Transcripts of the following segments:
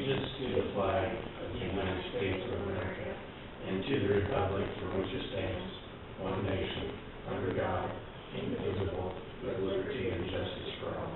allegiance to the flag of the United States of America and to the republic for which it stands, one nation, under God, indivisible, with liberty and justice for all.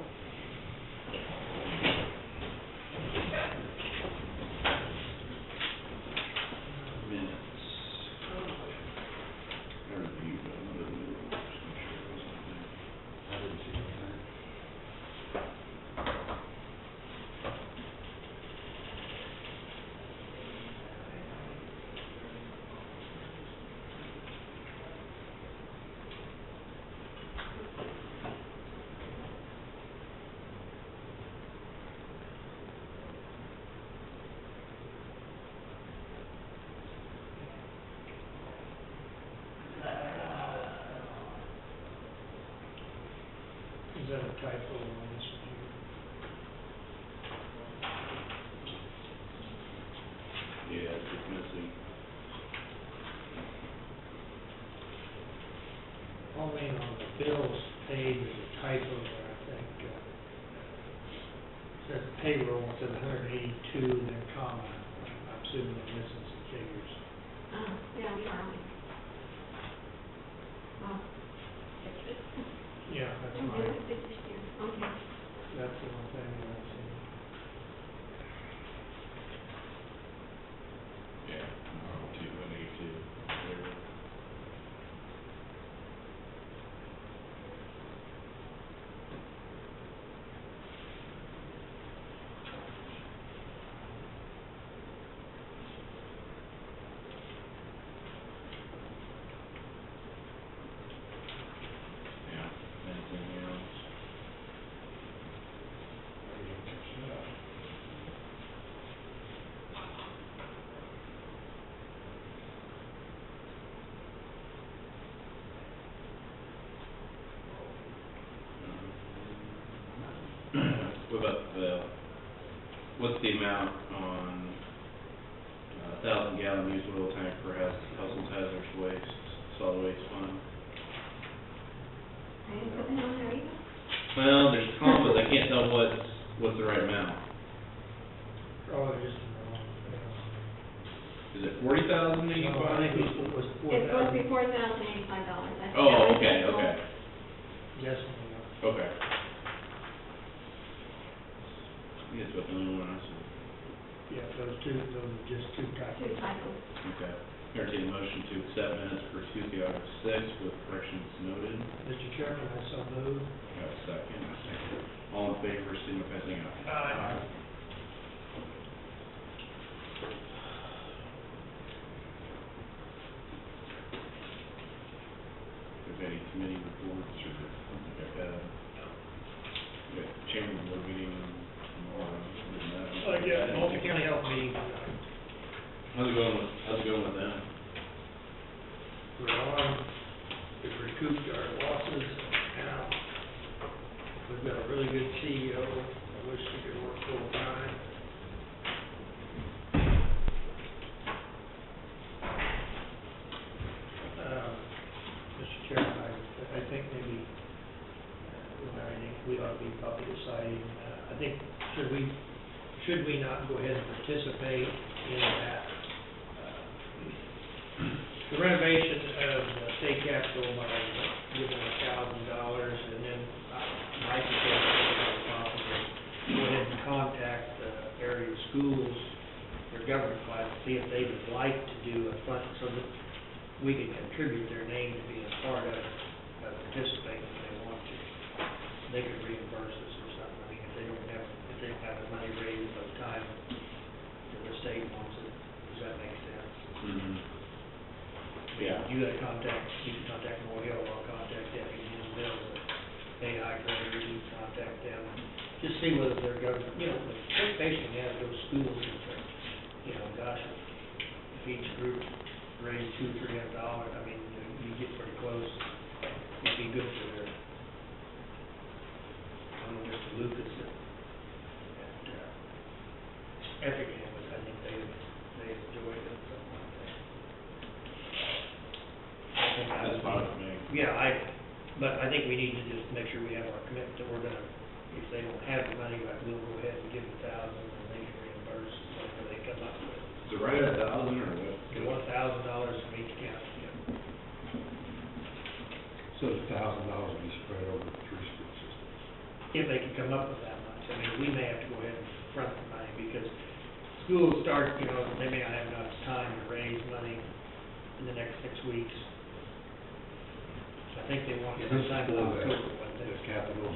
Is that a typo on this one here? Yeah, it's missing. Only on the bills paid, there's a typo there, I think. It says payroll instead of 182, then comma. I'm assuming they're missing some figures. Yeah, Charlie. Oh. Yeah, that's Okay, mine. okay. That's the one thing that I've seen. Yeah, 182. There. Yeah, anything else? I didn't catch that. What about what's the amount on 1,000-gallon used oil tank per household hazardous waste, solid waste fund? I didn't put that on there either. Well, there's commas, I can't tell what's the right amount. Oh, it is wrong. Is it 40,000 that you No, I think it was It's supposed to be $4,000. $4,085. Oh, okay, okay, Yes, ma'am. okay. I guess that's the only one I see. Yeah, those are just two typos. Two typos. Okay. Entertain a motion to accept minutes for Tuesday, August 6th with corrections noted. Mr. Chairman, I so move. Got a second. All in favor, signify by saying aye. Aye. If any committee reports or something like that. We got chamber board meeting tomorrow. Yeah, multi-county health meeting. How's it going with them? We're on, we've recouped our losses now. We've got a really good CEO. I wish he could work full time. Mr. Chairman, I think maybe, we ought to be probably deciding, I think, should we not go ahead and participate in that? The renovation of the state capitol by giving $1,000, and then my suggestion is possibly go ahead and contact the area schools, their government class, see if they would like to do a fund, so that we can contribute their name to being a part of participating if they want to. They could reimburse us or something. I mean, if they don't have the money raised by the time that the state wants it, does that make sense? Mm-hmm. Yeah. You can contact Moore Hill, I'll contact Deputy Hill, AI creditors, you can contact them. Just see whether their government, they basically have those schools, gosh, if each group raised $200-300, I mean, you get pretty close. It'd be good for their, Mr. Lucas and Effingham, I think they enjoyed it, something like that. I think That's fine with me. Yeah, but I think we need to just make sure we have our commitment that we're gonna, if they don't have the money, we'll go ahead and give them $1,000 and they can reimburse $100,000 to be spread over the 3 school systems. If they can come up with that much, I mean, we may have to go ahead and front the money, because schools start, you know, they may not have enough time to raise money in the next 6 weeks. I think they want This is sometime in for October, wasn't the it? capitals.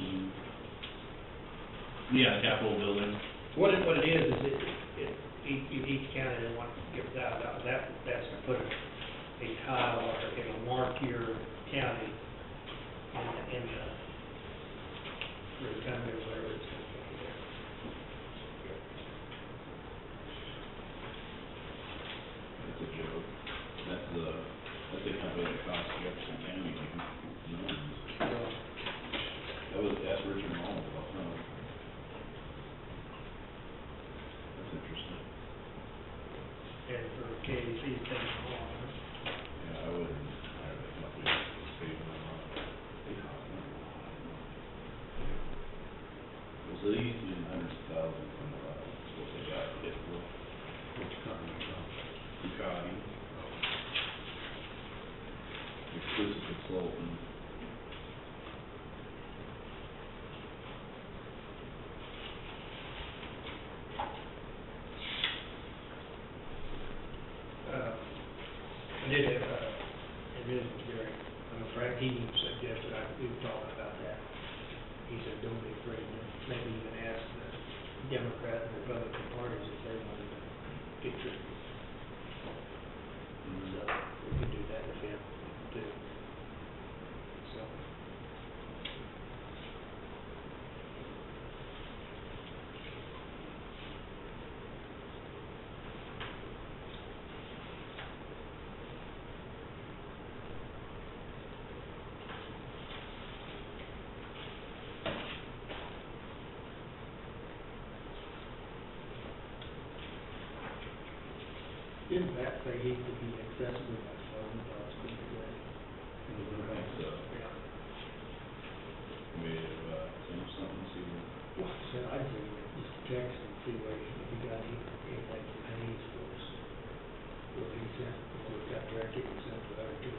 Yeah, Capitol building. What it is each county they want to give $1,000, that's to put a tile or, you know, mark your county in the, for the county or whatever it's going to be there. That's a joke. That's the company that cost Jefferson County, millions. So, That's Richard Mall, That's interesting. and for KDC, it's taking long. Yeah, I wouldn't hire that company to save my money. They cost me a lot of money. Well, so they used to do hundreds of thousands from what they got hit with. Which company from? Ducati. Exclusive consultant. I did have, and this is Jerry, Frank Egan suggested, we were talking about that. He said, don't be afraid to maybe even ask the Democrat and Republican parties if they wanted to contribute. So, we could do that with him, too. So. Didn't Pat say he could be accessible by phone, that's pretty good. I think so. Yeah. Maybe, send something, see what. Well, so I'd say just text and see what, if you got anything from Hayes for us. What he sent, what we got directed and sent to her too.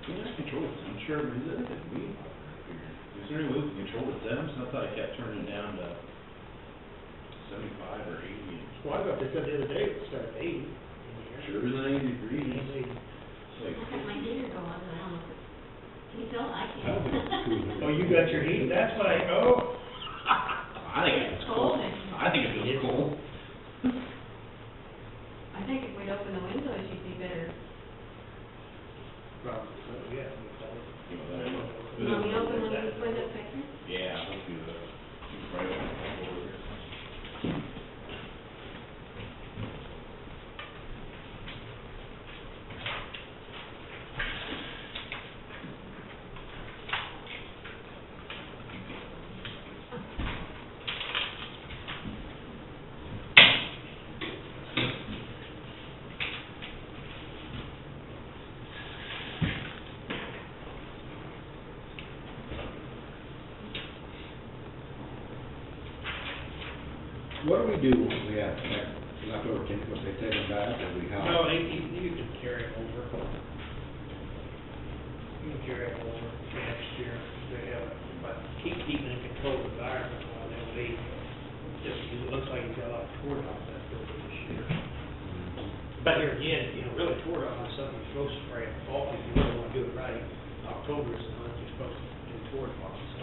Can I control it? I'm sure, is it a weed? Is there any way we can control the temps? I thought I kept turning it down to 75 or 80. Well, I thought they said the other day it was set at 80 in here. Sure isn't 80 degrees. Maybe. It's like I have my 50. heater going, and I don't know if it's, can you tell? I That'll be can't. cooler. Oh, you got your heat, that's what oh. I think it's cool. I think it feels cool. I think if we'd open the windows, you'd be better. Probably, so, yeah, we call it. You know, that- You want me to open the windows back here? Yeah, let's do that. Right on the floor. What do we do when we have leftover chemicals, they take them back, or we have? No, you can carry it over. You can carry it over next year. They have, but keep keeping in control of the environment while they wait. Just, it looks like he's got a lot of toward off that building this year. But here again, you know, really toward off is something you're supposed to spray in the fall if you really want to do it right. October is the month you're supposed to do toward off, so.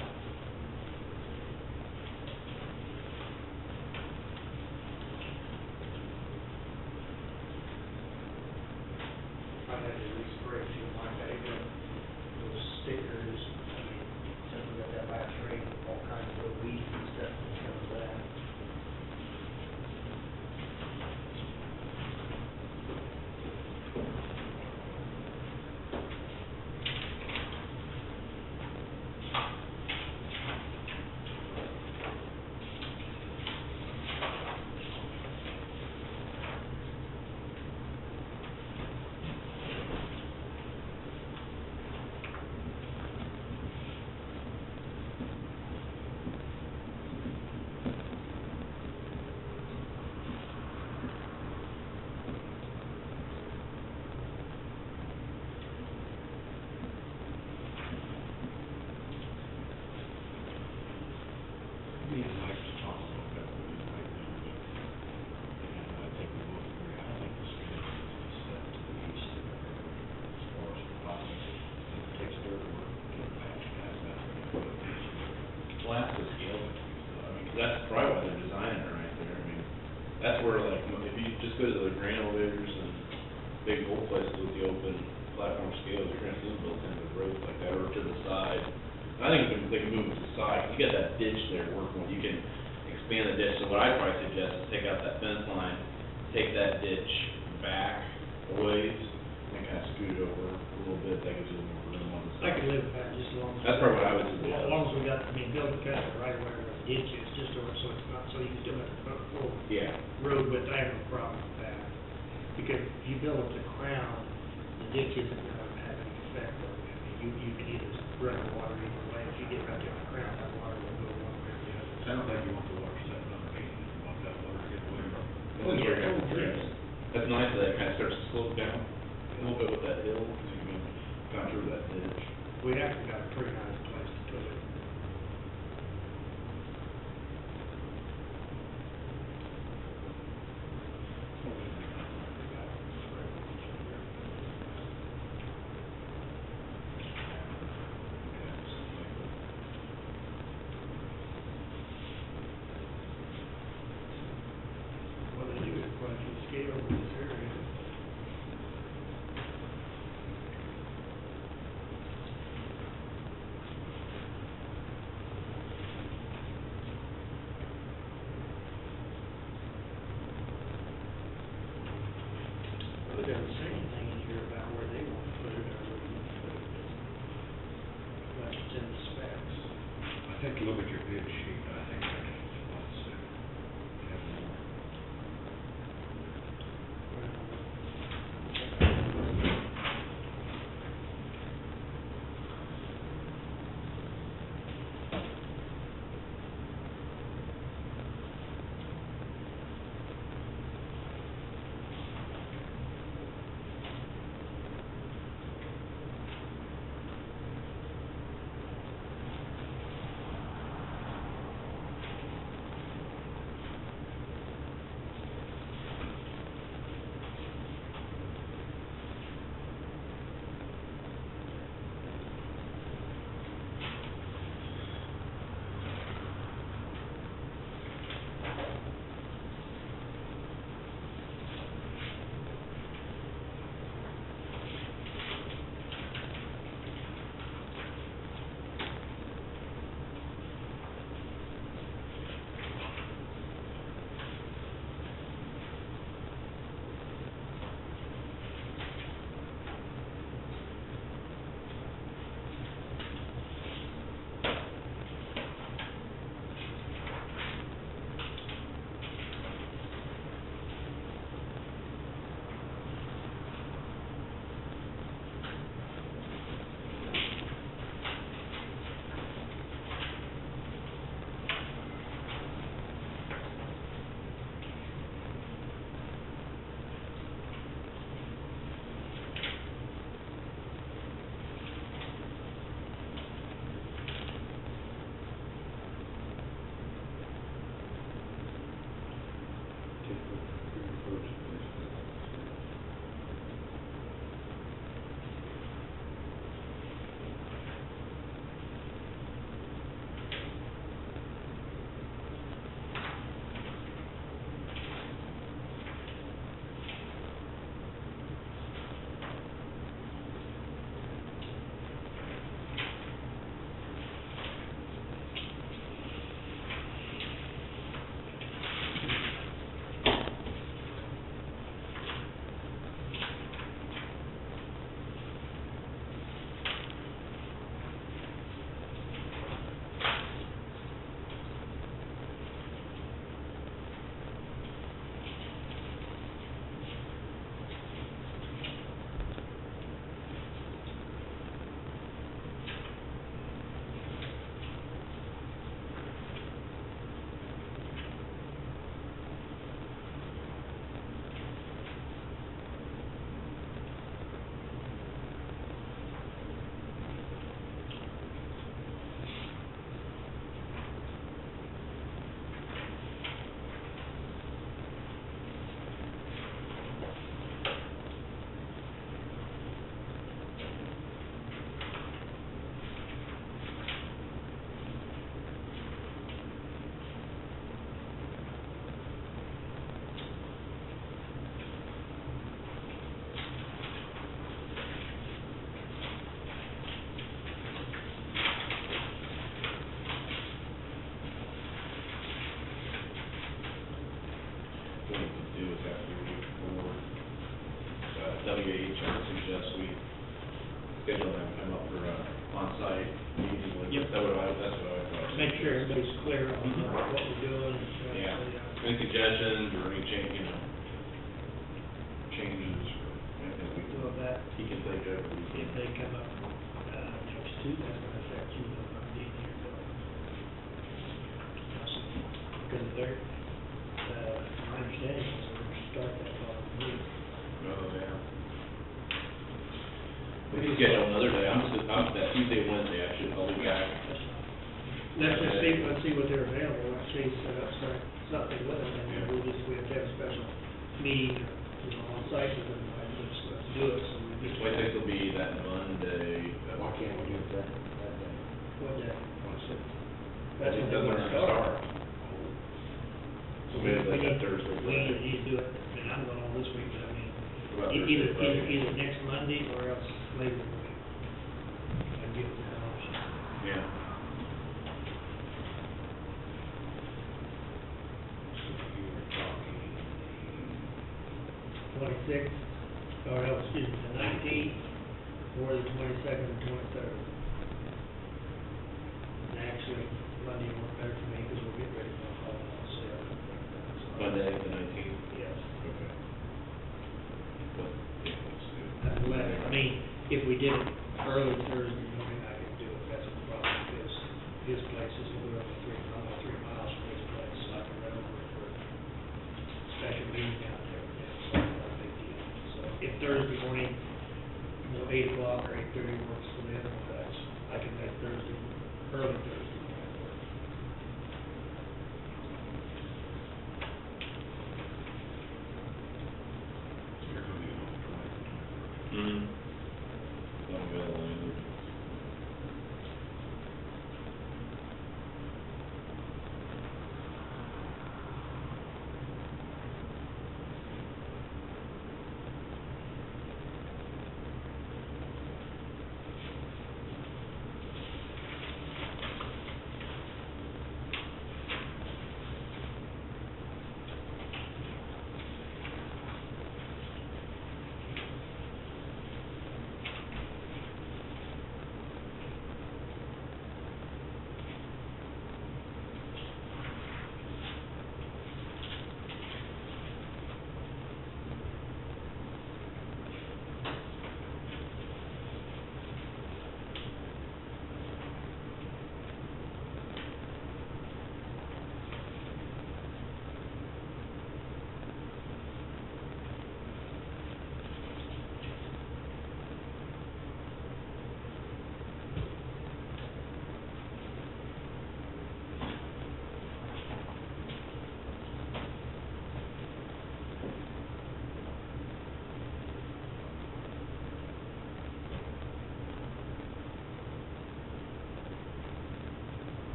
I had to respray too, my favorite, those stickers, I mean, since we got that last rain, all kinds of little weeds and stuff that comes out. that's probably why they're designing it right there, I mean, that's where like, if you just go to the grain elevators and big gold places with the open platform scales, you're gonna see them built into the roads like that, or to the side. I think they can move to the side, you got that ditch there working with, you can expand the ditch, so what I'd probably suggest is take out that fence line, take that ditch back a ways, and kind of scoot it over a little bit, that gives you a little more room on the I side. could live with that just as long as. That's probably what I would suggest. As long as we got, I mean, build the cut right away where the ditch is, just so it's not, so you can still have a full Yeah, road width, I have no problem with that. Because if you build up the crown, the ditch isn't gonna have any effect on it. I mean, you can either run the water either way, if you get right there on the crown, that water will go one way or the other. I don't think you want the water setting underneath, you want that water to get away from. Oh, yeah, oh, yes. that's nice that it kind of starts to slope down a little bit with that hill, because you can contour that ditch. We actually got a pretty nice place to put it. What they do is quite a scale in this area. Well, it doesn't say anything in here about where they want to put it or where you want to put it. But it's in the specs. I think look at your bid sheet, I think that's what's, have more. we need to do is after we move forward. WH, I would suggest we schedule them to come up for a on-site meeting with, Yep. that's what I thought. Make sure everybody's clear on what we're doing. Yeah, any suggestions or any change, changes or anything we Well, that, he can think of. if they come up, next Tuesday, that's gonna affect you, though, I'm being here, because they're, my understanding is they're gonna start that following week. Oh, yeah. We can schedule another day, I'm that Tuesday, Wednesday, I should, I'll be back. Let's see what they're available, let's see, set up something with them, and then we have to have a special meeting, on site with them, let's do it, so we This just. Wednesday will be that Monday. Why can't we do it that day? What day? That's That's when they when want we're to gonna start. So maybe like that Thursday. We need to do it, I mean, I'm going on this week, but I mean, About either, Thursday, Friday. either next Monday or else later in the week. I'd give them that option. Yeah. So you were talking 26th, or else, excuse me, the 19th, or the 22nd and 23rd. And actually, Monday will work better for me, because we'll get ready for the fall sale. Monday, the 19th? Yes. Okay. But, yeah, let's do it. Unless, I mean, if we did it early Thursday morning, I could do it, that's the problem, because his place is literally 3 miles from his place, so I can run over for a special meeting out there, it's not a big deal. So if Thursday morning, 8 o'clock or 8:30 works for them, I can make Thursday, early Thursday morning work. You're gonna be on the 20th. Mm-hmm. Don't go either.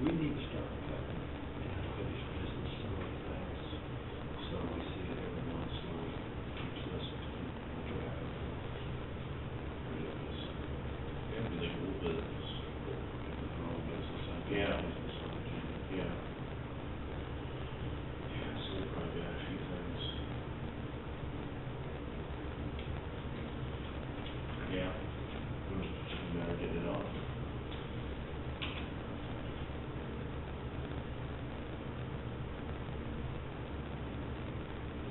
we need to start collecting unfinished business, some of the things, so we see it every month, so it keeps us on track of Yeah, like old business. our own business, Yeah. business on the agenda. Yeah. Yeah, so we probably got a few things. Yeah. We're just a matter of getting it off.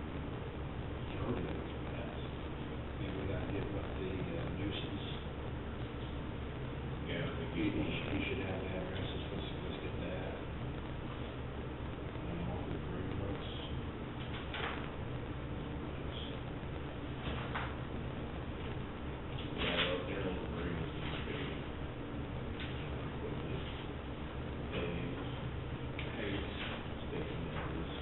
Majority of it's passed. Maybe we gotta get what the nuisance, Yeah, I think he should have the addresses, let's get that. And all the agreements. Yeah, well, they're not agreeing with these big. Hates, sticking numbers.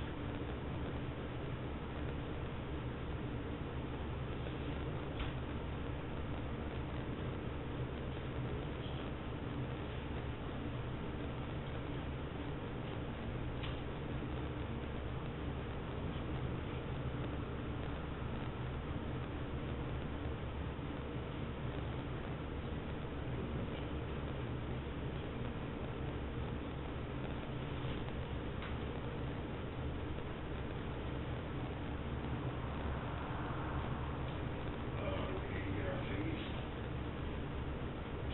We get our fees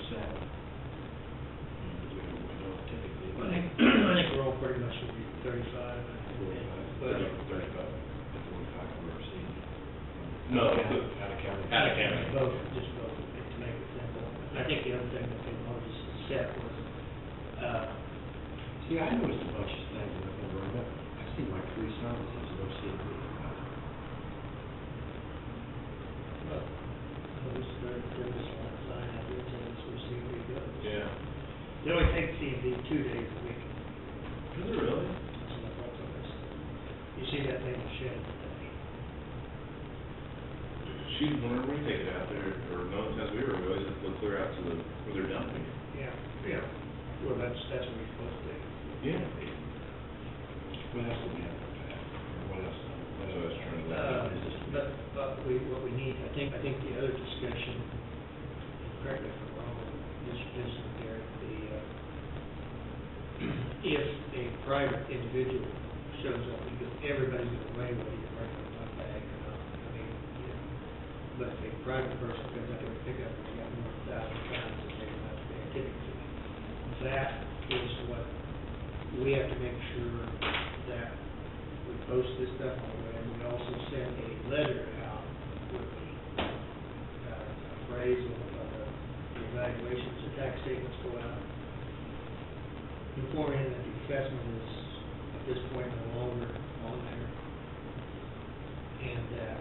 set. We don't typically. I think we're all pretty much should be 35. But 35, 45 for our seat. No, Out of county. Out of county. both, just both, to make it simple. I think the other thing that they wanted to set was, See, I noticed a bunch of things that I've never read. I see like 3 signs that says no CMP. those, there was one sign out there telling us where CMB goes. Yeah. They only take CMB 2 days a week. Is it really? That's what I thought it was. You see that thing shed today? Shoot, whenever we take it out there, or no, because we always have to go clear out to the, where they're dumping it. Yeah, yeah. Well, that's where you're supposed to take it. Yeah. What else do we have to pass? Or what else? That's what I was trying to look at. But what we need, I think the other discussion, correct me if I'm wrong, is Derek, if a private individual shows up, everybody's gonna weigh whether you're bringing one bag or not. I mean, you know, but if a private person comes up with a pickup and they got more than 1,000 pounds, then they're gonna have to pay a tipping fee. That is what, we have to make sure that we post this stuff on the web. We also send a letter out with the appraisal of the evaluations, the tax statements go out, informing that the assessment is, at this point, no longer on there, and that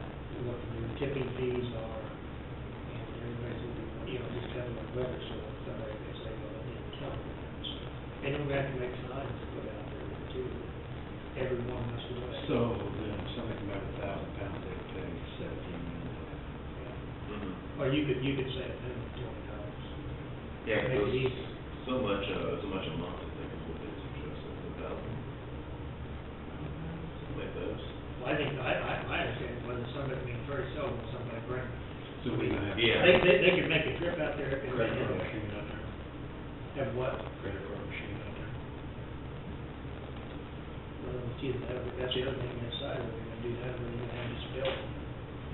what the new tipping fees are, and everybody's will be, just tell them whether, so if somebody may say, well, they didn't tell me that. So, and we have to make signs to put out there too, that everyone must weigh. So then if somebody come back with 1,000 pounds, they would pay 17 minutes. Mm-hmm. Or you could say a minimum of $20. Yeah, Make it because easy. so much a month, I think is what they suggest, $1,000. Something like those. Well, I think, my understanding was that somebody, very seldom somebody bring. So we're gonna have. Yeah. They could make a trip out there and Credit card machine out there. have what? Credit card machine out there. Well, that's the other thing inside, we're gonna do that, we're gonna have this built.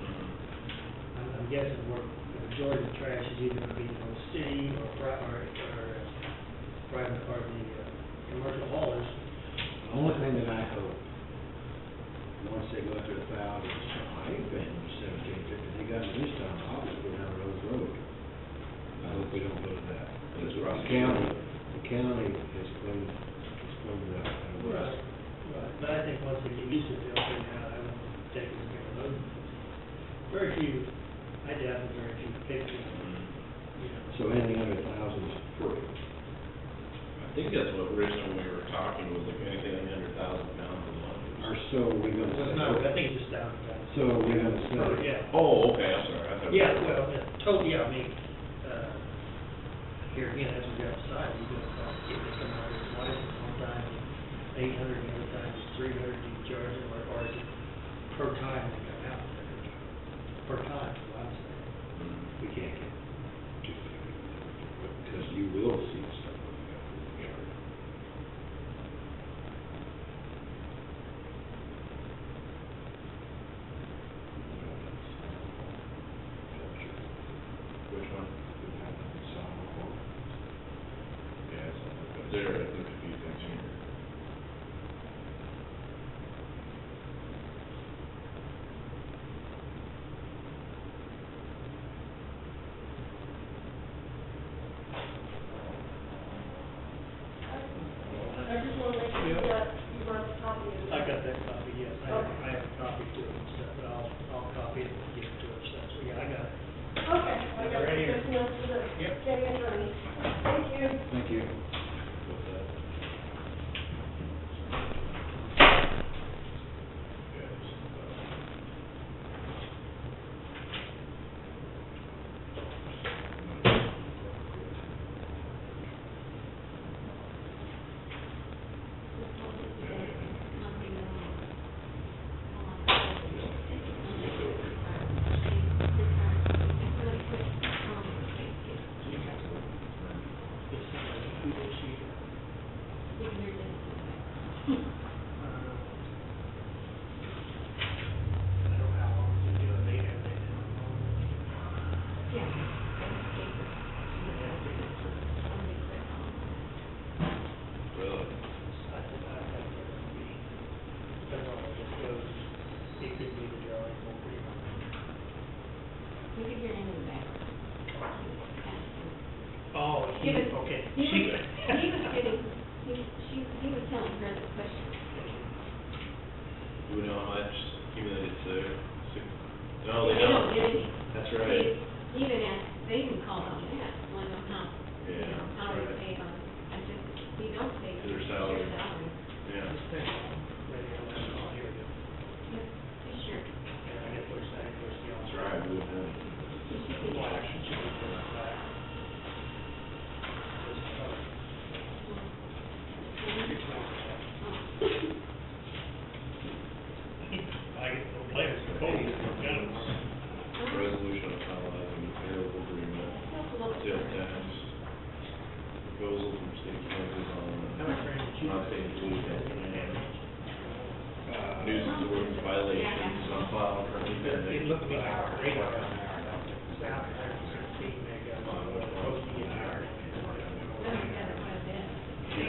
Mm-hmm. I'm guessing the majority of the trash is either gonna be from the city or private, or the commercial haulers. The only thing that I hope, once they go after 1,000, I ain't paying them 17.50, they got me this time, I'll just go down Rose Road. I hope we don't go to that. That's The right. the county has cleaned it up. Right. But I think once they get used to it, they'll figure out, I won't take it again. Very few, I doubt that very few pick it, So anything under 1,000 is free. I think that's what originally we were talking, was like anything under 1,000 pounds a month. Or so we're gonna Well, say. no, I think it's just down to that. So we're gonna say. Oh, yeah. Oh, okay, I'm sorry. I thought. Yeah, well, totally, yeah, I mean, here again, as we got decided, you're gonna cost, get this amount of license, one time it's 800, the other time it's 300, you charge them, or is it per time they come out there? Per time, is what I'm saying. We can't get too big, because you will see stuff when you go through the yard. Which one? Yeah, it's up there, I think a few things here. I just want to make sure you got a copy of it. I got that copy, yes, I Okay. have a copy to it and stuff, but I'll copy it and give it to her, so yeah, I got it. Okay, I got Right here. this note for the Yep. county attorney. Thank you. Thank you. What's that? Yeah, This is like a Google sheet. I don't know how long to do it, they have it. really? I think that would be, depends on what this goes, it could be the drawing will be. We could hear him in the back. Oh, He was, okay. he was getting, he was telling her the question. Do we know how much accumulated to? No, they They don't don't. get any. That's right. They even asked, they even called on that, want to know how, you Yeah, know, how that's they right. paid on, I said, we don't pay. To their your salary. salary. Yeah. This thing, maybe I'll have it all here, yeah. Yep, sure. And I get first name, first the That's right, we would have. You should be. Well, actually, she was put on back. This color. It's not that. I get no players, the code is kind of. Resolution of finalizing the payroll agreement, sales tax, proposal from state charges on How much rain did you? not paying food nuisance ordinance violations on file currently It pending. looked to me like a radar. South 116, they got, supposed to get hired.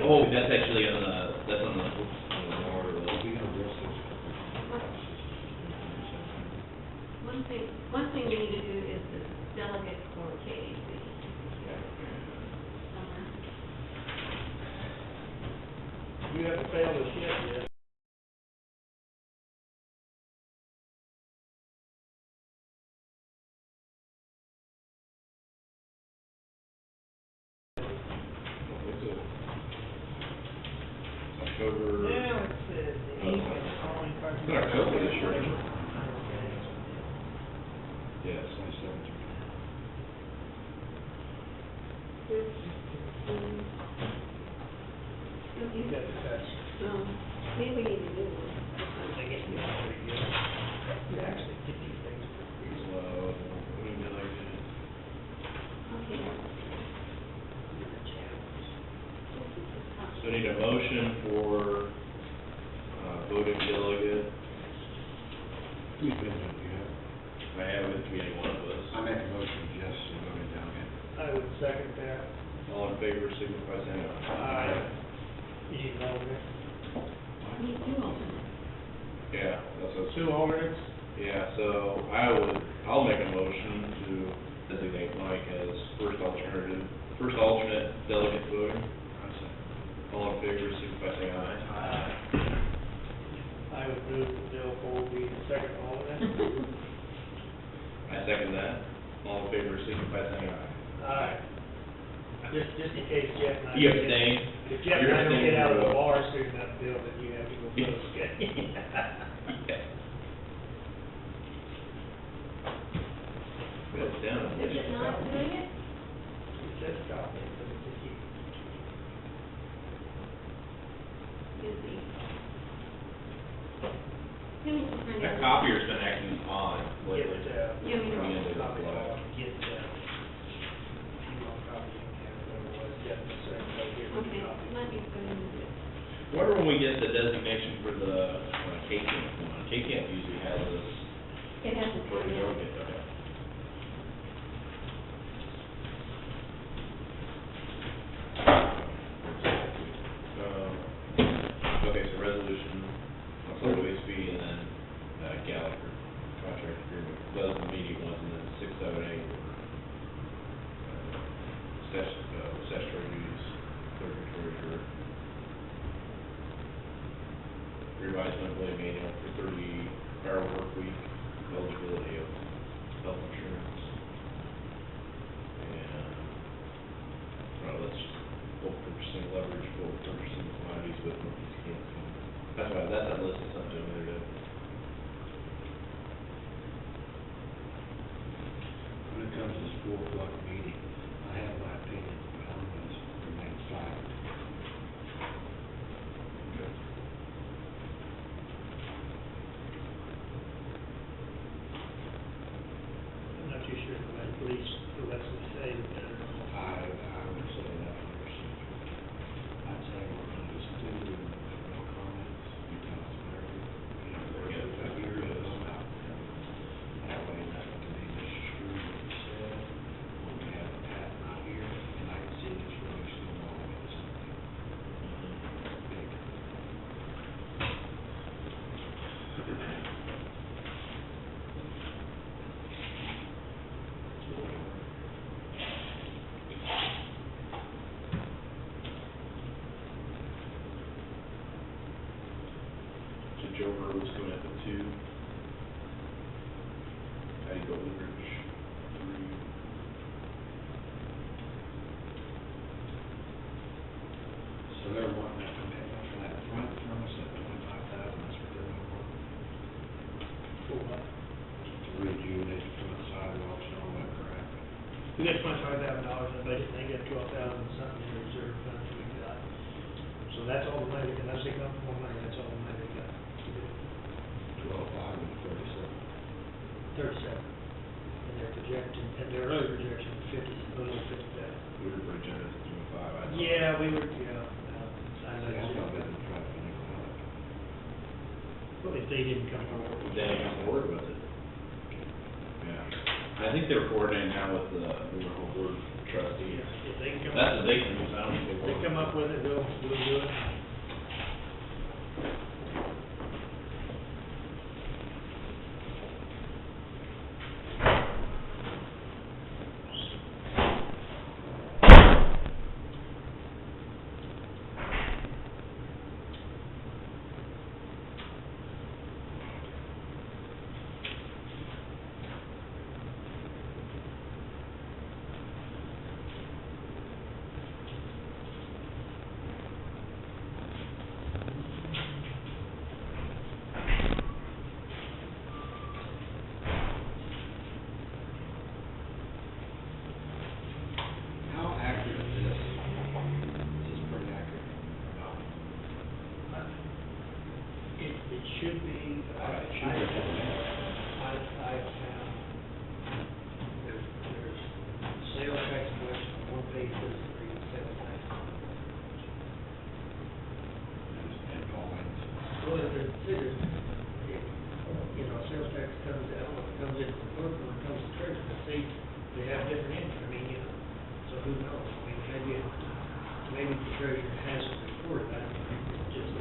Oh, that's actually on the, that's on the water list. We know this is. One thing we need to do is the delegate for KAC. Somewhere. You haven't failed us yet. October. Yeah, it's the eighth and the following part. It's in October this year. Yes. You got the touch. Maybe we need to do one. I guess we all pretty good. We actually get these things pretty So, what do you like? Okay. So I need a motion for, voting delegate. Who's been doing that? I have it to be any one of us. I make a motion, Jess, to go down in. I would second that. All in favor, signify by saying aye. You need an alternate? We need two alternates. Yeah, that's what. Two alternates? Yeah, so I'll make a motion to designate Mike as first alternate delegate voting. All in favor, signify by saying aye. I would move that Bill Cole be the second alternate. I second that. All in favor, signify by saying aye. Aye. Just in case Jeff and I. You abstain? If Jeff and I don't get out of the bar soon enough, Bill, then you have to go vote, okay? Yeah. Good, down. Is it not doing it? says copy, but it's a key. Busy. Give me some printed. That copier's been acting odd lately. Yeah, we know. End of the Copy, life. get, if you want copies, you can, otherwise, get the same way here. Okay, might need to go into this. Wonder when we get the designation for the K-Camp one. K-Camp usually has this. It hasn't come Okay, yet. okay. Okay, so resolution, solid waste fee, and then Gallagher contract agreement. Those are the meeting ones, and then 6, 7, 8 were statutory duties, clerk and treasurer. Revised monthly manual for 30-hour work week, eligibility of health insurance. And, let's just bulk purchasing leverage for purchasing commodities with Northeast Kansas. That's why, that's a list of something over there to. When it comes to this 4 o'clock meeting, I have my opinion, but I'm going to remain silent. I'm not too sure, but at least the less we say, the better. I would say that 100%. I'd say we're going to just do no comments, because whatever, if I hear it, I'm out. That way, nothing can be misconstrued what you said. When we have Pat not here, and I can see this really snowballing into something big. So Joe Road's coming up at 2. Patty Goldridge, 3. So they're wanting that commitment for that front from us at 25,000, that's what they're going for. For what? To rejuvenate the front sidewalks and all that crap. We got $25,000 in the budget, they got 12,000 something in reserve funds we got. So that's all the money, and that's the more money, that's all the money they got to do. 12,500 and 37. 37. And they're projecting, and their early projection was 50, a little over 50,000. We were pretty generous at 25. I thought. Yeah, we were, I See, know. I thought they were trying to nickel out. Well, if they didn't come forward. They didn't have to work with it. Yeah. I think they're coordinating now with the New Home Board trustees. If they can come That's up, what they can use. I don't think if they come up with it, we'll do it. How accurate is this? Is this pretty accurate or not? It should be, It should be full name. I found, there's sales tax collection on one page, there's sales tax. And all in. Well, if there's figures, sales tax comes out, it comes in from clerk, or it comes to treasurer, but they have different income, so who knows? Maybe the treasurer hasn't reported, I don't think it's just.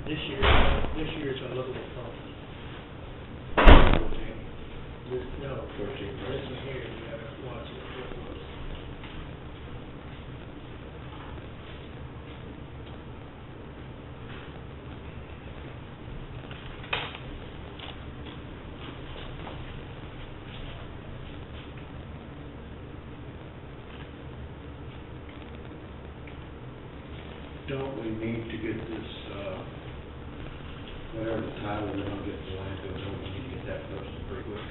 This year it's a little bit funky. No, this one here, you gotta watch it, what it was. Don't we need to get this, whatever the title we're gonna get the landfill, don't we need to get that posted pretty quick?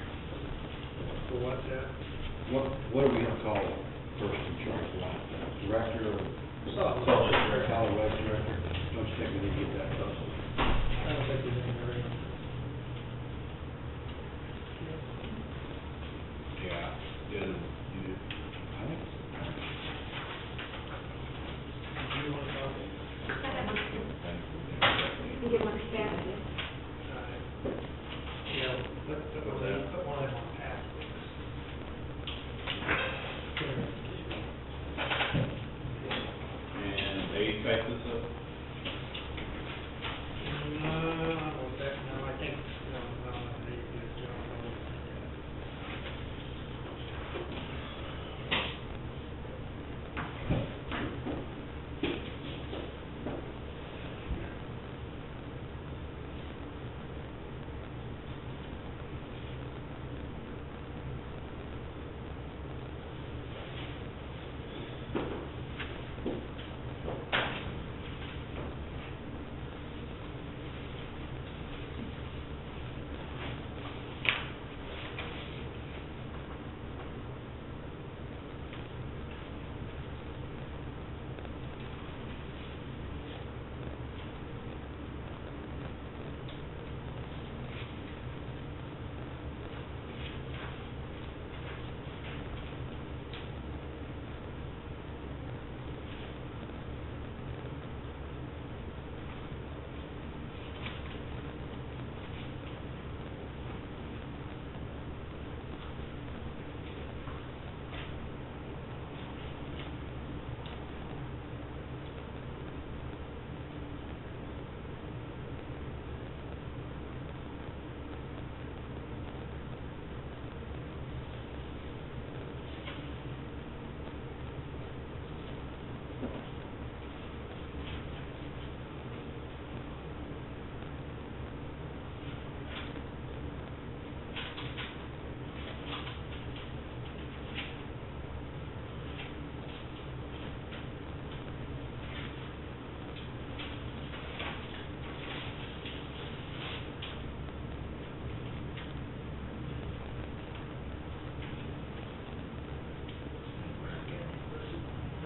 For what's that? What are we gonna call the person in charge of that? Director or? Solid Waste. Solid waste director? Don't you think we need to get that posted? I don't think there's any hurry. Yeah, you do. I think so. Do you want to talk? You get one staff in it. Yeah, put one of them on pass. And they type this up? No, I think, no, they do a job.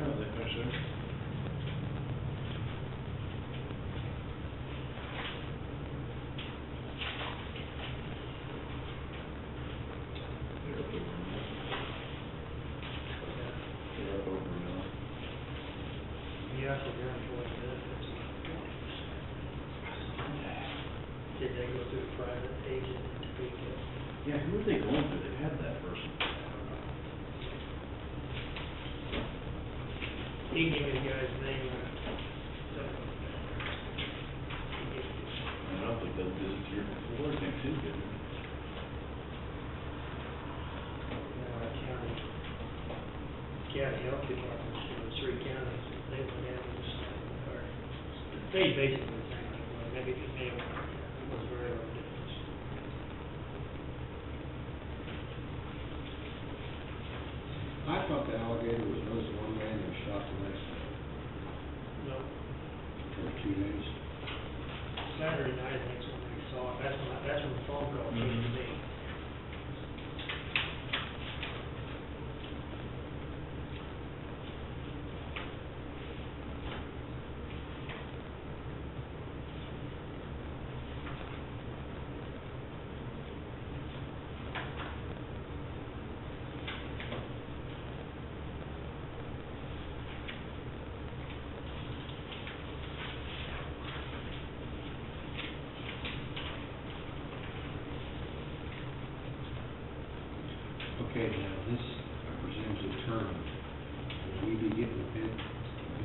Oh, they finish there? They're up over a mill. They're up over a mill. Yeah, so they're employee benefits. Did they go through a private agent to pick it? Yeah, who are they going to? They've had that person. He gave me the guy's name. I don't think they'll visit here before, I think too, did they? County health departments in the three counties, they went down and just, or, they basically the same thing, well, maybe the name was very little difference. I thought the alligator was nosed one way and then shot the next day No, for 2 days. Saturday night, I think is when they saw it, that's when the phone call came to me. Okay, now this, I presume, is a term. Will we be getting a bid,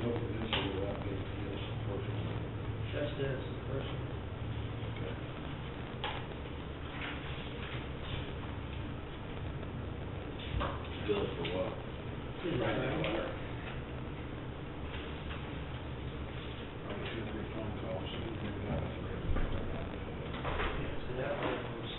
bill for this or will that be this unfortunately? Just as the person. Okay. Bill for what? Write that Yeah, letter. Probably 2 or 3 phone calls, and then that was so that one was,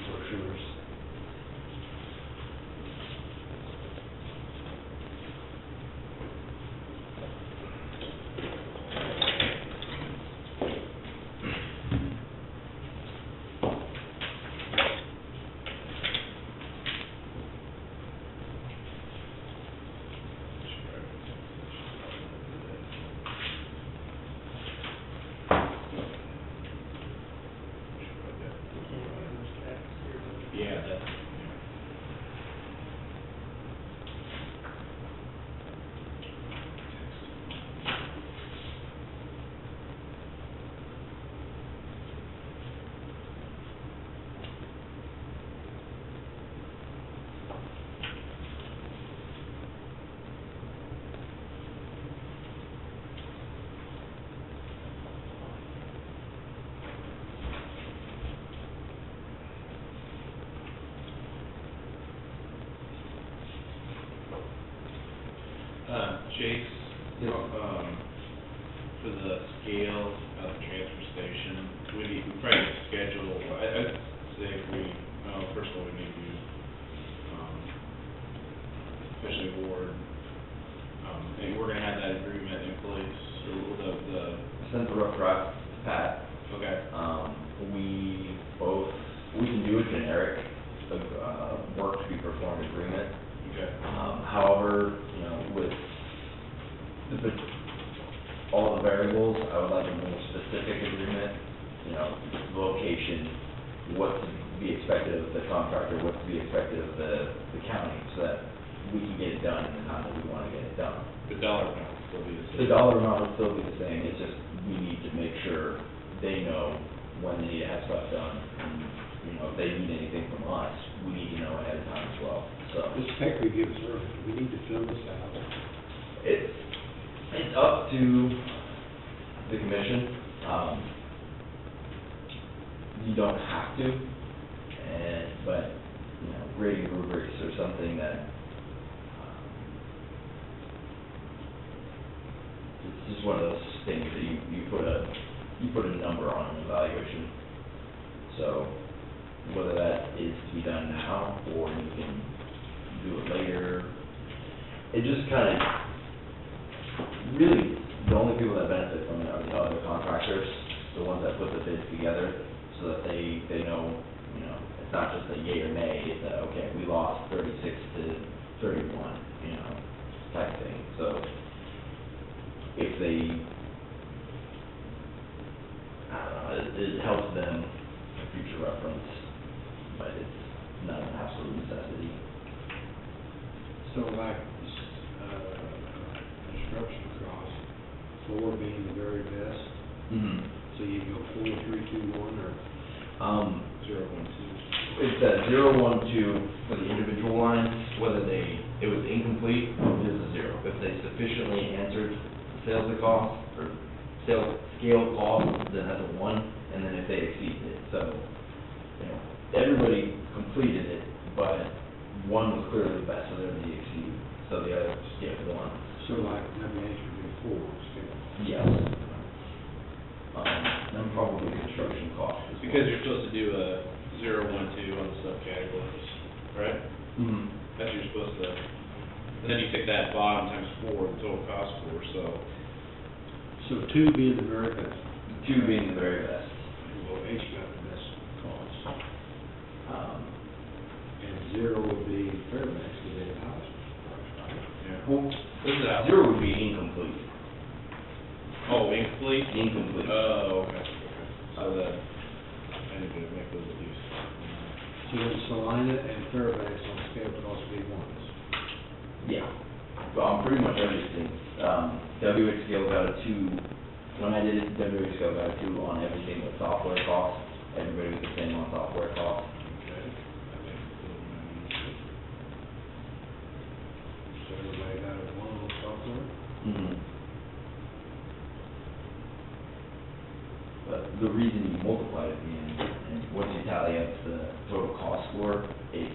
Brochures. Chase, for the scale of the transfer station, we probably need to schedule, I'd say if we, first of all, we need to, especially Ward, and we're gonna have that agreement in place, or the, Send the rough draft to Pat. okay, We can do a generic, work to be performed agreement. okay. However, you know, with all the variables, I would like a more specific agreement, you know, location, what to be expected of the contractor, what to be expected of the county, so that we can get it done in the time that we wanna get it done. The dollar amount will still be the same. The dollar amount will still be the same, it's just, we need to make sure they know when they need to have stuff done, and, you know, if they need anything from us, we need to know ahead of time as well, so. This tech we give us early, we need to fill this out. It's up to the commission, you don't have to, but, you know, grading rubrics are something that, it's just one of those things that you put a number on an evaluation. So, whether that is to be done now, or you can do it later, it just kind of, really, the only people that benefit from it are the other contractors, the ones that put the bids together, so that they know, you know, it's not just a yay or nay, it's a, okay, we lost 36 to 31, you know, type thing. So, if they, I don't know, it helps them for future reference, but it's not an absolute necessity. So like, construction cost, 4 being the very best, so you go 4, 3, 2, 1, or? 0, 1, 2. It's at 0, 1, 2 for the individual lines, whether it was incomplete, it is a 0. If they sufficiently answered sales to cost, or sales scale cost, then that's a 1, and then if they exceeded it. So, you know, everybody completed it, but 1 was clearly the best, so they're the exceed, so the other skipped 1. So like, let me answer you 4, still. Yes. Then probably construction cost as well. Because you're supposed to do a 0, 1, 2 on the subcategories, right? Mhm. That's what you're supposed to, and then you take that bottom times 4, the total cost for, so. So 2 being the very best. 2 being the very best. Well, H got the best cost. Um, And 0 would be Fairbanks, because they had the highest price, right? Yeah. Well, What is that? 0 would be incomplete. Oh, incomplete? Incomplete. Oh, okay. So that, I need to make those at least. So then Salina and Fairbanks on scale would also be 1s. Yeah, well, pretty much everything. WH scale got a 2, when I did it, WH scale got a 2 on everything but software costs. Everybody was the same on software costs. Okay. So everybody got a 1 on software? But the reason you multiply it at the end, and once you tally up the total cost score, it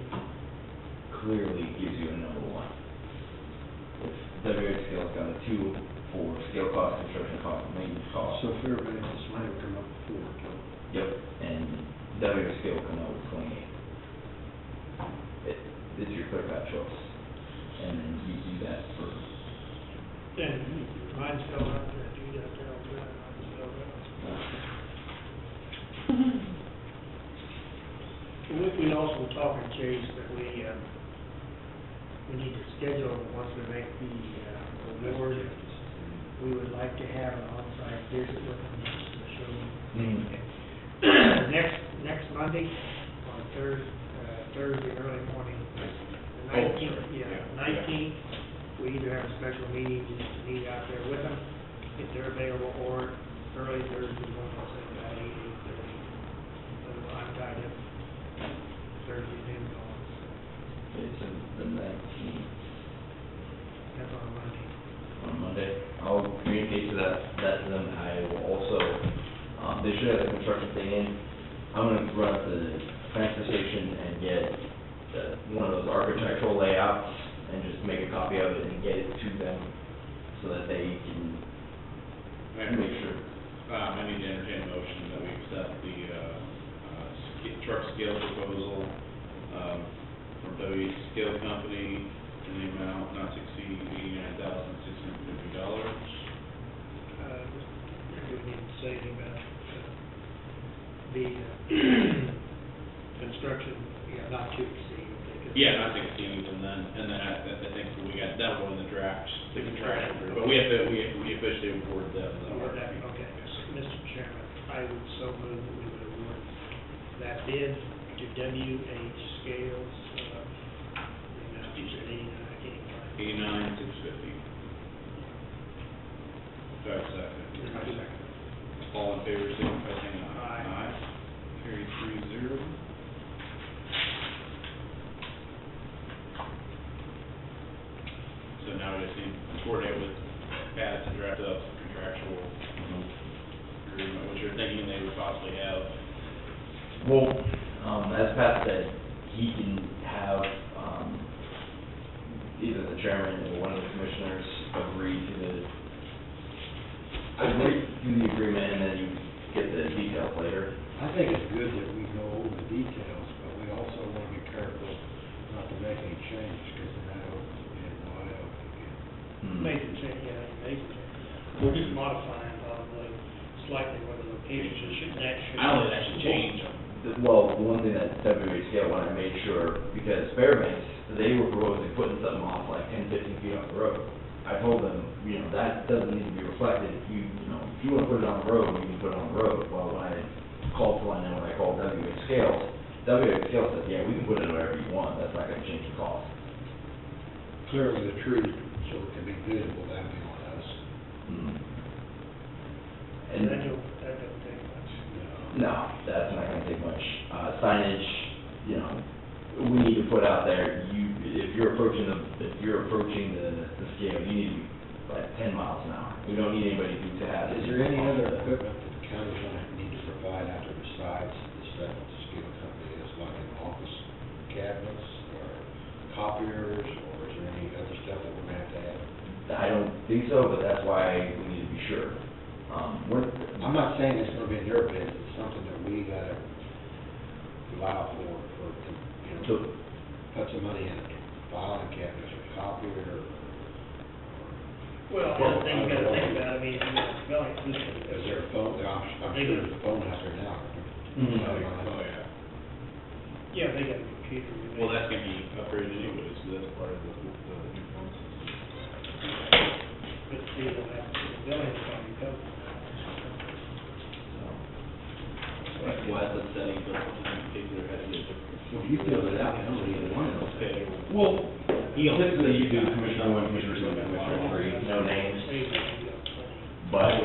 clearly gives you a number 1. If WH scale's got a 2 for scale cost, construction cost, and maintenance cost. So Fairbanks and Salina come up with 4 total. Yep, and WH scale will come out with 28. It's your clear cut choice, and then you do that for, Then mine's still up there, you got to tell that, mine's still up. We also talked to Chase that we need to schedule, once we make the award, we would like to have an on-site visit with them, just to show them. Next Monday, on Thursday, early morning, the 19th, we either have a special meeting, just to meet out there with them, if they're available, or early Thursday morning, say about 8:30. I'm tied up Thursday noon on, it's the 19th. that's on Monday. On Monday. I'll communicate that to them. I will also, they should have the construction thing in. I'm gonna run up to the transfer station and get one of those architectural layouts and just make a copy of it and get it to them so that they can make sure. I need to entertain a motion that we accept the, truck scale proposal, from W Scale Company in the amount not to exceed $89,650. We need to say anything about the construction, not to exceed. Yeah, not to exceed, and then I think we got that one in the draft, the contractual, but we officially award them. Okay, Mr. Chairman, I would so move that we would award that bid to WH Scales, you said 89,650. Do I have a second? I second. All in favor, signify by saying Aye. Aye. Carried 3-0. So now we just need to coordinate with Pat to draft up some contractual agreement, which you're thinking they would possibly have. Well, as Pat said, he can have, either the chairman or one of the commissioners agree to the agreement, and then you get the details later. I think it's good that we go over the details, but we also want to be careful not to make any changes, because then that opens the bid wide open again. Major change, major change. We're just modifying probably slightly where the locations should, that should. I don't think that should change them. Well, the one thing that WH Scale wanted to make sure, because Fairbanks, they were proposing putting something off like 10, 15 feet off the road. I told them, that doesn't need to be reflected. If you want to put it on the road, you can put it on the road. Well, when I called Line and when I called WH Scales said, yeah, we can put it wherever you want. That's not gonna change the cost. Clearly the truth, so it can be visible, that'd be on us. And That don't take much. no, that's not gonna take much. Signage, we need to put out there, if you're approaching the scale, you need to be like 10 miles an hour. We don't need anybody to have. Is there any other equipment that the county's gonna need to provide out there besides the stuff that the scale company is, like an office cabinets or copiers, or is there any other stuff that we're gonna have to add? I don't think so, but that's why we need to be sure. I'm not saying it's gonna be in their bid, it's something that we gotta allow for, So, put some money in it, filing cabinets or copier or. Well, the other thing you gotta think about, is Is there a phone, I'm sure there's a phone out there now. Mhm. Oh, yeah. yeah, they got a computer. Well, that's gonna be upgraded anyways, so that's part of the new phone system. But see, the building's gonna be covered. We'll have the settings up, and take their head to get different. If you fill it out, I don't need one of those. Okay. well, typically you do Commissioner 1, Commissioner 2, Commissioner 3, no names, but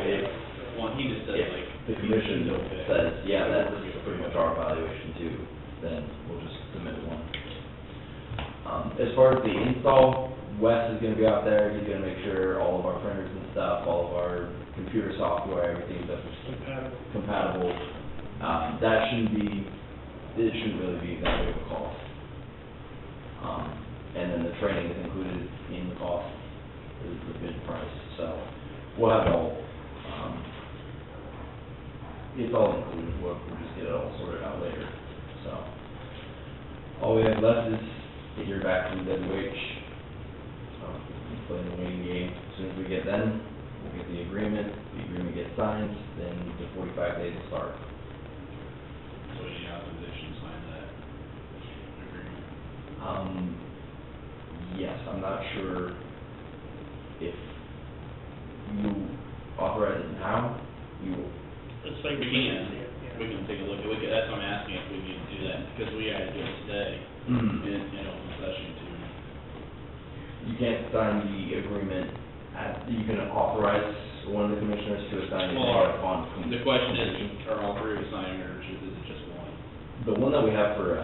Well, he just said if like. the commission says, yeah, that's pretty much our evaluation too, then we'll just submit one. As far as the install, Wes is gonna be out there, he's gonna make sure all of our printers and stuff, all of our computer software, everything's up to compatible. That shouldn't really be that big of a cost. And then the training is included in the cost, is the bid price, so we'll have it all, it's all included, we'll just get it all sorted out later, so. All we have left is to hear back from WH, play the waiting game. As soon as we get them, we'll get the agreement gets signed, then the 45 days will start. So any authorization to sign that agreement? Yes, I'm not sure if you authorize it now, you will. Let's say We can take a look, that's what I'm asking if we need to do that, because we gotta do it today, in open session too. You can't sign the agreement you can authorize one of the commissioners to assign it upon. The question is, are all three assigned, or is it just one? The one that we have for,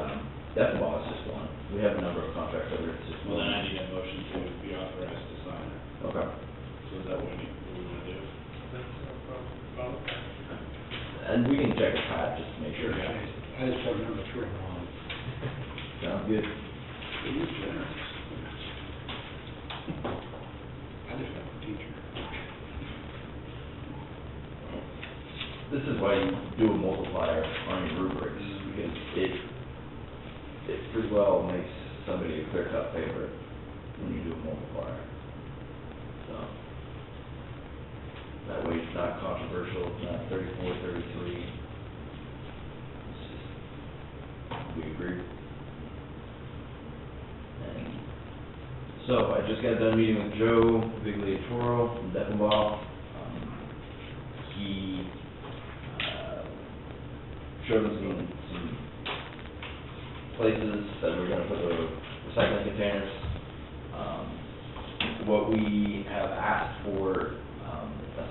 Decibel is just one. We have a number of contracts over, it's just Well, one. then I need a motion to be authorized to sign it. Okay. So is that what we wanna do? And we can check with Pat, just to make sure. I just put number 3 on. Sounds good. I this is why you do a multiplier on your rubrics, because it pretty well makes somebody a clear-cut favorite when you do a multiplier. So, that way it's not controversial, it's not 34, 33. It's just, we agree. And so, I just got done meeting with Joe Vigliatoro from Deckenbach. He showed us some places that we're gonna put the recycling containers. What we have asked for, a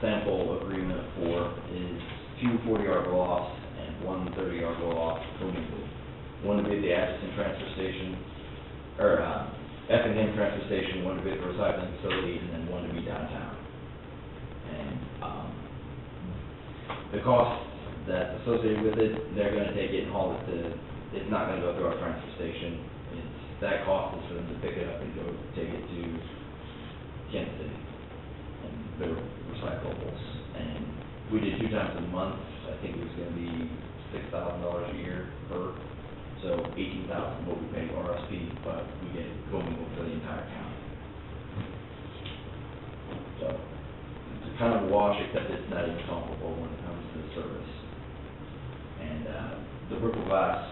sample agreement for is 2 40-yard lofts and 1 30-yard loft commingled. One to be at the Atchison transfer station, or Effingham transfer station, one to be at the recycling facility, and then one to be downtown. And, the cost that's associated with it, they're gonna take it and haul it to, it's not gonna go through our transfer station. That cost is for them to pick it up and go take it to Kansas City. And they're recyclables. And we did 2 times a month, I think it was gonna be $6,000 a year per, so $18,000 what we pay RSP, but we get it going for the entire county. So, it's kind of a wash, except it's not even comparable when it comes to the service. And, the Ripple Glass,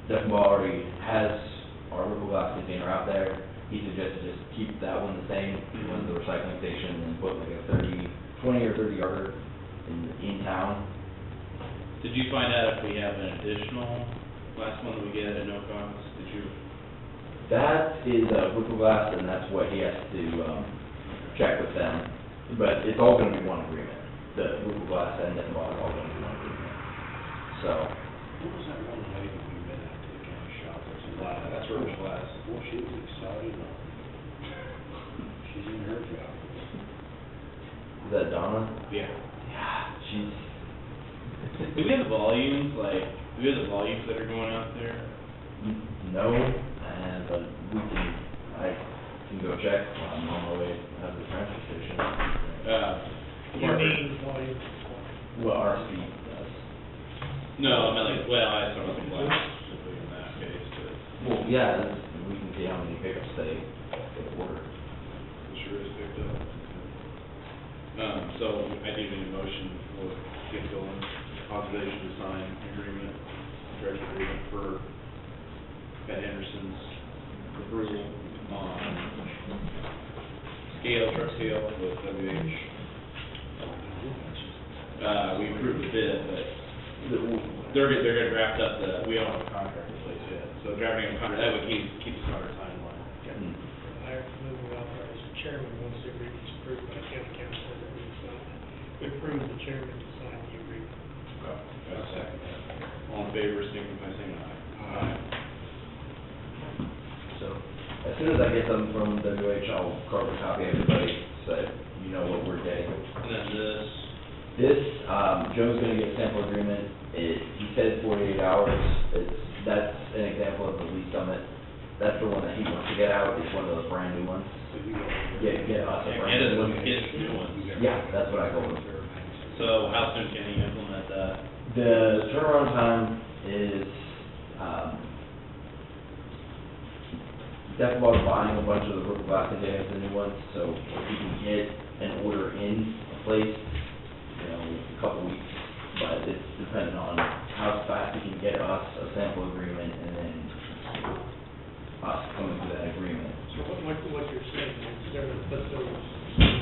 Deckenbach already has our Ripple Glass container out there. He suggested just keep that one the same, one at the recycling station, and put like a 20 or 30 yarder in town. Did you find out if we have an additional last one that we get at no cost? Did you? That is Ripple Glass, and that's what he has to, check with them. But it's all gonna be one agreement. The Ripple Glass and Deckenbach are all gonna be one agreement. So, What was that one lady we met out to the county shop? That's Ripple Glass. Well, she was excited. She's in her job. is that Donna? Yeah. Yeah, she's, Do we have the volumes, do we have the volumes that are going out there? no, but I can go check while I'm on my way out of the transfer station. You mean, volume? Well, RSP does. No, I meant I thought about the glass specifically in that case, but Well, yeah, we can see how many pickups they order. it sure is picked up. So I do need a motion for get going, authorization to sign agreement, contract agreement for Pat Henderson's approval on truck scale with WH. We approved the bid, but they're gonna draft up we don't have a contract in place yet, so drafting a contract, that would keep us on our timeline. I move we authorize the chairman, once the agreement is approved by county council, that we sign it. We approve the chairman to sign the agreement. I'll second that. All in favor, signify by saying aye. Aye. So, as soon as I get them from WH, I'll carve a copy of everybody, so that you know what we're getting. And then this, This, Joe's gonna get a sample agreement, he said 48 hours, that's an example of the lease summit. That's the one that he wants to get out, it's one of those brand new ones. Get us a get brand us new one. new ones. Yeah, that's what I told him. So how soon can he implement that? The turnaround time is, Deckenbach buying a bunch of the Ripple Glass containers, the new ones, so if we can get an order in place, a couple weeks, but it's dependent on how fast we can get us a sample agreement and then us coming to that agreement. So what you're saying is they're gonna put those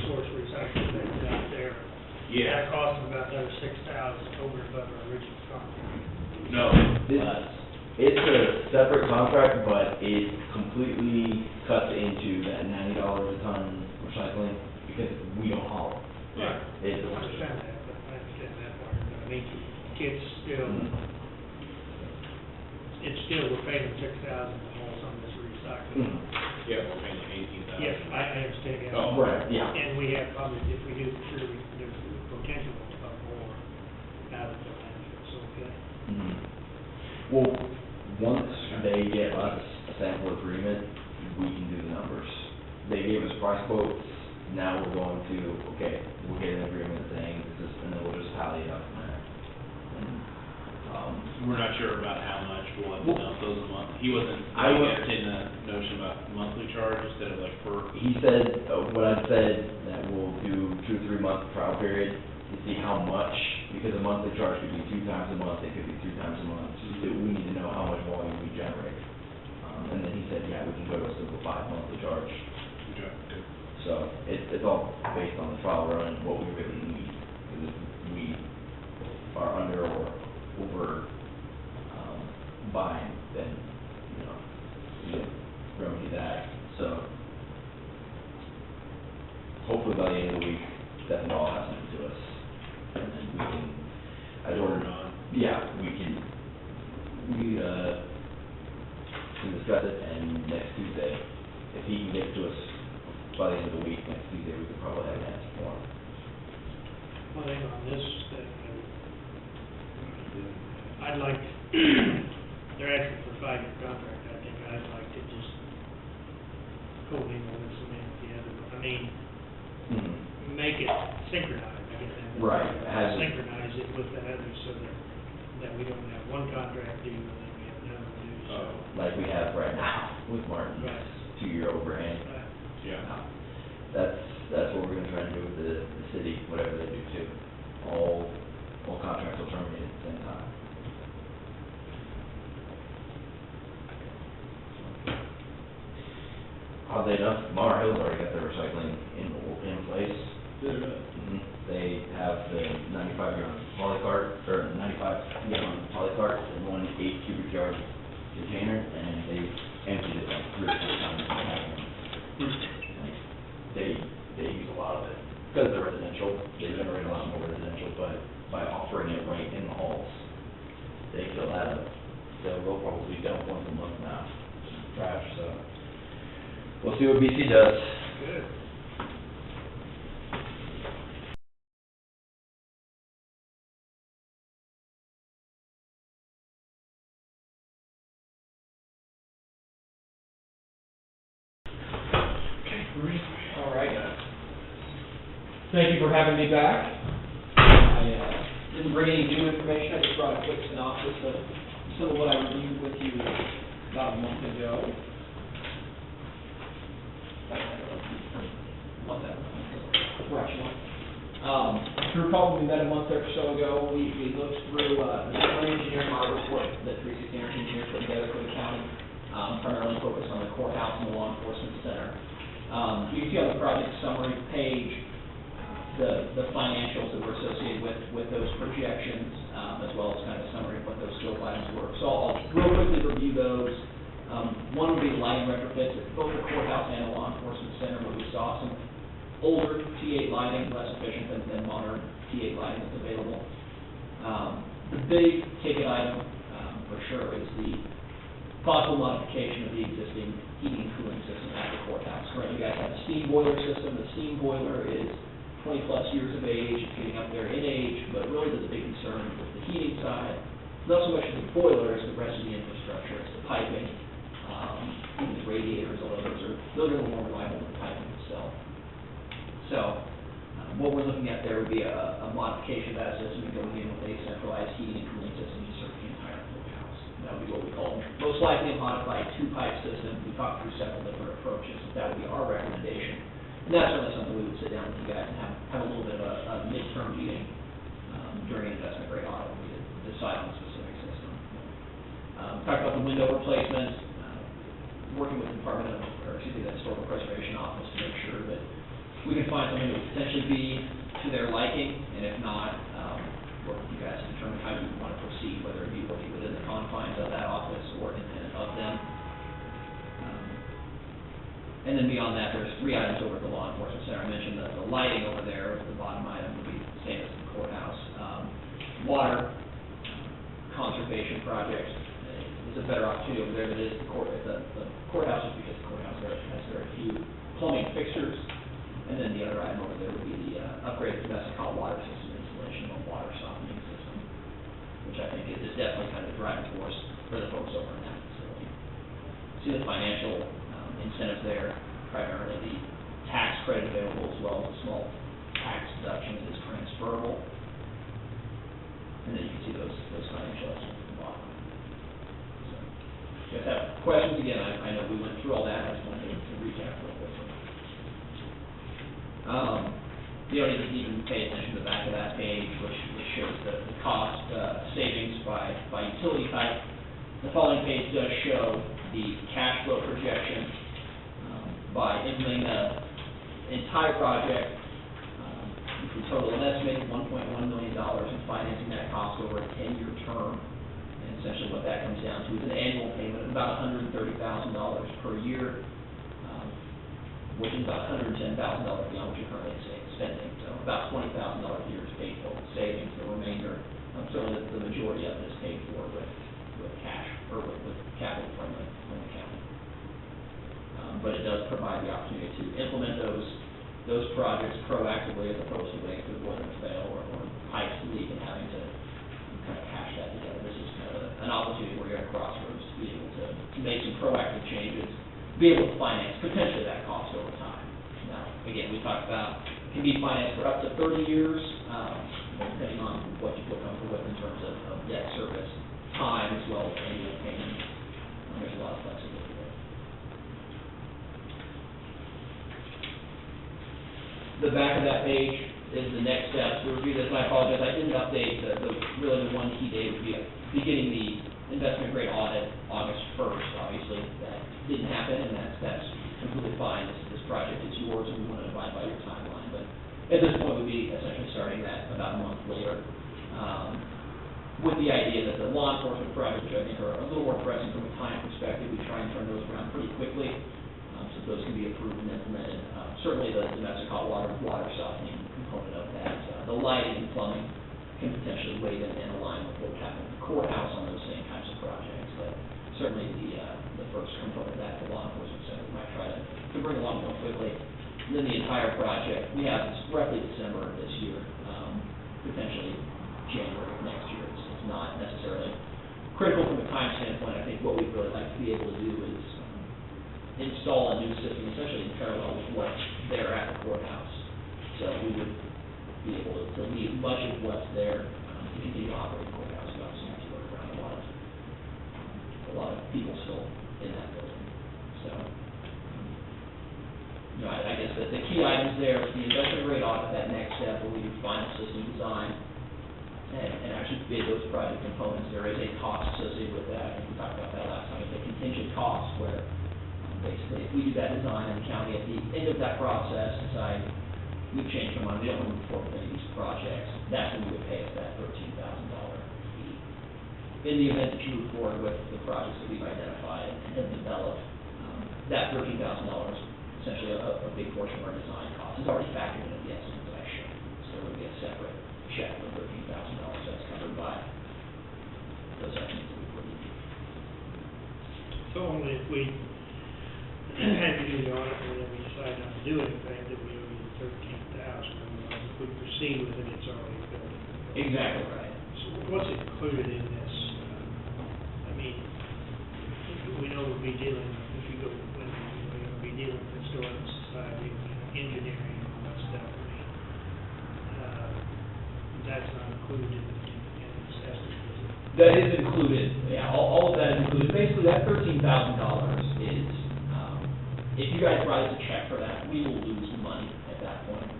source recycling things out there. Yeah. That costs them about another $6,000 over and above our original contract. No, This- less. It's a separate contract, but it completely cuts into that $90 a ton recycling because we don't haul it. Yeah. I understand that, but I understand that part. I mean, it's still, we're paying them $6,000 to haul some of this recycling. Yeah, we're paying like 18,000. Yes, I understand that. Oh, Right, yeah. And we have probably, if we do, sure, there's potential of more out of the landfills, okay? Mhm. Well, once they get us a sample agreement, we can do the numbers. They gave us price quotes now we're going to, okay, we'll get an agreement saying this is, and then we'll just tally it up from there. And, We're not sure about how much we'll have to dump those a month. He wasn't, I was- entertaining the notion about monthly charge instead of like per. he said, what I said, that we'll do 2 or 3 month trial period to see how much, because a monthly charge could be 2 times a month, it could be 3 times a month. So we need to know how much volume we generate. And then he said, yeah, we can go to a simplified monthly charge. Okay, good. So it's all based on the trial run and what we really need. Because if we are under or over buying, then, you know, we can remedy that. So hopefully by the end of the week, that all has to to us. And then we can, I don't know, yeah, we can discuss it, and next Tuesday, if he can get to us by the end of the week, next Tuesday, we could probably have an answer for him. One thing on this, that, I'd like, they're asking for a 5-year contract, I think I'd like to just co-mingle with cement together. I mean, make it synchronized, I guess. Right, has it- Synchronize it with the others so that we don't have one contract due and then we have another due, so. Like we have right now with Martin's Right. 2-year overhang. Yeah. That's what we're gonna try and do with the city, whatever they do too. All contracts will terminate at the same time. Oddly enough, Mar Hill's already got their recycling in place. They have the 95-gallon polycart, or 95-gallon polycart and 1 8-cubic yard container, and they emptied it like 3 or 4 times. They use a lot of it, because they're residential, they generate a lot more residential, but by offering it right in the halls, they fill that up. So we'll probably dump once a month now, trash, so. We'll see what BC does. Good. All right. Thank you for having me back. I didn't bring any new information, I just brought a quick synopsis of some of what I reviewed with you about a month ago. If you recall, when we met a month or so ago, we looked through the preliminary engineering audit report that 360 Energy Engineers put together for the county, primarily focused on the courthouse and the law enforcement center. You can see on the project summary page the financials that were associated with those projections, as well as kind of a summary of what those scope items were. So I'll real quickly review those. One would be the lighting retrofits at both the courthouse and the law enforcement center, where we saw some older T8 lighting, less efficient than modern T8 lighting that's available. The big ticket item, for sure, is the possible modification of the existing heating and cooling system at the courthouse. Currently, you guys have a steam boiler system. The steam boiler is 20-plus years of age, it's getting up there in age, but really the big concern is the heating side. Not so much the boiler as the rest of the infrastructure, it's the piping, even the radiators, although those are a little more reliable than the piping itself. So, what we're looking at there would be a modification of that system, going in with a centralized heating and cooling system to serve the entire courthouse. That would be what we call, most likely a modified 2-pipe system. We talked through several different approaches, but that would be our recommendation. And that's certainly something we would sit down with you guys and have a little bit of a midterm meeting during an investment grade audit when we decide on the specific system. Talked about the window replacement, working with the the Historical Preservation Office to make sure that we can find something that would potentially be to their liking, and if not, work with you guys to determine how you want to proceed, whether it be working within the confines of that office or independent of them. And then beyond that, there's 3 items over at the law enforcement center. I mentioned the lighting over there, the bottom item would be the same as the courthouse. Water conservation project is a better opportunity over there than it is the courthouse, just because the courthouse has very few plumbing fixtures. And then the other item over there would be the upgraded domestic hot water system, installation of a water softening system, which I think is definitely kind of a driving force for the folks over in that facility. See the financial incentives there, primarily the tax credit available as well as a small tax deduction that is transferable. And then you can see those financial estimates at the bottom. So, if you guys have questions, again, I know we went through all that, I just wanted to recap real quickly. You don't need to even pay attention to the back of that page, which shows the cost savings by utility type. The following page does show the cash flow projection by implementing the entire project, which would total an estimated $1.1 million and financing that cost over a 10-year term. And essentially what that comes down to is an annual payment of about $130,000 per year, which is about $110,000 beyond what you're currently spending. So about $20,000 a year is paid for with savings. The remainder, certainly the majority of it is paid for with cash or with capital from the county. But it does provide the opportunity to implement those projects proactively as opposed to waiting for the weather to fail or pipes to leak and having to kind of hash that together. This is kind of an opportunity where you're at a crossroads to be able to make some proactive changes, be able to finance potentially that cost over time. Now, again, we talked about it can be financed for up to 30 years, depending on what you feel comfortable with in terms of debt service, time, as well as annual payments. There's a lot of flexibility there. The back of that page is the next steps. We review this, and I apologize, I didn't update really the one key date would be beginning the investment grade audit August 1st. Obviously, that didn't happen, and that's completely fine. This project is yours, and we want to abide by your timeline. But at this point, we'd be essentially starting that about a month later, with the idea that the law enforcement projects, which I think are a little more pressing from a time perspective, we try and turn those around pretty quickly, so those can be approved and implemented. Certainly, the domestic hot water softening component of that, the lighting and plumbing can potentially wait and align with what would happen at the courthouse on those same types of projects. But certainly, the first component of that, the law enforcement center, we might try to bring along more quickly. And then the entire project, we have roughly December of this year, potentially January of next year. It's not necessarily critical from a time standpoint. I think what we'd really like to be able to do is install a new system, essentially in parallel with what's there at the courthouse. So we would be able to leave much of what's there to continue to operate the courthouse. We obviously have to work around a lot of people still in that building. So, I guess the key items there is the investment grade audit, that next step where we do final system design and actually bid those project components. There is a cost associated with that. I think we talked about that last time. It's a contingent cost where basically if we do that design in the county at the end of that process decide we've changed our mind, we don't want to move forward with any of these projects, that's when we would pay us that $13,000 fee. In the event that you move forward with the projects that we've identified and have developed, that $13,000, essentially a big portion of our design cost, is already factored into the estimate that I showed. So there would be a separate check for $13,000 that's covered by those estimates that we put in. So only if we had to do the audit and then we decide not to do anything, that we owe you $13,000. Otherwise, if we proceed with it, it's already built. Exactly right. So what's included in this? I mean, we know we'll be dealing, if you go, when we'll be dealing with historical society, engineering, and all that stuff. I mean, that's not included in this estimate, is it? That is included, yeah, all of that is included. Basically, that $13,000 is, if you guys write us a check for that, we will lose money at that point.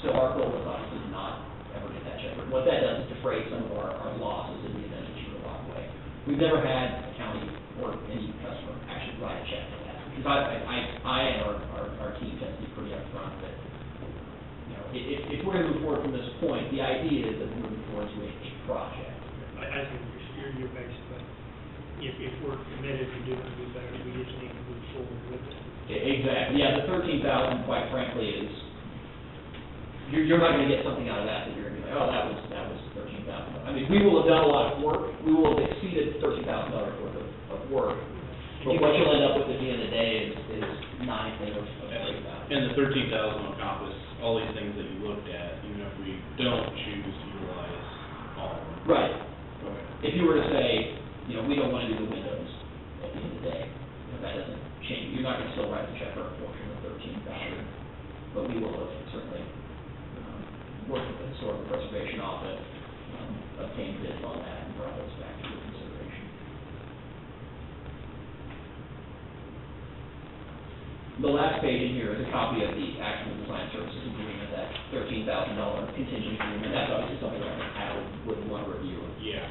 So our goal is obviously to not ever get that check. What that does is defray some of our losses in the event that you walk away. We've never had a county or any customer actually write a check for that. Because I and our team tend to be pretty upfront that, if we're going to move forward from this point, the idea is that we're moving forward to a project. I think you're basically, if we're committed to doing it better, we just need to move forward with it. Exactly, yeah, the $13,000, quite frankly, is, you're not gonna get something out of that you're gonna be like, oh, that was $13,000. I mean, we will have done a lot of work, we will have exceeded $13,000 worth of work, but what you'll end up with at the end of the day is nine things of $30,000. And the $13,000 will encompass all these things that you looked at, even if we don't choose to utilize all of them. Right. Okay. If you were to say, we don't want to do the windows at the end of the day, that doesn't change. You're not going to still write the check for a portion of $13,000. but we will have certainly, worked with the Historical Preservation Office, obtained bids on that and brought those back to your consideration. The last page in here is a copy of the actual design services agreement, that $13,000 contingent agreement. That's obviously something that I would want to review. Yeah.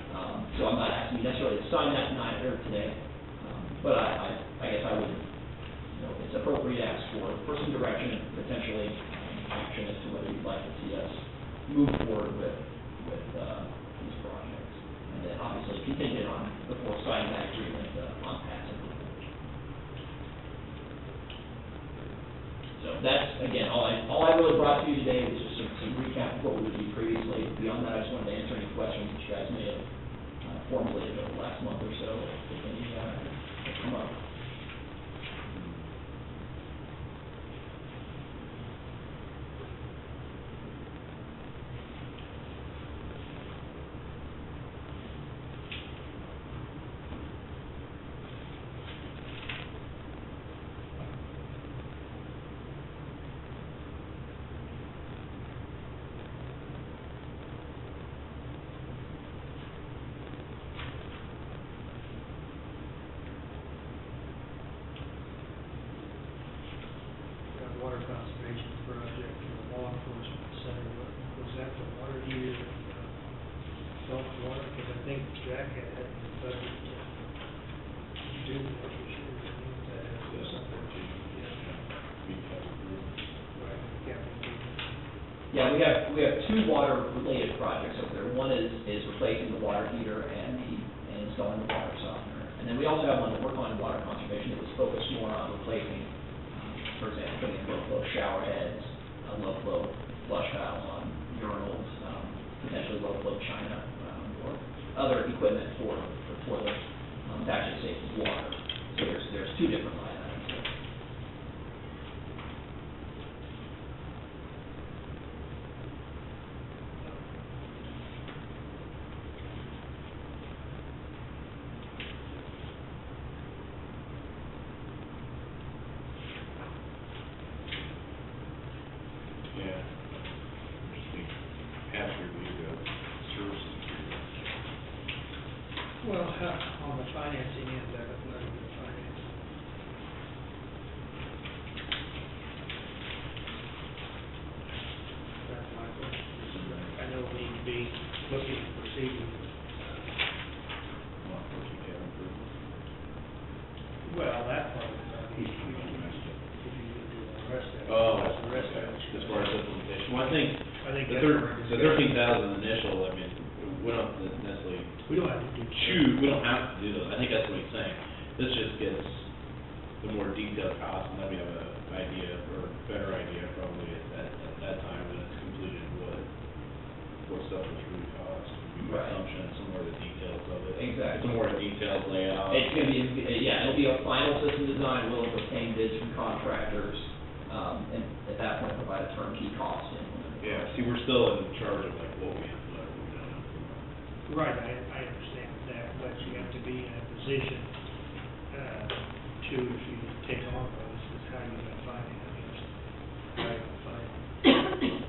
So I'm not asking you necessarily to sign that tonight or today, but I guess I would, it's appropriate to ask for some direction and potentially action as to whether you'd like to see us move forward with these projects. And then obviously contingent on before signing that agreement on passing. So that's, again, all I really brought to you today was just some recap of what we reviewed previously. Beyond that, I just wanted to answer any questions that you guys may have formulated over the last month or so, if any have come up. Water conservation project for the law enforcement center, was that the water heater, salt water? Because I think Jack had that in the budget to do that this year. That's not 14. Right, capital. Yeah, we have two water-related projects over there. One is replacing the water heater and installing the water softener. And then we also have one that work on water conservation that was focused more on replacing, for example, putting in low-flow shower heads, low-flow flush valves on urinals, potentially low-flow china, or other equipment for toilets, to actually save water. So there's two different line items there. Yeah. Interesting. After we go services. Well, on the financing end, that would let them finance. That's my question. I know we need to be looking at proceeding. Not 14 cabin improvement. Well, that part of it, I mean, if you would do the rest of it. Oh, That's the rest of it. as far as implementation, well, I think I think the that's where it's- 13,000 initial, I mean, we don't necessarily We don't have to do. we don't have to do those, I think that's what he's saying. This just gets the more detailed cost, and then we have an idea, or a better idea probably at that time when it's completed, what stuff was really cost. Maybe Right. assumption, some more of the details of it. Exactly. Some more detailed layout. It's gonna be, it'll be a final system design, we'll obtain bids from contractors, and at that point provide a turnkey cost to implement. Yeah, see, we're still in charge of like what we implement, what we don't implement. Right, I understand that, but you have to be in a position, to, if you take on those, is how you gonna finance, how you gonna finance.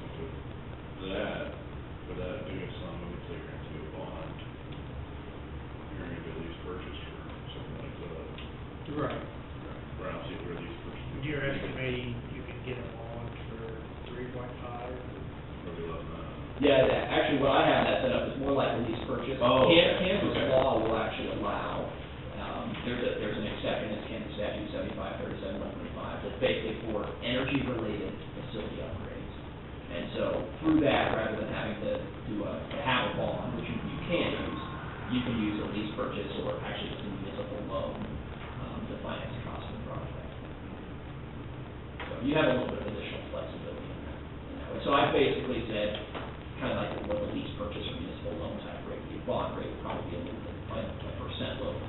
For that, doing some, we would say you're gonna do a bond. You're gonna do a lease purchase for something like that. Right. Or else you would lease purchase. You're estimating you can get a bond for 3.5? Probably less than that. Yeah, actually, what I have that set up is more like a lease purchase. Oh, okay. Kansas Okay. law will actually allow, there's an exception, it's Kansas statute 7537-125, that's basically for energy-related facility upgrades. And so through that, rather than having to have a bond, which you can use a lease purchase or actually just a municipal loan to finance the cost of the project. So you have a little bit of additional flexibility in that way. So I basically said, kind of like what the lease purchase or municipal loan type rate, the bond rate would probably be a little bit, like a percent lower.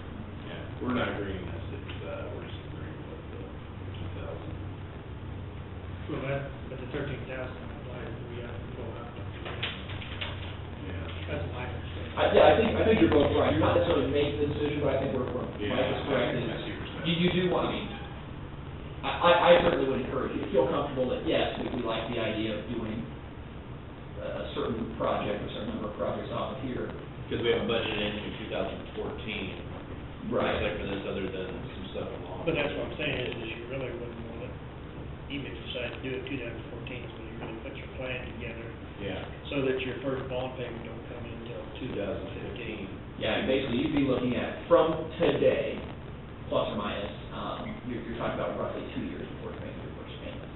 Yeah, we're not agreeing necessarily with that, we're just agreeing with the 2,000. Well, but the 13,000, why we have to go out? Yeah. That's my understanding. I think you're both right. You're not necessarily making the decision, but I think Mike is correct. Yeah, I see what you're saying. You do want, I I certainly would encourage you, to feel comfortable that, yes, we like the idea of doing a certain project, a certain number of projects off of here. Because we haven't budgeted anything in 2014. Right. Like for this, other than some stuff in law. But that's what I'm saying, is you really wouldn't want it, even if you decide to do it 2014, is when you really put your plan together, Yeah, so that your first bond payment don't come in until 2015. Yeah, and basically, you'd be looking at, from today, plus or minus, you're talking about roughly 2 years before you make your first payment.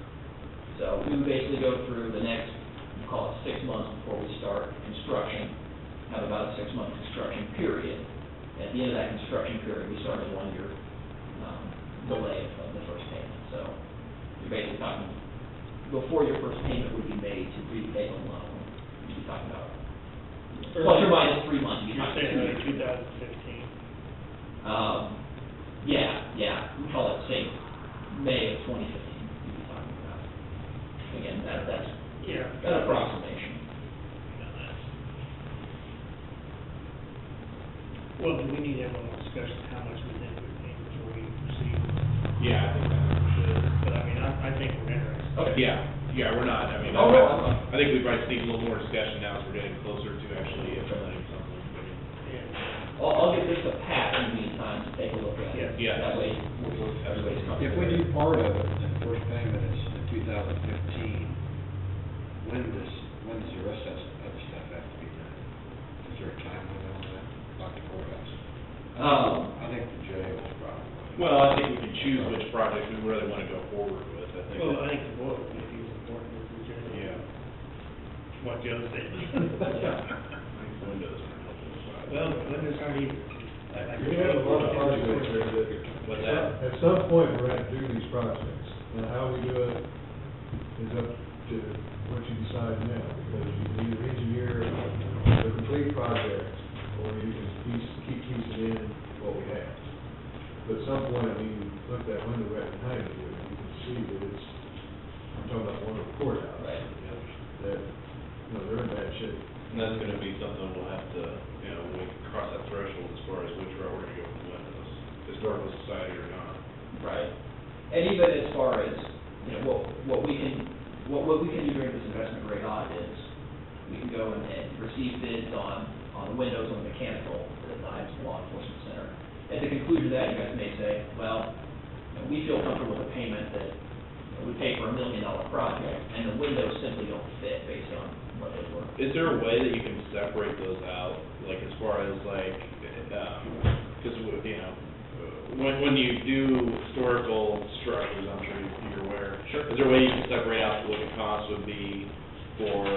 So we would basically go through the next, we call it 6 months before we start construction, have about a 6-month construction period. At the end of that construction period, we start a 1-year delay of the first payment. So you're basically talking, before your first payment would be made to repay the loan, you'd be talking about plus or minus 3 months. You'd be You're talking saying 2 years. early 2015. Yeah, we call it, say, May of 2015, you'd be talking about. Again, that's Yeah. an approximation. Well, do we need to have a discussion how much we think we need before we proceed? Yeah, I think that we should. But I mean, I think we're interested. Okay. Yeah, we're not, I mean, Oh, no, I'm- I think we probably need a little more discussion now as we're getting closer to actually implementing something. Yeah. I'll give this a pat in the meantime to take a look at it. Yeah. That way, everybody's comfortable. If we do part of it, and the first payment is in 2015, when does the rest of the stuff have to be done? Is there a time limit on that, like the courthouse? I think the jail is probably. Well, I think we can choose which project we really want to go forward with, I think. Well, I think the board would be important with the general. Yeah. What Joe said. Yeah. I think windows are helpful. Well, windows aren't either. We have a lot of projects there that, What's that? at some point, we're gonna do these projects. And how we do it is up to what you decide now, because you can either engineer the complete project, or you can keep piecing in what we have. But at some point, I mean, look at that window right behind you, and you can see that it's, I'm talking about one of the courthouse. Right. That, you know, they're in bad shape. And that's gonna be something we'll have to, you know, when we cross that threshold as far as which route we're gonna go with windows, historical society or not. Right. And even as far as, you know, what we can do during this investment grade audit is, we can go and receive bids on the windows, on the mechanical, for the Knives Law Enforcement Center. At the conclusion of that, you guys may say, well, you know, we feel comfortable with a payment that, you know, we pay for $1 million project, and the windows simply don't fit based on what they were. Is there a way that you can separate those out, like as far as like, because, you know, when you do historical structures, I'm sure you're aware. Sure. Is there a way you can separate out what the cost would be for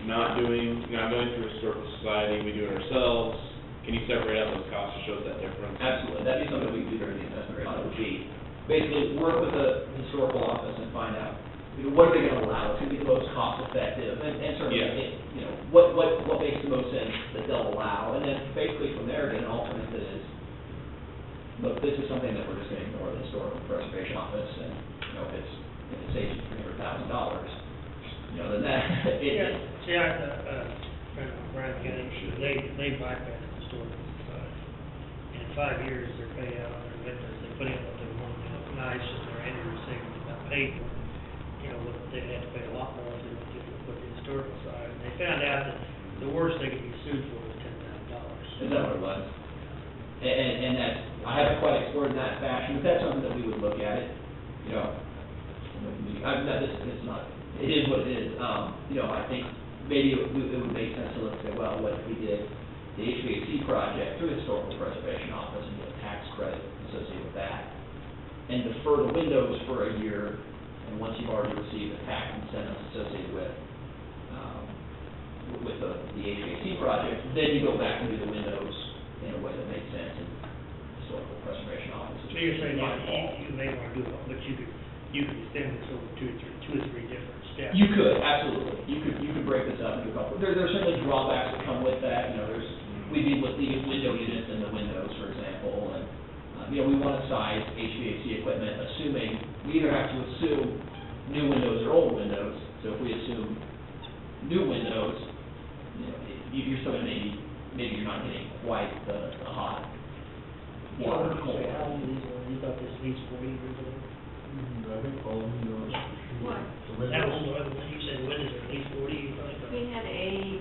not going through a historical society, we do it ourselves? Can you separate out those costs to show us that difference? Absolutely, that'd be something we could do during the investment grade audit, would be basically work with the historical office and find out, you know, what are they gonna allow to be the most cost effective, and certainly, Yeah. you know, what makes the most sense that they'll allow, and then basically from there, get an alternate that is, look, this is something that we're just gonna ignore the historical preservation office, and, you know, if it saves $300,000, you know, then that, Yeah, see, friend of Brian Kennedy, they bypassed the historical society. In 5 years, their payout on their windows, they put in what they wanted, you know, nice, and their end receiving got paid for. You know, but they had to pay a lot more than they did with the historical side. And they found out that the worst they could be sued for was $10,000. is that what it was? And that's, I haven't quite explored in that fashion, but that's something that we would look at it, you know. It's not, it is what it is, you know, I think maybe it would make sense to look and say, well, what if we did the HVAC project through the Historical Preservation Office and get a tax credit associated with that, and defer the windows for a year, and once you've already received the tax incentives associated with the HVAC project, then you go back and do the windows in a way that makes sense in Historical Preservation Office. So you're saying you may want to do it, but you could extend this over two or three different steps. You could, absolutely. You could break this up into a couple. There are certainly drawbacks that come with that, you know, we'd be leaving window units in the windows, for example, and, you know, we want to size HVAC equipment, assuming, we either have to assume new windows or old windows, so if we assume new windows, you know, you're still gonna maybe you're not getting quite the hot water, cold. How old are these ones? You thought this needs 40 years old? I think all of you know, for sure. What? The That was windows. one of the, you said windows are at least 40, you think? We had a,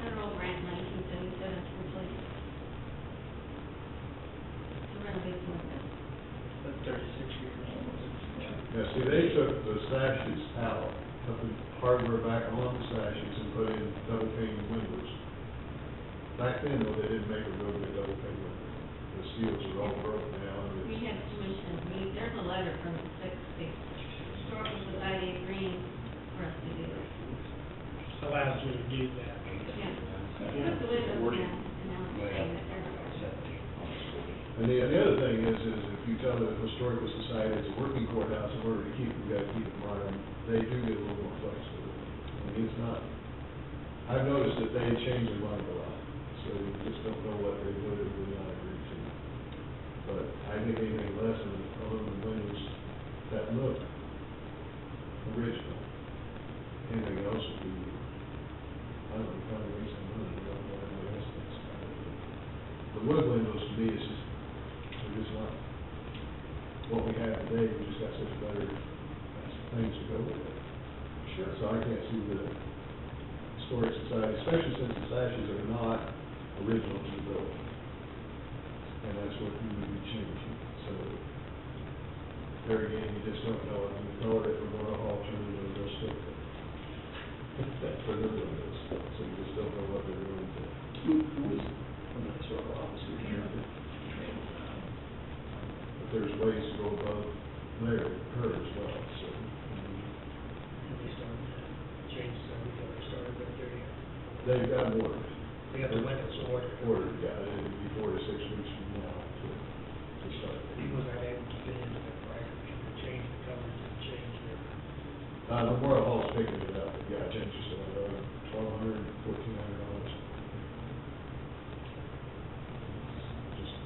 federal grant in 1977 to complete the renovation windows. But 36 years old. Yeah, see, they took the sashes out, put the hardware back on the sashes and put in double pane windows. Back then, though, they didn't make a real good double pane window. The seals are all broken now, and We it's, had permission, there's a letter from the Historical Society agreeing for us to do it. Allows you to do that. Yeah. We put the windows in, and now it's saying that they're not. and the other thing is if you tell the Historical Society it's a working courthouse, in order to keep, we gotta keep it modern, they do get a little more flexible. I mean, it's not, I've noticed that they change their mind a lot, so you just don't know what they would or would not agree to. But I think anything less than aluminum windows that look original, anything else would be, I don't know, kind of wasting money, I don't know what anybody else thinks about it. The wood windows, to me, is just, they're just not what we have today, we just got such better things to go with it. Sure. So I can't see the Historic Society, especially since the sashes are not original to the building. And that's what we would be changing, so. There again, you just don't know, I mean, the color if we're going to alternative, they'll stick to. That's for their windows, so you just don't know what they're doing to. Who was from the historical office who came up with training? But there's ways to go above there, her as well, so. And they started to change some, before they started right there, yeah. They've got orders. We got the windows ordered. Ordered, yeah, it'd be 4 to 6 weeks from now to start. He was not able to fit into the price, and change the colors and change their, Memorial Hall's picking it up, yeah, it changes to $1,200, $1,400. Just,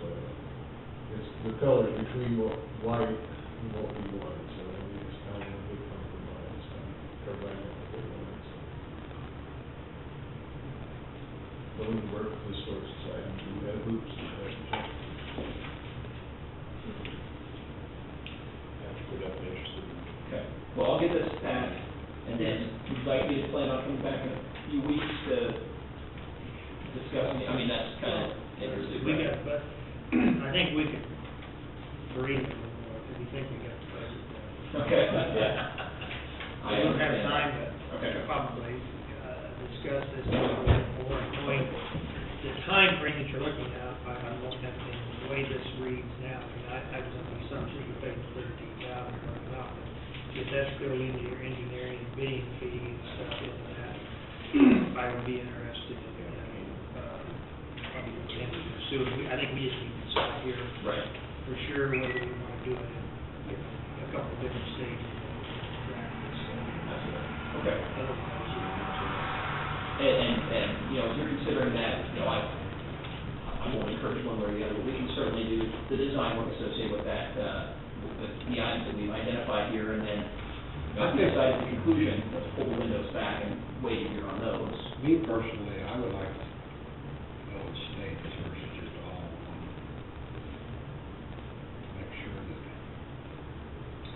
it's the colors between white and what we want, so I mean, it's kind of a big compromise, everybody wants what they want, so. But we work with the Historic Society, we have hoops, we have to check. Have to put up there, so. Okay, well, I'll get this back, and then would you like me to plan on coming back in a few weeks to discuss, I mean, that's kind of interesting. we got, but I think we could breathe a little more, because we think we got the budget there. Okay, yeah. I don't have time Okay. to probably, discuss this a little bit more, knowing the time frame that you're looking at, I won't have to, the way this reads now, I mean, I was under the assumption you paid $13,000 or not, but if that's clearly into your engineering and bidding fee and stuff in that, I would be interested in, probably looking into pursuing, I think we just need to decide here Right. for sure whether we want to do it in, a couple of different stages of practice. Okay. Otherwise, And, you know, if you're considering that, you know, I won't encourage one way or the other, but we can certainly do the design work associated with that, with the items that we've identified here, and then, you know, if we decide at the conclusion, let's pull the windows back and wait a year on those. Me personally, I would like to go in stages versus just all in one. Make sure that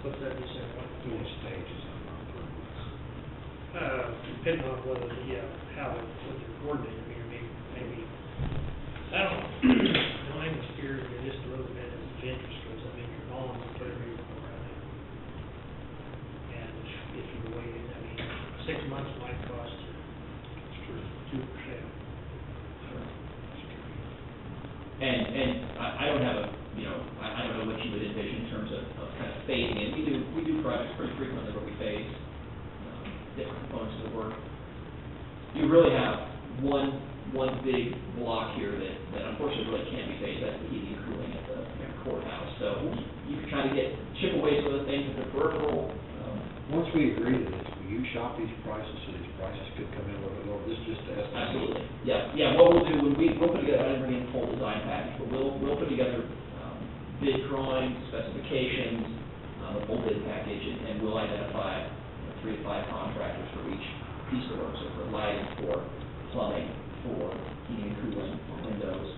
what's that you said? doing stages on our improvements. Depending on whether how it, what your coordinator here, maybe, I don't know. The only thing that's scares me just a little bit is the interest, because I mean, you're on for every right now. And if you're waiting, I mean, 6 months might cost you 2%. And I don't have a, you know, I don't know what you would envision in terms of kind of phasing it. We do projects pretty frequently where we phase different components of the work. You really have one big block here that unfortunately really can't be phased, that's the heating and cooling at the courthouse. So you can kind of chip away some of the things at the peripheral. Once we agree to this, will you shop these prices, so these prices could come in a little bit lower, this is just the estimate? Absolutely. Yeah, what we'll do, we'll put together, I didn't bring in the full design package, but we'll put together bid drawings, specifications, a full bid package, and we'll identify 3 to 5 contractors for each piece of work, so for lighting, for plumbing, for heating and cooling, for windows,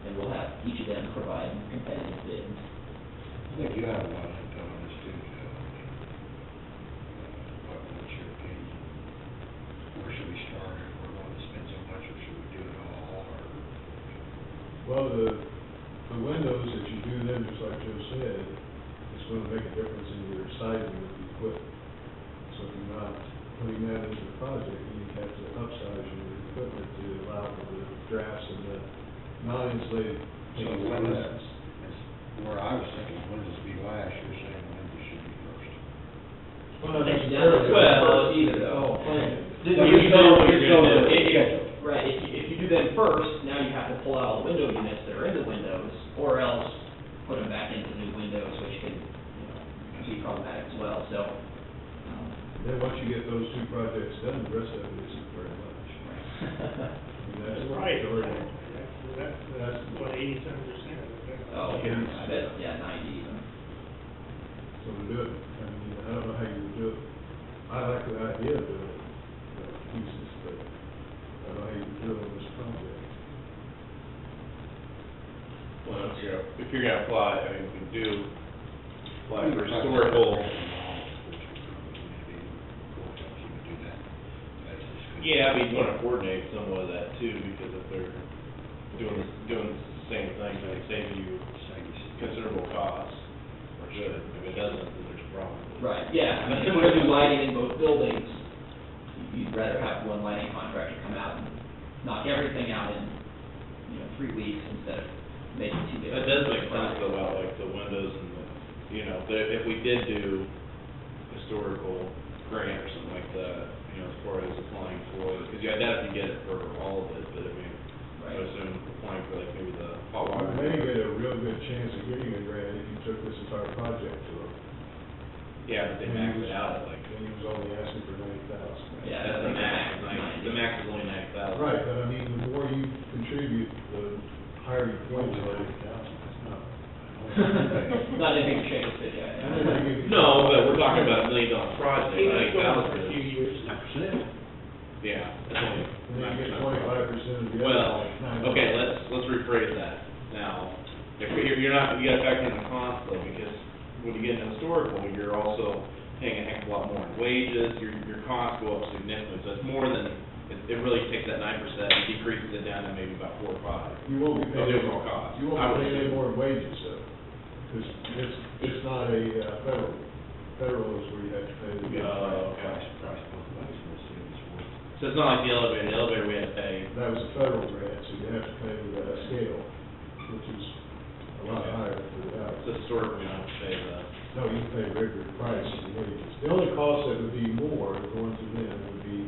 and we'll have each of them provide competitive bids. I think you have a lot of input on this too, Jeff. Well, the windows that you do then, just like Joe said, it's gonna make a difference in your sizing of the equipment. So if you're not putting that into the project, you have to upsize your equipment to allow for the drafts and the non-insulated So things when like is, that. where I was thinking, when does it be last, you're saying when does it should be first? Well, not necessarily. Well, either Oh, though. planning. You know what you're gonna do. Right, if you do them first, now you have to pull out all the window units that are in the windows, or else put them back into new windows, which can, be problematic as well, so. Then once you get those two projects done, the rest of it isn't very much. I mean, that's Right, majority. that's what, 87%? Oh, here, I bet, yeah, 90 even. So to do it, I mean, I don't know how you would do it. I like the idea of doing it, pieces, but I don't know how you would do it on this project. Well, if you're gonna apply, I mean, we can do, apply for historical. Yeah, I mean, you wanna coordinate somewhat of that too, because if they're doing the same thing, they save you considerable costs, or should. If it doesn't, then there's a problem. Right, yeah, I mean, if we're gonna do lighting in both buildings, you'd rather have one lighting contractor come out and knock everything out in, 3 weeks instead of making two different. That does make sense though, about like the windows and the, if we did do historical grant or something like that, as far as applying for, because I'd have to get it for all of it, but I mean, I would assume applying for like maybe the hot water. You may get a real good chance of getting a grant if you took this entire project to them. Yeah, but they max it out at like, And he was only asking for $90,000. Yeah, that's the max, the 90. max is only 90,000. Right, but I mean, the more you contribute, the higher your points are. Not anything to shake a stick at. No, but we're talking about $1 million project, Keep like it going for a $90,000. few years. Yeah, it's only. And then you get 25% of the other. Well, like okay, let's rephrase that. Now, if you're not, you gotta factor in the cost though, because when you get into historical, you're also paying a heck of a lot more in wages, your costs go up significantly, so it's more than, it really takes that 9% and decreases it down to maybe about 4 or 5. You won't be Of paying. the overall cost. You I won't would be paying any assume. more wages though, because it's not a federal. Federal is where you have to pay the. Oh, okay. Price both ways, we'll see if it's worth it. So it's not like the elevator we had to pay. That was a federal grant, so you have to pay the scale, which is a lot higher for the hours. So historically, we don't have to pay the, No, you pay regular price and wages. The only cost that would be more going to them would be,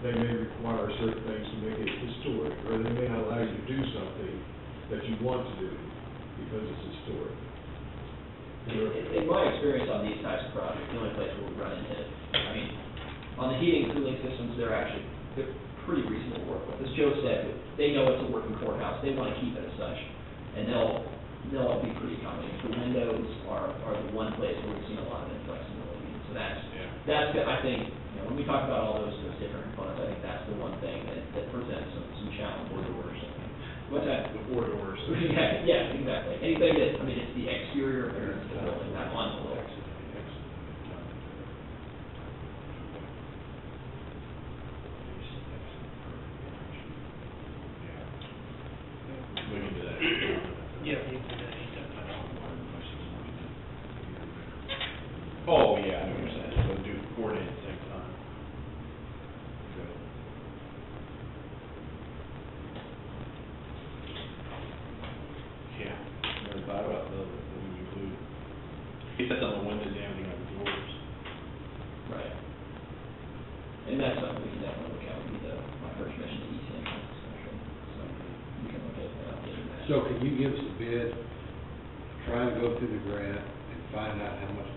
they may require certain things to make it historic, or they may not allow you to do something that you want to do because it's historic. In my experience on these types of projects, the only place where we run into it, I mean, on the heating and cooling systems, they're pretty reasonable to work with. As Joe said, they know it's a working courthouse, they want to keep it as such, and they'll be pretty accommodating. The windows are the one place where we've seen a lot of inflexibility, so that's good. I think, when we talk about all those different components, I think that's the one thing that presents some challenge. or doors. What's that? Or doors. Yeah, exactly. Anything that, it's the exterior appearance of the building, that envelope. We can do that. Yeah, you can do that. Oh, yeah, I know what you're saying, so do coordinate at the same time. Yeah, never thought about those, that we include. He said on the windows, and everything on the doors. Right. And that's something we can definitely look at, would be my first mission to East Hampton, especially, so we can look at that. So can you give us a bid, try to go through the grant and find out how much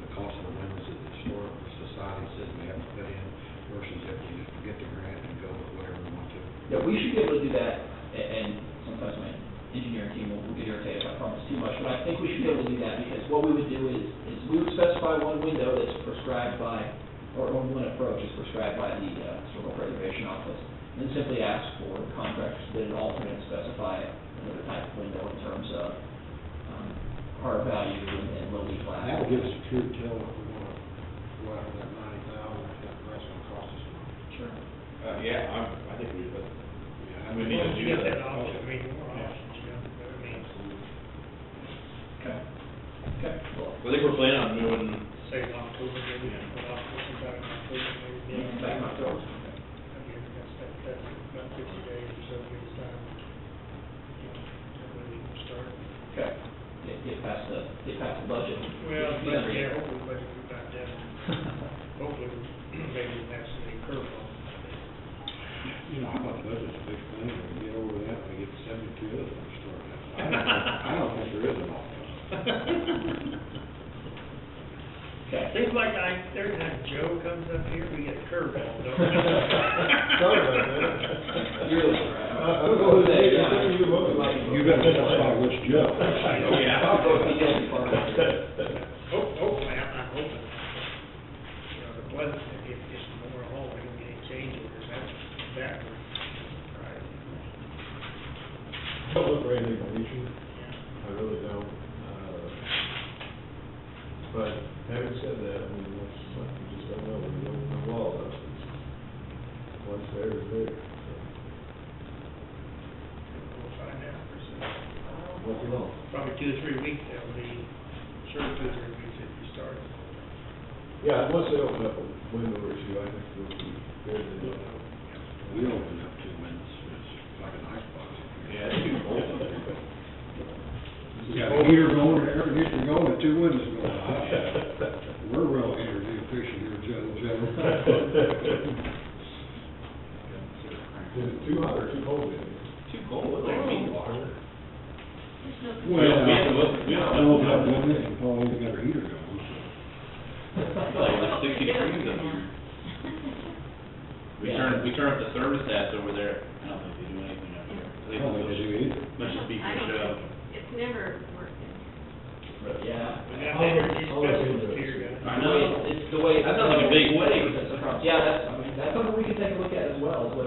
the cost of the windows that the historical society says we have to put in versus if we just forget the grant and go with whatever we want to? Yeah, we should be able to do that, and sometimes my engineering team will get irritated if I promise too much, but I think we should be able to do that, because what we would do is we would specify one window that's prescribed by, or one approach is prescribed by the Historical Preservation Office, and simply ask for contractors to bid an alternate, specify another type of window in terms of hard value and low leak glass. That will give us a true tell if we want to go after that 90,000, if that price gonna cost us much. Sure. Yeah, I think we, but, Yeah, we need to do Get that. that option, I mean, more options. plan on doing, Say in October, maybe, sometime in October, maybe. Yeah, back in October. Again, that's about 50 days or so, give us time, that way we can start. Okay. Get past the budget. Well, but, yeah, hopefully, budget will back down. Hopefully, maybe we'll have some curveballs. You know, I thought the budget's a big thing, when we get over that, we get 72 other ones started. I don't think there is an awful lot. Okay. Seems like every time Joe comes up here, we get a curveball, don't we? Sorry about that. You're right. I don't know who that is. You better specify which Joe. Oh, yeah. I'll go with the guilty part. Hopefully, I'm hoping, the Pleasant, if it's Memorial Hall, we don't get any change orders, that's backward. Right. Don't look for anything major, I really don't. But having said that, I mean, that's, you just don't know when you open the wall up. What's there is there. We'll find out for sure. What you know. Probably 2 or 3 weeks, that'll be, sure, 2 or 3 weeks if you start. Yeah, once they open up a window or two, I think we'll be good to know. We opened up 2 minutes, it's like an icebox. yeah, it's too cold. You got a heater going, and air conditioner going, and 2 windows going. We're real heater efficient here, Joe. Is it too hot or too cold in here? Too cold, what do you mean? There's no. we don't I opened up 1 minute, and Paul only got her heater going. It's like 60 degrees in here. We turn up the thermostats over there, I don't think they do anything up there. I don't think they do either. Must just be I for don't show. think, it's never worked. But, yeah. We got bigger discussions here, guys. I know. It's the way. That sounds like a big wave. Yeah, that's something we can take a look at as well, is what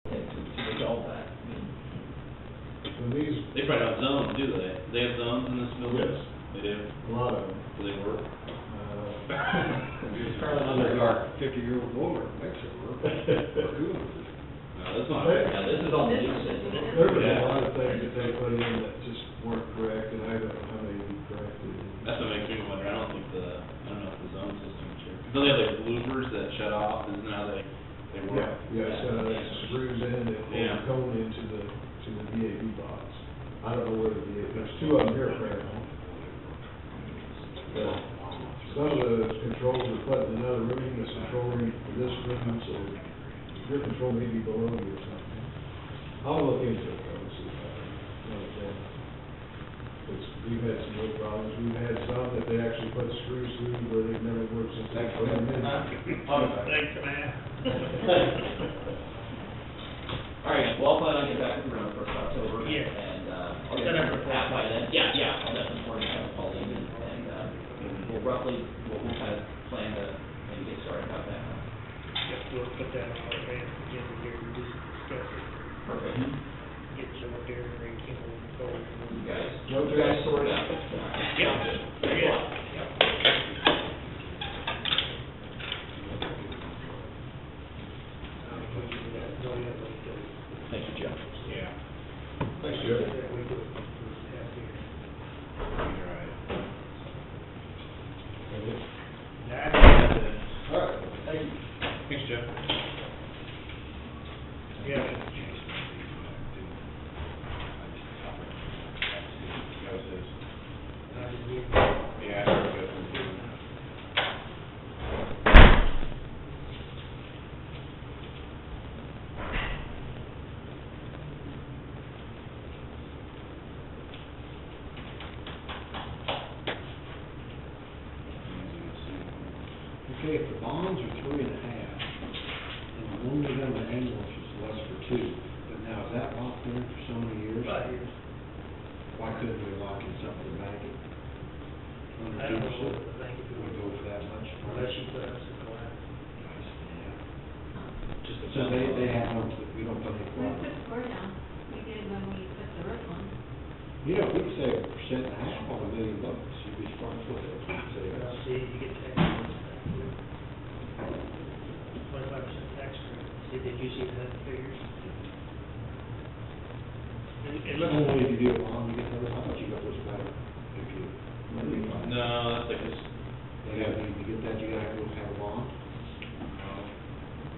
to resolve that. When these, They probably have zones, do they? They have zones in this building? Yes. They do? a lot of them, Do they work? There's our 50-year-old boiler, makes it work. No, that's not. Now, this is all the new There system. was a lot of things that they put in that just weren't correct, and I don't know how they be corrected. That's what makes me wonder, I don't know if the zone system is sure. Don't they have like loopers that shut off, isn't that how they work? Yes, it screws in and Yeah. pulls the cone to the VAV box. I don't know where the VAV, there's 2 of them here apparently. But some of the controls are put in another room, this control room for this room, so your control may be below you or something. I'll look into it though, see if I can understand. Because we've had some real problems, we've had some that they actually put screws through where they've never worked since they put them in. Thanks, man. All right, well, I'll plan on getting back with you around 1st of October. Yeah. And, I'll Set get up a a report by then. Yeah, I'll definitely coordinate with Pauline and, we'll roughly, we'll kind of plan to maybe get started about that. Yep, we'll put that on our advance agenda here, we just discuss it, Perfect. get some up there and bring people in the cold. You guys sort it out. Yep. Thanks a lot. Yep. Thank you, Jeff. Yeah. Thanks, Joe. All right, thank you. Thanks, Jeff. Yeah. Yeah, I heard that one too. Okay, if the bonds are 3.5, and the loan to them, the ambulance is less for 2, but now is that locked in for so many years? 5 years. Why couldn't we lock in something back at under I don't know 2%? what to think if We we go for that much? unless you put us in class. Just So they have ones that we don't put any We for. put the score down, we did when we put the roof on. You know, if we could save 1.5% on $1 million, you'd be surprised what that would save us. See, you get tax. 25% tax Did you see the figures? It The looks, only way to do it wrong, you get those, how much you got those better? If you, No, that's like this, to get that, you gotta go have a bond.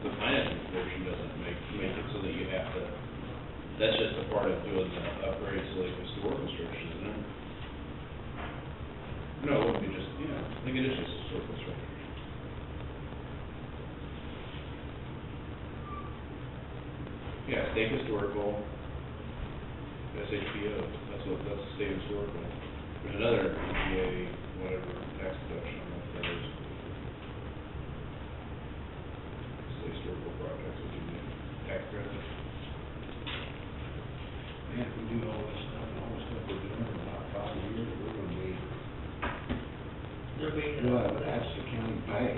the financing portion doesn't make it so that you have to, that's just a part of doing the upgrades to like historical structures, isn't it? No, it wouldn't be just, yeah, I think it is just historical structures. Yeah, state historical, SHPO, that's the state historical. There's another EPA, whatever, tax deduction, I don't know if that is. State historical projects, which is the tax credit. Man, if we do all this stuff, and all the stuff we're doing in about 5 years, we're gonna be, there'll be, well, that's the county bank.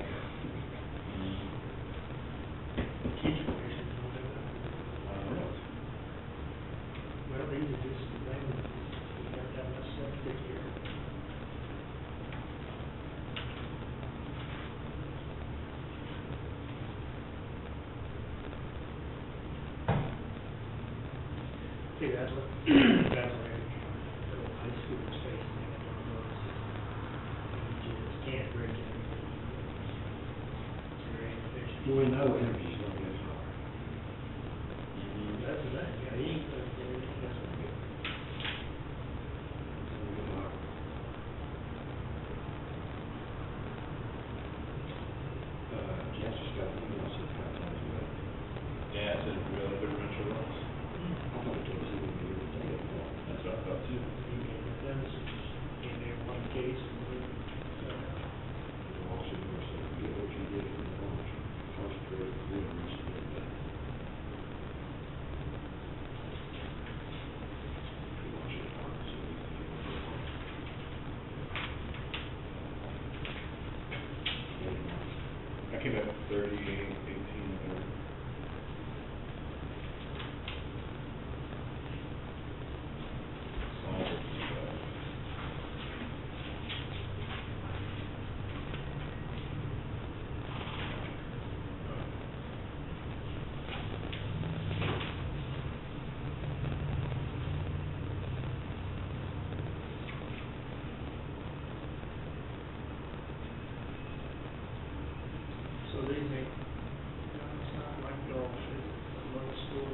kids commission, whatever. Well, these are just, we got that much stuff this year. See, that's what, that's what the high school is facing. You just can't bridge it. You're inefficient. We know energy's gonna get hard. That's the thing, yeah, you ain't gonna get anything, that's what we. Jess just got an email said how things went. Yeah, it's a really good provincial laws. I thought it was even the other day. That's what I thought too. In there, one case, and we, The officer there said, "Get what you did for the launch, concentrate on doing what you did better." We want you to talk to me, if you want to talk. I came up 38, 18, or. so they make, it's not like golf, it's the low school,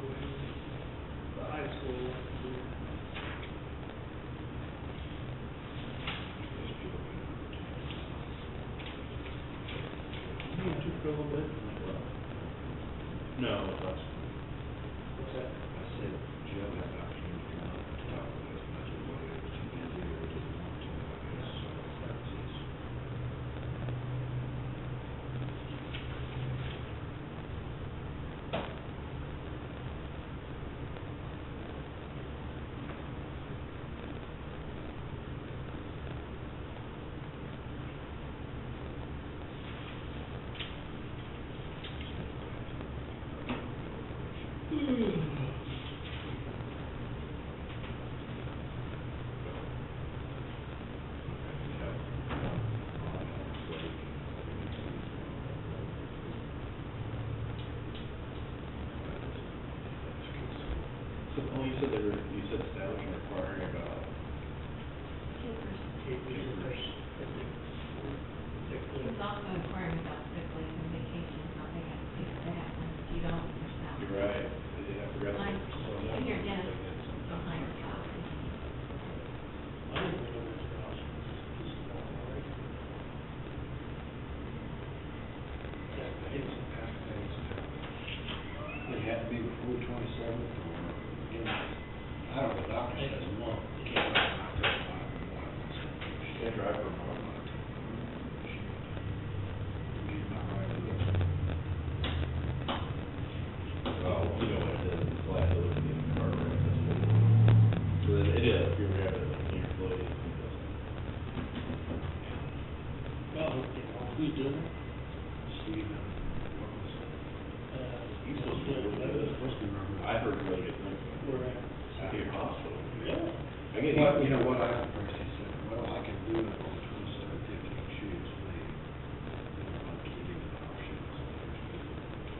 the high school, you took a little bit, No, that's. what's that? I said, Joe had an opportunity to come up and talk with us, but it was too busy or didn't want to, I guess, so that was his. So, oh, you said establishing requiring about, It's also requiring about sick leave and vacation, how they have to take that, and if you don't, you're salary. you're right, I forgot. Like, So, in your desk, behind your salary. I didn't know this was just walking away. Yeah, it's a pass days. It had to be before the 27th, or, you know, I don't know, the doctor says a month, you can't drive out there at 5 in the morning. can't drive for a month. She's not right with it. Well, you know what it is, it's liability in the car wreck, that's what it is. So then it is, if you're having like an employee. Well, you know, who's doing it? Steve, what was it? He's supposed to be really good. Supposed to be remember. I heard really good things about Where it. at? At your hospital. Really? I get Well, you know what, I asked first, he said, well, I can do it on the 27th, if you choose me. You know, I'll give you the options.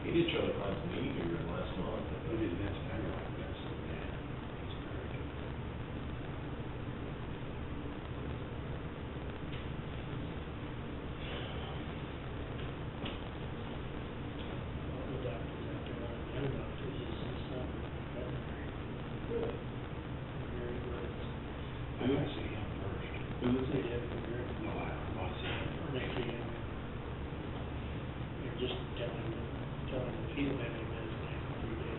He did show the clients in the Who is They it? did, they're, No, I don't know. What's it? they came, they're just telling the field manager that it's like 3 days.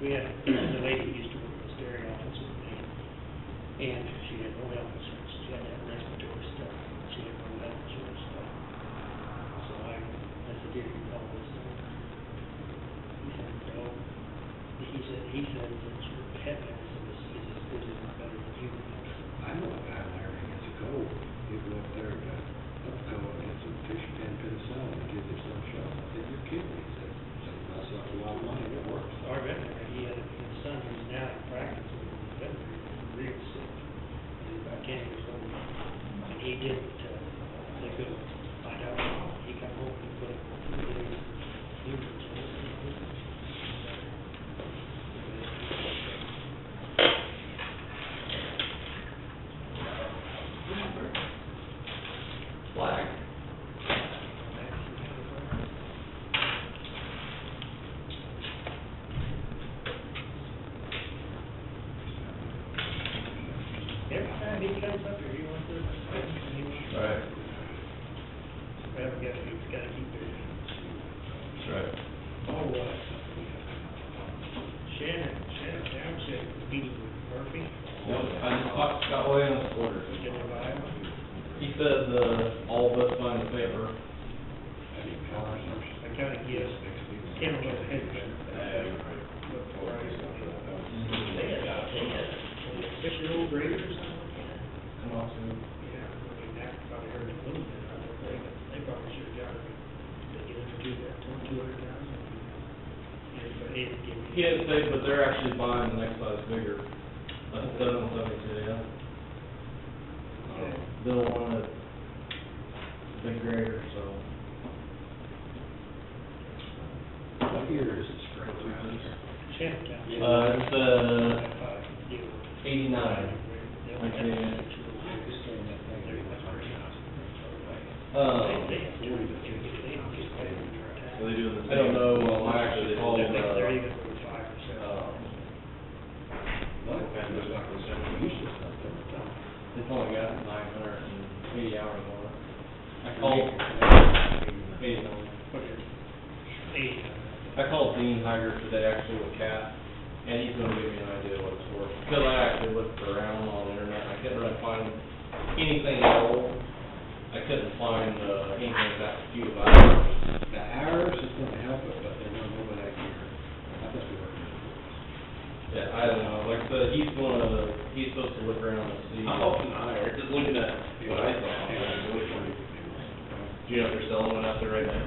We had, the lady who used to work in the stereo office with me, and she had no health insurance, she had that respiratory stuff, she had no health insurance stuff. So I said, here, you call this. He said, no. He said that your pet medicine is as good, if not better than human medicine. I know a guy there, he gets a cold, he'll go up there to Upco and get some fish and penicillin and give this little shot. I said, you're kidding me, he said, saved myself a lot of money, it works. Our veterinary, he had his son, who's now in practice with the veterinary, real sick. He was about 10 years old. And he didn't, they couldn't find out. He come home and put it in his humans. Flag. Every time he comes up here, he wants to, he wants to. Right. He's gotta keep it. That's right. Oh, Shannon Township meeting with Murphy. Yep, I just talked to Scott Way on this order. We did it live. He said, all of us signed the paper. I kind of guess, Kim was head. They had 6-year-old graders or something. Come on, Sue. Yeah, I mean, that probably hurt a little bit, I don't think, they probably should have got it, they get it for $200,000. He didn't say, but they're actually buying the next size bigger. That's 772, yeah. Bill wanted a big grader, so. What year is this spread around here? Shannon Township. It's, 89. Like they, So they doing the same? I don't know, I actually called, They're even 5%. it's only got 980 hours on it. I called, 80. I called Dean Heiger today actually with Cat, and he's gonna give me an idea what it's worth. Because I actually looked around on the internet, I couldn't really find anything old. I couldn't find, anything that few about it. The hours is gonna help it, but they're gonna go by that year. I must be working. Yeah, I don't know, like I said, he's supposed to look around and see. I'm hoping higher, just looking at what I thought. Do you know if they're selling one out there right now?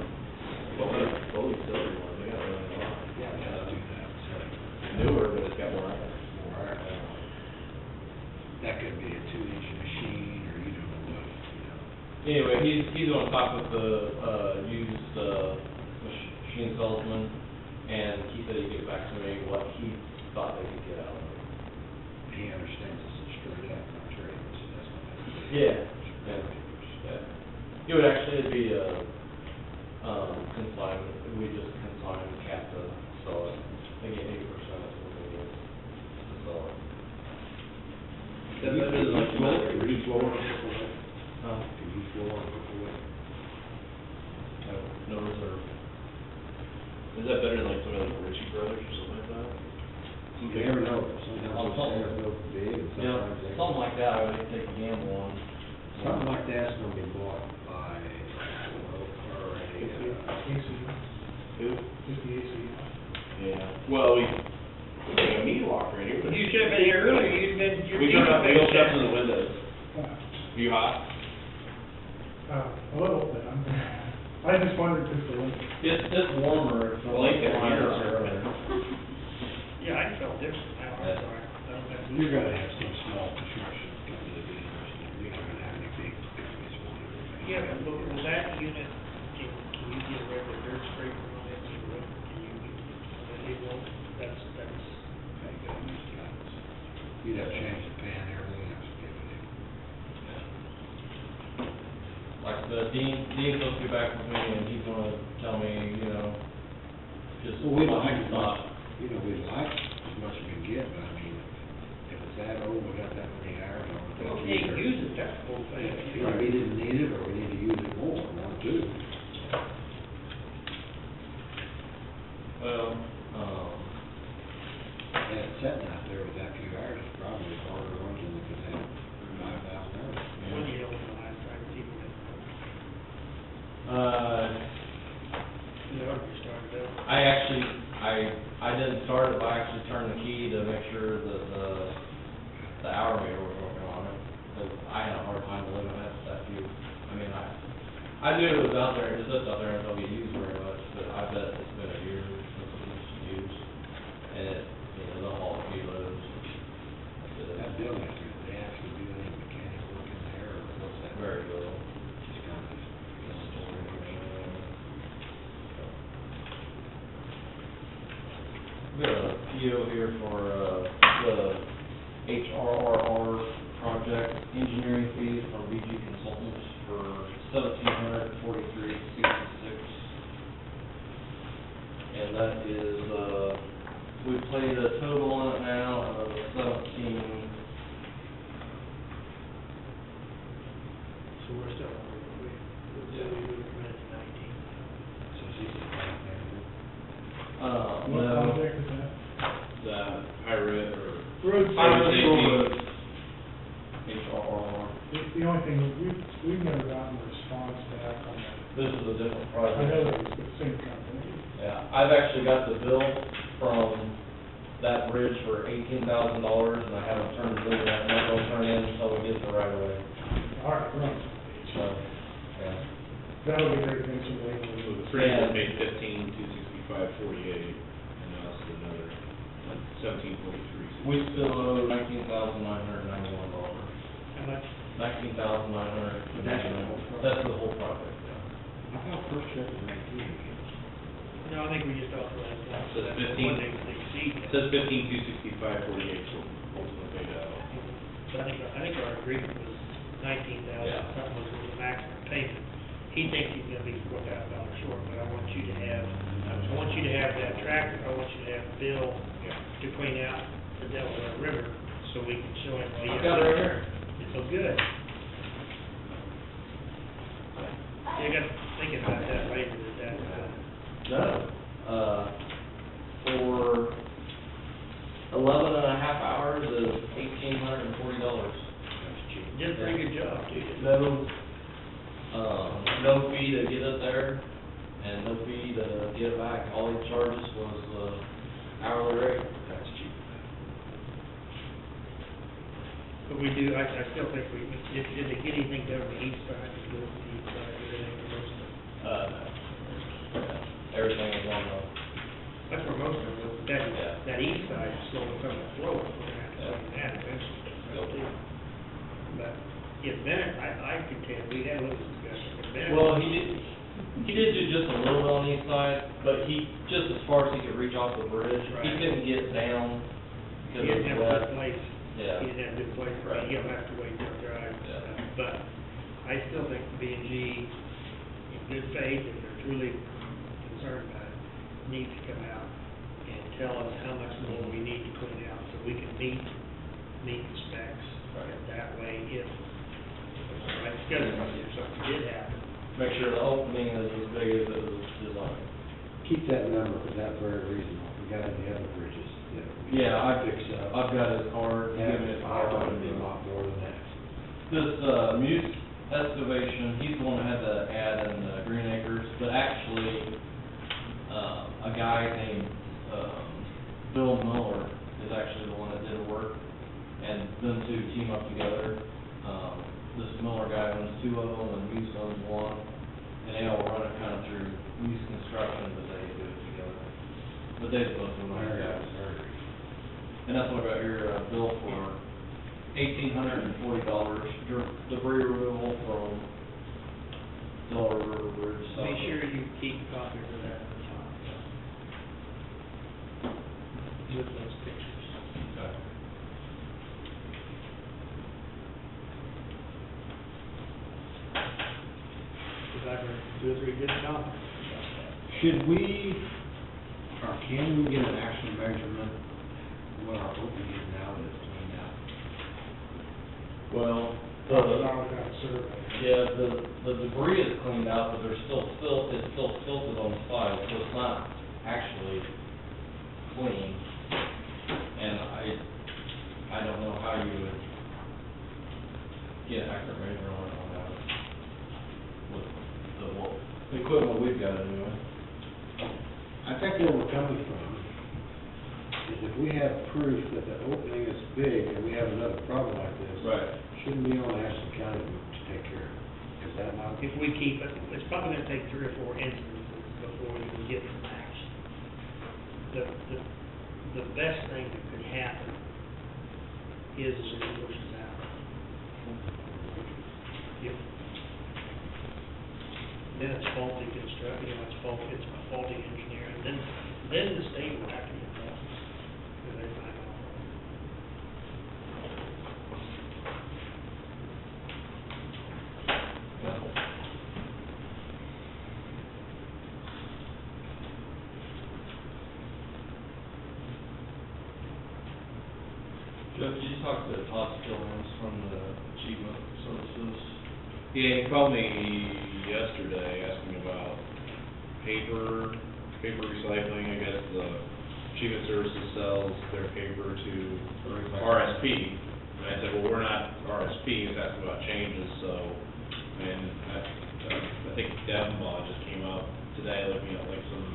Well, that's fully silver one, they got really a lot. Yeah, that's 2007. Newer, but it's got more iron. More iron. That could be a 2-inch machine, or you don't know what, you know. Anyway, he's gonna talk with the, used, machine salesman, and he said he'd get back to me what he thought they could get out of it. He understands it's a straight up, not trade, so that's not. Yeah. Yeah. It would actually be a, consignment, we just consign Cat to sell it. They get 80% of what they get to sell it. Is that better than like some other? Can you floor it, hook away? Huh? Can you floor it, hook away? No reserve. Is that better than like some of the Ritchie Brothers or something like that? You never know, sometimes Oh, those something. sales go big, and Yeah, sometimes they. something like that, I would take a gamble on. Something like that's gonna be bought by, or a, Who? Yeah, well, we got a meat locker in here. but- You should have been here earlier, you'd been, We turned off the old stuff in the windows. Are you hot? A little bit, I just wondered if the winter. It's warmer. It's Well, like that warmer here, earlier. Yeah, I felt different now, I'm sorry. I don't have. you're gonna have some small construction come to the business, you're not gonna have any big, big one. Yeah, but with that unit, can you get a regular dirt scraper on it, can you, it won't, that's, How you gotta use guns. You'd have to change the pan, everything else, give it in. Like the Dean's supposed to be back with me, and he's gonna tell me, you know, just Well, we don't what like he as thought. much, you know, we like as much as we can get, but I mean, if it's that old, we got that many hours on it, Well, if you ain't use it, that's the whole thing. Either we didn't need it, or we need to use it more, one or two. Well, And it's sitting out there with that few hours, it's probably harder ones than we could have 5,000 hours. When you don't know, I try to keep it. You know, you started out. I didn't start it, but I actually turned the key to make sure that the hour meter was working on it. Because I had a hard time living that few. I mean, I knew it was out there, it just sits out there and don't get used very much, but I bet it's been a year since it was used. And it, you know, they'll haul a few loads. That building, do they actually do any mechanic work in there, or what's that? Very little. Just kind of, We got a PO here for, the HRRR project, engineering fees from BG Consultants for $1,743.66. And that is, we played a total on it now of 17, So we're still, we recommended 19. so she's out there. What no. project is that? the high red or. Road Fire safety. safety. HRRR. The only thing, we've never gotten a response back on that. This is a different I project. know it's the same company. Yeah, I've actually got the bill from that bridge for $18,000, and I haven't turned the bill yet, and I'm gonna turn it in until we get the right of way. All right, right. So, yeah. That'll be great, thanks for waiting. So the three was made 15,265.48, and now it's another 17.43. We still owe $19,991. How much? $19,991. That's the whole project. That's the whole project, yeah. I thought first check was 19. No, I think we just authorized that. Says That's 15. one they exceed. It says 15,265.48, so ultimately paid out. So I think our agreement was 19,000, Yeah. something was the maximum payment. He thinks he's gonna be $4,000 short, but I want you to have that tractor, I want you to have Bill to clean out the Delaware River, so we can show him. I got it right here. It's so good. You gotta think about that later, No, for 11 and a half hours is $1,840. you did a pretty good job, too. No fee to get it there, and no fee to get it back. All he charges was, hourly rate. That's cheap. But we do, I still think if they get anything done on the east side, we go to the east side, everything goes to. Everything is on That's where most of them, Yeah. that east side is still becoming a flow, we're gonna have to see that eventually. But, yeah, Bennett, I contend, we had a little discussion, but Bennett. Well, he did do just a little bit on the east side, but just as far as he could reach off the bridge, he Right. couldn't get down He because didn't of have the a good wet. place. Yeah. He didn't have a good place, Right. he'll have to wait till it dries and Yeah. stuff. But I still think B and G, in good faith, if they're truly concerned about it, needs to come out and tell us how much more we need to clean out, so we can meet the specs. Right. And that way, if, like schedule, if something did happen, Make sure the opening is as big as it was designed. Keep that number, because that's very reasonable. We got any other bridges that we Yeah, fix up. I've got his card, Yeah, given it. I thought it'd be a lot more than that. This, Muse excavation, he's the one that had the ad in Green Acres, but actually, a guy named, Bill Miller is actually the one that did the work, and them two team up together. This Miller guy owns two of them, and Muse owns one, and they all run it kind of through Muse Construction, but they do it together. But they both know their guys. And that's what I got here, bill for $1,840, debris removal from Delaware River Bridge. be sure you keep copies of that at the top. With those pictures. Okay. Because I've heard two or three good comments about that. Should we, or can we get an actual measurement of what our opening is now that's cleaned out? Well, Not without a survey. yeah, the debris is cleaned out, but there's still it's still silted on the side, so it's not actually clean. And I don't know how you would get accurate measurement on that with the equipment we've got anyway. I think where we're coming from is if we have proof that the opening is big and we have another problem like this. Right. Shouldn't we on Ashland County to take care of it? Is that not? If we keep it, it's probably gonna take 3 or 4 instances before we can get to max. The best thing that could happen is it pushes out. Yep. Then it's faulty construction, it's a faulty engineering, then the state will have to get involved. Because they find out. Jeff, did you talk to Todd Stillings from the Achievement Services? Yeah, he called me yesterday asking about paper recycling. I guess the Achievement Services sells their paper to RSP. And I said, well, we're not RSP, he's asking about changes, so, and I think Devonbaugh just came up today looking at like some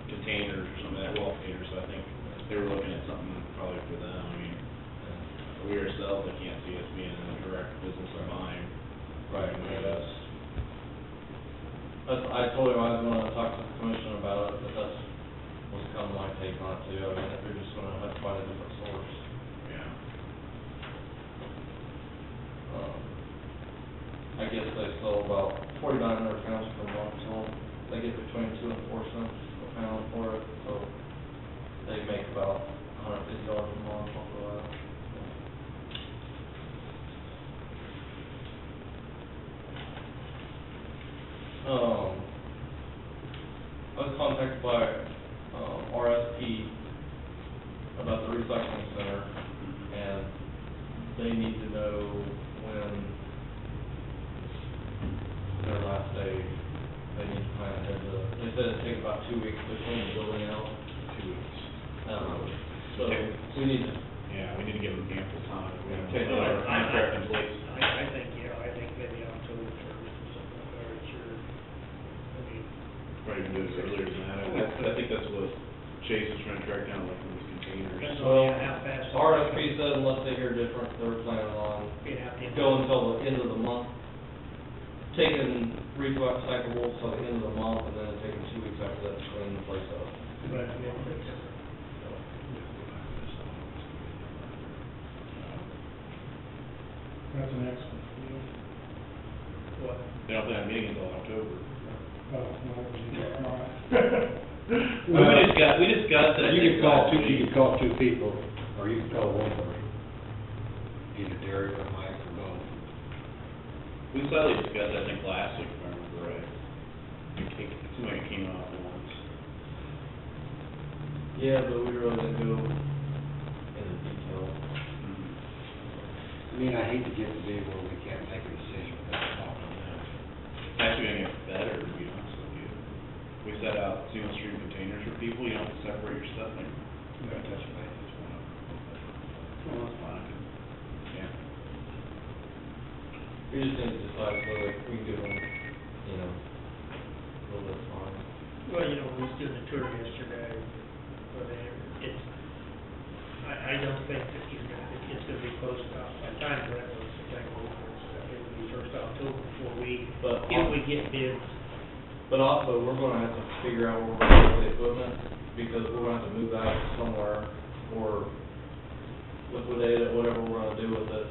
containers or something, that wall containers, so I think they were looking at something probably for them. I mean, we ourselves, I can't see us being in a direct business of buying. Right, I told him I was gonna talk to the commission about it, but that's what's kind of my take on it too. I mean, if you're just gonna have to find a different source. Yeah. I guess they sell about 4,900 pounds per month, so they get between 2 and 4 cents a pound for it, so they make about $150 a month off of that. I was contacted by RSP about the recycling center, and they need to know when their last day. They need to plan ahead. They said it'd take about 2 weeks to clean the building out. 2 weeks. So we need to. Yeah, we need to give them ample time. We have to Okay. put our contract in place. I think maybe October first or something, or sure. I mean, Probably even do this earlier than that. I think that's what Chase is trying to track down, like those containers. depends Well, on how fast. RSP said unless they hear different, they're planning on going until the end of the month, taking recyclables till the end of the month, and then taking 2 weeks after that to clean the place up. But, That's an excellent deal. what? They don't have a meeting until October. Oh, no, it's not. We discussed it. You could call 2 people, or you could call 1 person. Either Derek or Mike or both. We slightly discussed, I think, last week, if I remember right. It seemed like it came off once. Yeah, but we really didn't go into detail. I mean, I hate to get to be where we can't make a decision without talking to them. It's actually gonna get better, to be honest with you. We set out single stream containers for people, you don't have to separate your stuff anymore. We gotta touch base with one of them. Well, that's fine. Yeah. We just need to decide whether we can give them, you know, a little bit of time. Well, we was doing a tour yesterday, but I don't think that it's gonna be close enough. By the time Brett was to take over, it would be first October before if we get bids. But also, we're gonna have to figure out where we're gonna put the equipment, because we're gonna have to move that somewhere, or liquidate it, whatever we're gonna do with it.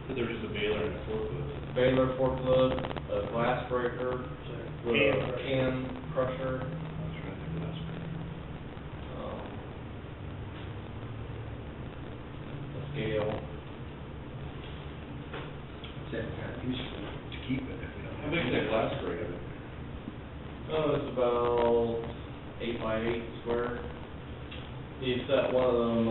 But there's just a baler and a forklift. Baler, forklift, a glass breaker, with a can crusher, I was trying to think of that. a scale. It's that kind of useful to keep it if we don't. How big is that glass breaker? Oh, it's about 8 by 8 square. You set one of them,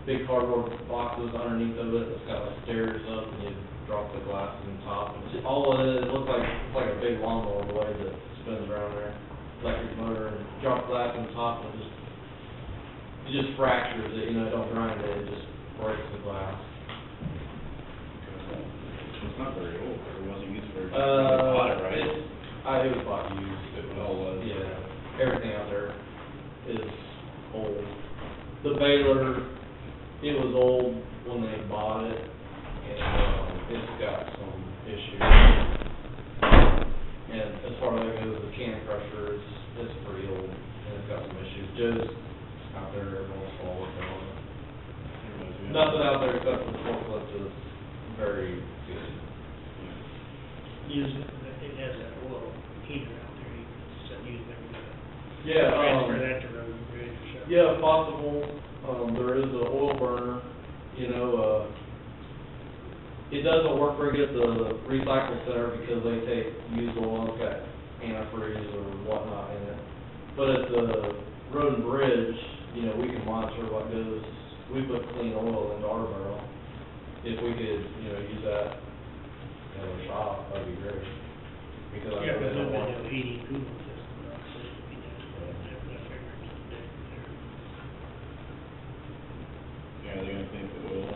big cardboard boxes underneath of it, it's got like stairs up, and you drop the glass on top, and it's, all of it, it looks like, it's like a big lawnmower blade that spins around there, electric motor, and drop glass on top, and it just fractures it, you know, it don't grind it, it just breaks the glass. It's not very old, or it wasn't used very, bought it, right? It was bought used. It all was. Yeah, everything out there is old. The baler, it was old when they bought it, and, it's got some issues. And as far as that goes, the can crusher, it's pretty old, and it's got some issues. Joe's out there almost all working on it. Nothing out there except for the forklift is very good. Use it has that oil heater out there, you said use it, Yeah, transfer that to road and bridge or something. yeah, possible. There is an oil burner, you know, it doesn't work very good at the recycle center because they take used oil, it's got antifreeze or whatnot in it. But at the road and bridge, you know, we can monitor what goes, we put clean oil into our barrel. If we could, you know, use that in our shop, that'd be great. Because I Yeah, know because they there'll don't be want. no heating, cooling system, but so it'd be that figure it's there. Yeah, they're gonna think that we'll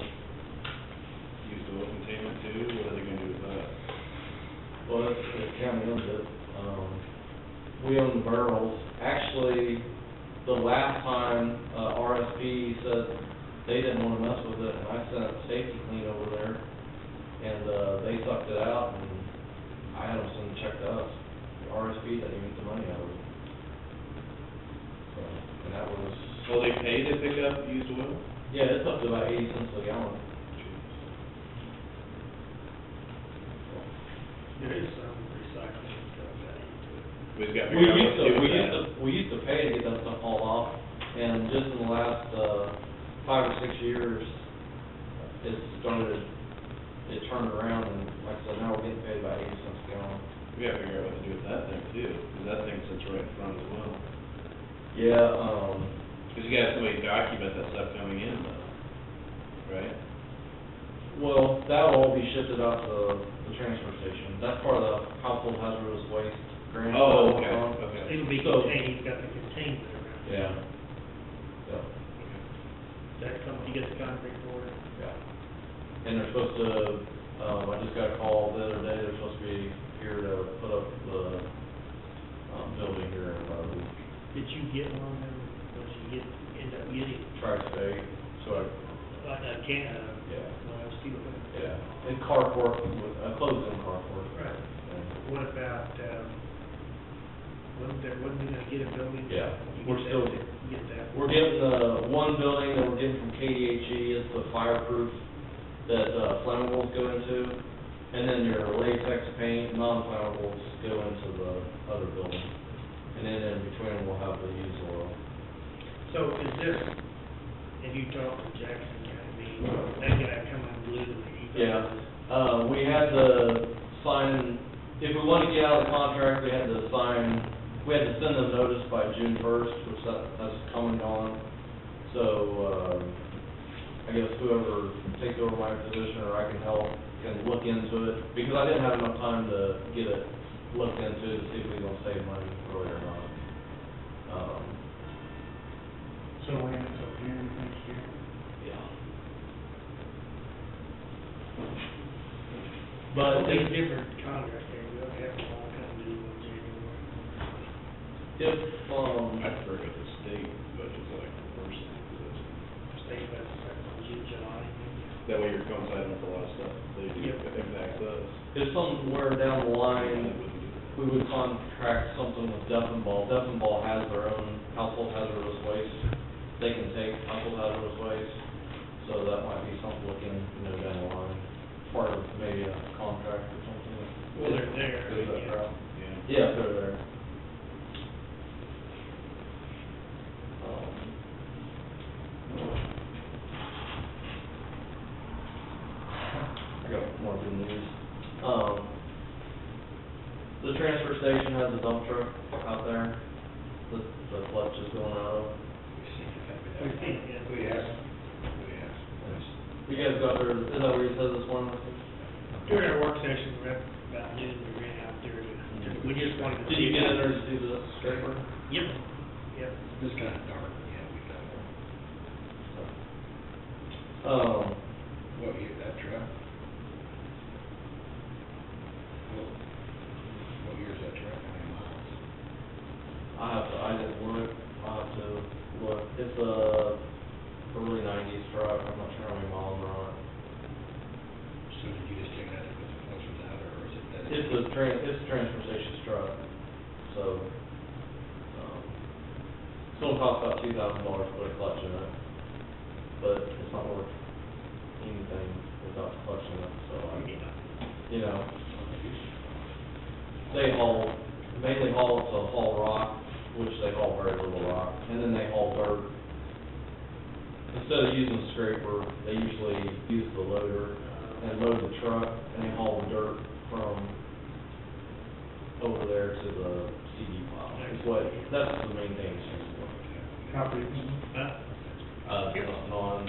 use the oil containment too, what are they gonna do with that? Well, the county owns it. We own the barrels. Actually, the last time, RSP said they didn't wanna mess with it, and I sent Safety Clean over there, and, they sucked it out, and I had them send a check to us. RSP didn't even get the money out of it. So, and that was, So they pay to pick up used oil? yeah, it's up to about 80 cents a gallon. There is some recycling stuff that We've got to We figure out what to do with that. we used to pay to get that stuff hauled off, and just in the last, 5 or 6 years, it turned around, and like I said, now we're getting paid about 80 cents a gallon. We gotta figure out what to do with that thing too, because that thing sits right in front as well. Yeah, Because you gotta somebody document that stuff coming in though, right? well, that'll all be shifted out to the transfer station. That's part of the household hazardous waste grant. Oh, okay, is, okay. it'll be So- contained, you've got the containment around it. Yeah. Yeah. That come, you get the concrete for it. Yeah. And they're supposed to, I just got a call the other day, they're supposed to be here to put up the, building here in about a week. Did you get one, or did you end up getting, Tri-state, so I, like a can, yeah, steel? yeah. And carport, closed-in carport. Right. Yeah. What about, wasn't we gonna get a building? Yeah, You we're get still- that- Get that. We're getting, one building that we're getting from KDHE is the fireproof that, flammables go into. And then your latex paint, non-flammables go into the other building. And then in between them, we'll have the used oil. So is this, have you talked to Jackson County, that guy coming blue, he Yeah. We had to sign, if we want to get out of the contract, we had to send them notice by June 1st, which that's come and gone. So, I guess whoever takes over my position or I can help can look into it, because I didn't have enough time to get it looked into to see if we gonna save money really or not. So when, so June next year? Yeah. But But these if, different contracts, there, we'll have them all come due in January. I prefer to go to state budgets like first, State budget, June, July, that way you're coinciding with a lot of stuff they do, Yep. that impacts us. if somewhere down the line, Wouldn't do that. we would contract something with Duffenball. Duffenball has their own household hazardous waste. They can take household hazardous waste, so that might be something looking, down the line, part of maybe a contract or something. Well, they're there, Goes that yeah. route. Yeah. Yeah, they're there. I got more good news. The transfer station has a dump truck out there, the clutch is going out of. We have. guys go out there, is that where you said this morning? During our work session, about noon, we ran out there we just wanted to Did see. you get in there to see the scraper? Yep, yep. It's kind of dark, yeah, we got what year, that truck? What year is that truck, how many miles? I didn't look, I'll have to look, it's a early nineties truck, I'm not sure how many miles are on it. So did you just take that to put the clutches out, or is it that? It's a transfer station truck, so, it's gonna cost about $2,000 to put a clutch in it, but it's not worth anything without the clutch in it, so, you know. They mainly haul rock, which they haul very little rock, and then they haul dirt. Instead of using a scraper, they usually use the loader and load the truck, and they haul the dirt from over there to the CD pile. That's the main thing it's used for. Copy. Not on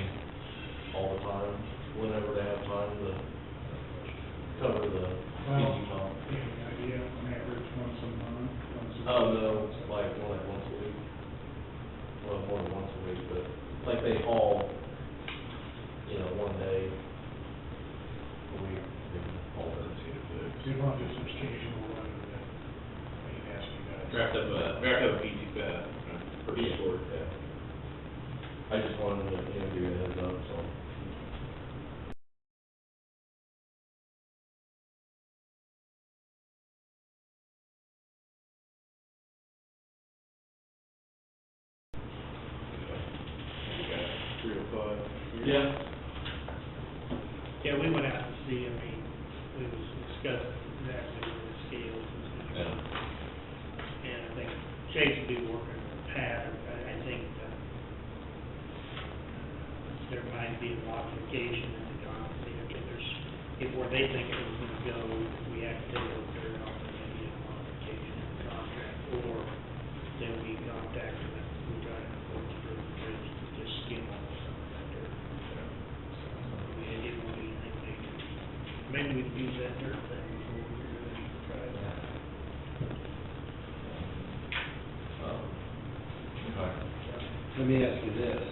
all the time, whenever they have time to cover the CD pile. Any idea, on average, once a month? Oh, no, like once a week. Well, more than once a week, but like they haul, you know, one day a week, they haul their So you want just occasional running that, I mean, ask you guys. We have to have a PT pad, pretty short. Yeah. I just wanted to, you know, give you a heads up, so. Yeah. Yeah, we went out to see, I mean, we was discussing exactly the scales and things. Yeah. And I think Chase will be working with Pat, I think, there might be a modification in the contract, if there's, if where they think it was gonna go, we have to take it up there and offer maybe a modification in the contract, or then we contact them, and we try to approach for the bridge to just skim all the stuff out there. I mean, it won't be anything major. Maybe we can use that dirt thing before we really try it out. Okay. Let me ask you this,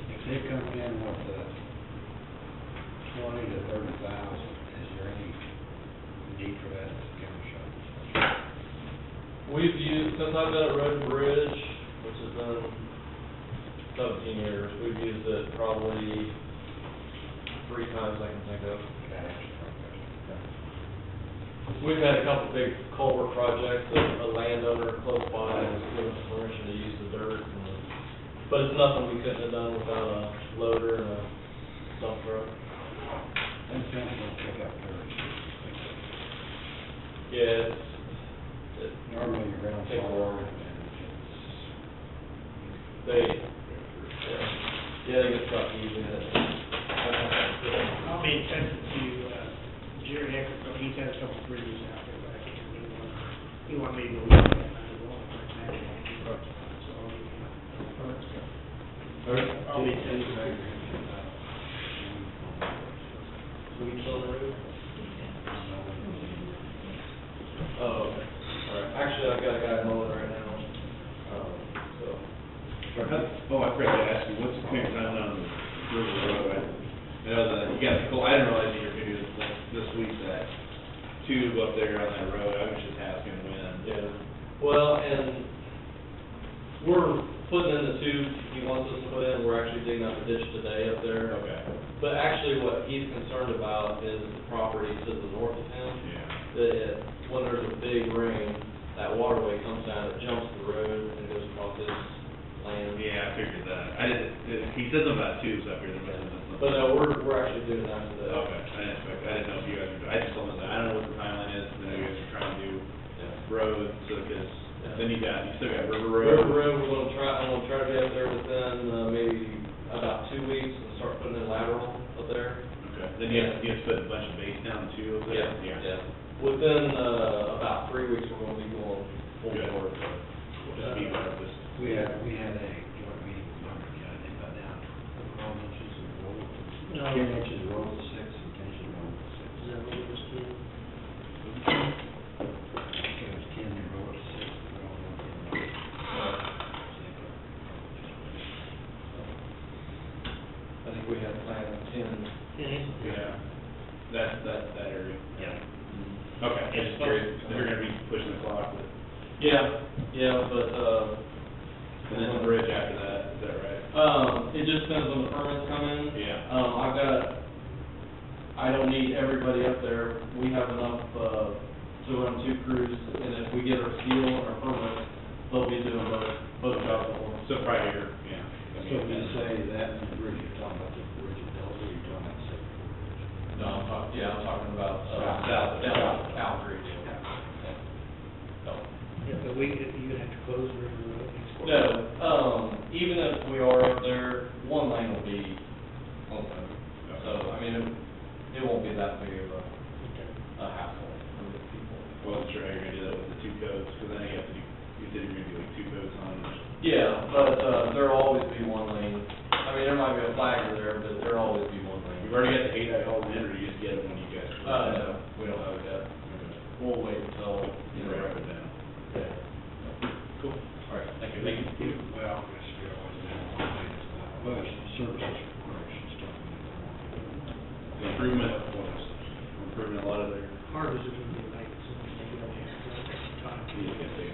if they come in with the 20 to 30,000, is there any need for that at the county shop? We've used, since I've been at Road and Bridge, which has been 17 years, we've used it probably 3 times I can think of. We've had a couple big culvert projects that a landowner close by has given us permission to use the dirt, but it's nothing we couldn't have done without a loader and a dump truck. And some will pick up dirt. Yeah, Normally your ground Take floor more. and they get stuck using it. I'll be in touch with you, Jerry Eckert, he's had a couple of bridges out there, but I can't remember one. He wanted me to look at it, and I said, well, I'm not mad at it. So I'll give you I'll be in touch with you. Weeds on the roof? Oh, okay. All right. Actually, I've got a guy mowing right now, so. Oh, I forgot to ask you, what's the current timeline on the River Road? I know that you got, I didn't realize that you were gonna do this week, that tube up there on that road, I was just asking when. Yeah, well, and we're putting in the tube he wants us to put in, we're actually digging out the ditch today up there. Okay. But actually, what he's concerned about is the property to the north of him. Yeah. That when there's a big rain, that waterway comes down, it jumps the road and goes across his land. Yeah, I figured that. I didn't, he said something about tubes up here, there must have been something. But no, we're actually doing that today. Okay, I didn't know if you guys were, I just told him that, I don't know what the timeline is, I know you guys are trying to do roads, so, cause then you still got River Road. River Road, I'm gonna try to be up there within, maybe about 2 weeks and start putting in lateral up there. Okay, then you have to put a bunch of base down too, up there? Yeah. Within, about 3 weeks, we're gonna be going full Good. board. Just be about this. we had a joint meeting with Montgomery County, they cut down 12 inches of road. No. 10 inches roll to 6 and 10 inches roll to 6. Is that what it was doing? So it's 10 and roll to 6, roll to 10. I think we had planned on 10. Yeah, that area. Yeah. Okay, I just curious, if they're gonna be pushing the clock, but, Yeah, but, and then the bridge after that, is that right? it just depends when the permits come in. Yeah. I don't need everybody up there. We have enough, to run 2 crews, and if we get our steel and our permits, they'll be doing both jobs at once. So Friday or, yeah. So when you say that and the bridge, you're talking about the bridge at Delta, or you're talking about the second bridge? No, I'm talking about, South. Cal Creek. Yeah, but you'd have to close River Road. No, even if we are up there, 1 lane will be open. So, I mean, it won't be that big of a hassle for the people. Wasn't sure how you're gonna do that with the 2 codes, because then you have to do, you said you're gonna do like 2 codes on. Yeah, but, there'll always be 1 lane. I mean, there might be a flagger there, but there'll always be 1 lane. You've already got the 8 hauled in, or you just get it when you guys? No, we don't have it yet. We'll wait until, You know, write it down. yeah. Cool. All right, thank you. Well, it's still always been one thing, it's not, well, it's services requires stuff. The improvement, we're improving a lot of their, Harvest is gonna be late, so maybe I'll have time. you get the.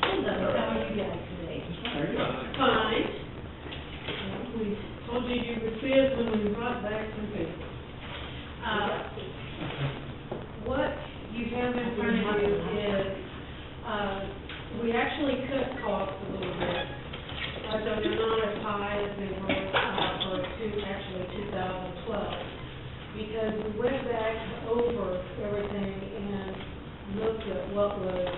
Hello, how are you guys today? How are you? Fine. Well, we told you you were fifth when we brought back some people. What you have in front of you is, we actually cut costs a little bit. So they're not as high as they were, for 2012. Because we went back over everything and looked at what was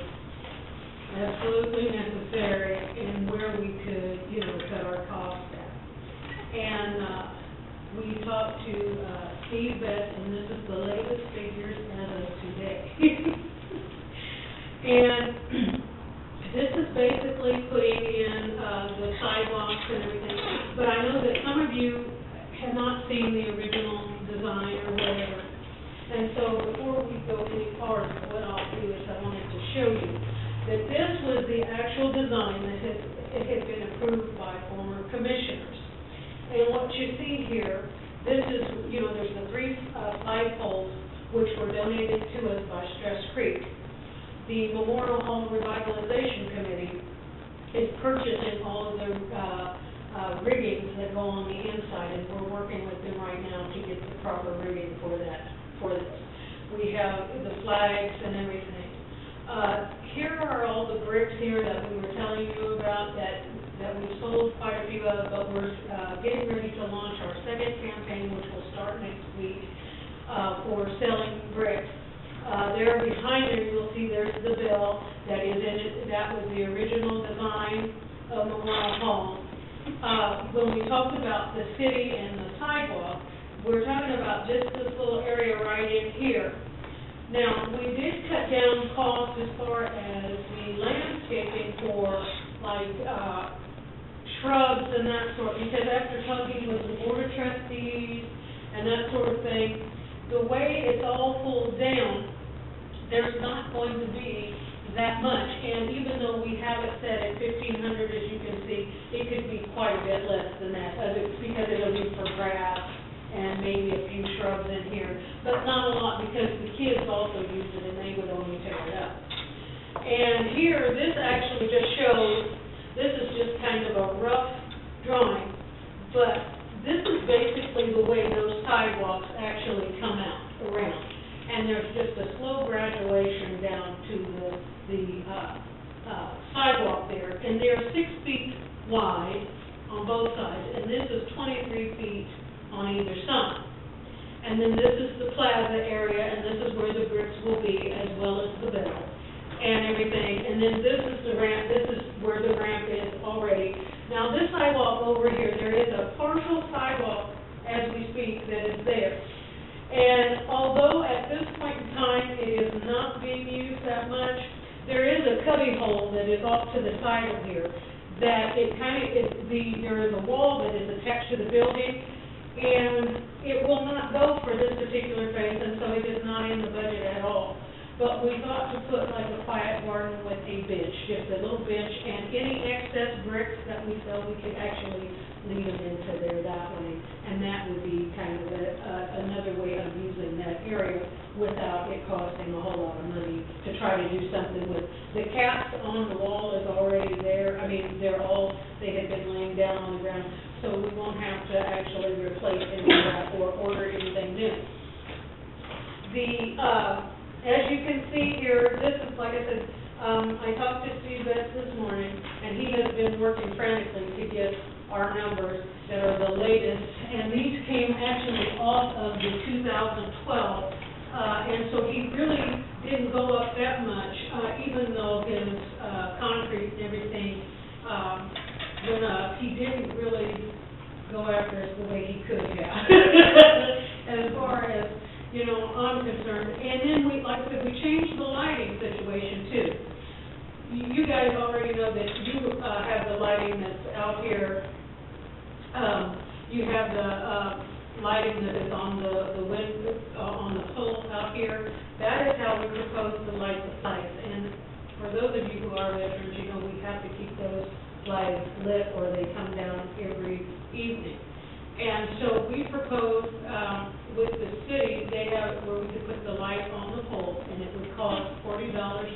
absolutely necessary and where we could, cut our costs down. And, we talked to, Steve Best, and this is the latest figures as of today. And this is basically putting in, the sidewalks and everything. But I know that some of you have not seen the original design or whatever. And so before we go any farther, what I'll do is I wanted to show you that this was the actual design that had been approved by former commissioners. And what you see here, this is, there's the 3 flagpoles which were donated to us by Stress Creek. The Memorial Home Revitalization Committee is purchasing all of their riggings that go on the inside, and we're working with them right now to get the proper rigging for this. We have the flags and everything. Here are all the bricks here that we were telling you about that we've sold quite a few of, but we're getting ready to launch our second campaign, which will start next week, for selling bricks. There behind there, you'll see there's the bill that is in it. That was the original design of Memorial Home. When we talked about the city and the sidewalk, we're talking about just this little area right in here. Now, we did cut down costs as far as the landscaping for, like, shrubs and that sort, because after talking with the board of trustees and that sort of thing, the way it's all pulled down, there's not going to be that much. And even though we have it set at 1,500, as you can see, it could be quite a bit less than that, because it'll be for grass and maybe a few shrubs in here, but not a lot, because the kids also use it and they would only tear it up. And here, this actually just shows, this is just kind of a rough drawing, but this is basically the way those sidewalks actually come out around. And there's just a slow graduation down to the sidewalk there, and they're 6 feet wide on both sides, and this is 23 feet on either side. And then this is the plaza area, and this is where the bricks will be, as well as the bell and everything. And then this is the ramp, this is where the ramp is already. Now, this sidewalk over here, there is a partial sidewalk, as we speak, that is there. And although at this point in time, it is not being used that much, there is a cubby hole that is off to the side of here, that it kind of, there is a wall that is attached to the building, And it will not go for this particular phase, and so it is not in the budget at all. But we thought to put like a quiet garden with a bench, just a little bench, and any excess bricks that we sell, we could actually leave them into there that way. And that would be kind of another way of using that area without it costing a whole lot of money to try to do something with. The caps on the wall is already there. I mean, they had been laying down on the ground, so we won't have to actually replace any of that or order anything new. As you can see here, this is, like I said, I talked to Steve Betts this morning, and he has been working frantically to get our numbers that are the latest, and these came actually off of the 2012, and so he really didn't go up that much, even though his concrete and everything went up. He didn't really go after us the way he could have, as far as, you know, I'm concerned. And then we, like I said, we changed the lighting situation too. You guys already know that you have the lighting that's out here. You have the lighting that is on the window, on the pole out here. That is how we propose to light the lights. And for those of you who are veterans, you know we have to keep those lights lit or they come down every evening. And so we proposed with the city, they have where we could put the light on the pole, and it would cost $40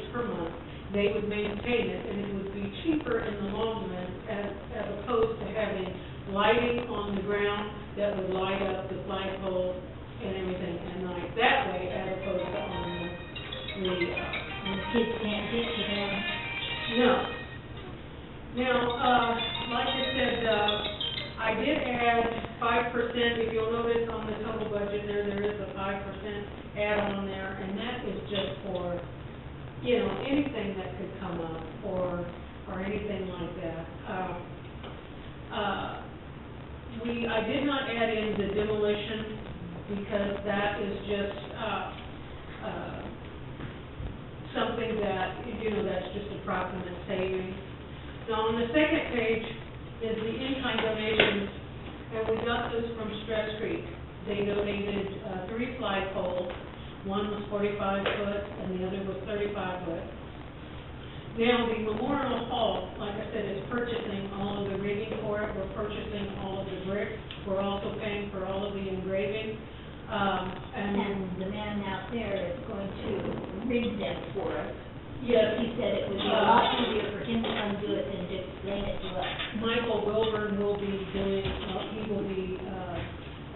per month. They would maintain it, and it would be cheaper in the long run as opposed to having lighting on the ground that would light up the flagpole and everything at night that way, as opposed to on the kids can't get to them. No. Now, like I said, I did add 5%, if you'll notice on the total budget there is a 5% add-on there, and that is just for, you know, anything that could come up or anything like that. I did not add in the demolition because that is just something that, you know, that's just approximate savings. Now, on the second page is the in-kind donations, and we got those from Stress Creek. They donated 3 flagpoles. One was 45 foot, and the other was 35 foot. Now, the Memorial Hall, like I said, is purchasing all of the rigging for it. We're purchasing all of the bricks. We're also paying for all of the engraving. And the man out there is going to rig them for us. Yes. He said it would be a lot easier for him to come do it than to explain it to us. Michael Wilburn will be doing, he will be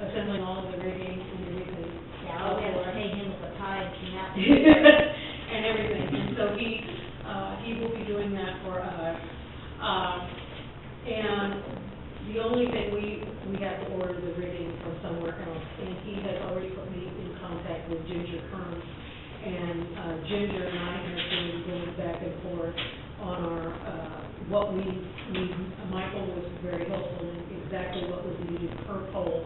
assembling all of the rigging and everything. Yeah, I'll have to pay him with a pie and come out. And everything, and so he will be doing that for us. And the only thing, we have to order the rigging from somewhere else, and he has already put me in contact with Ginger Kearns. And Ginger and I have been going back and forth on our, what we need. Michael was very helpful in exactly what was needed per pole.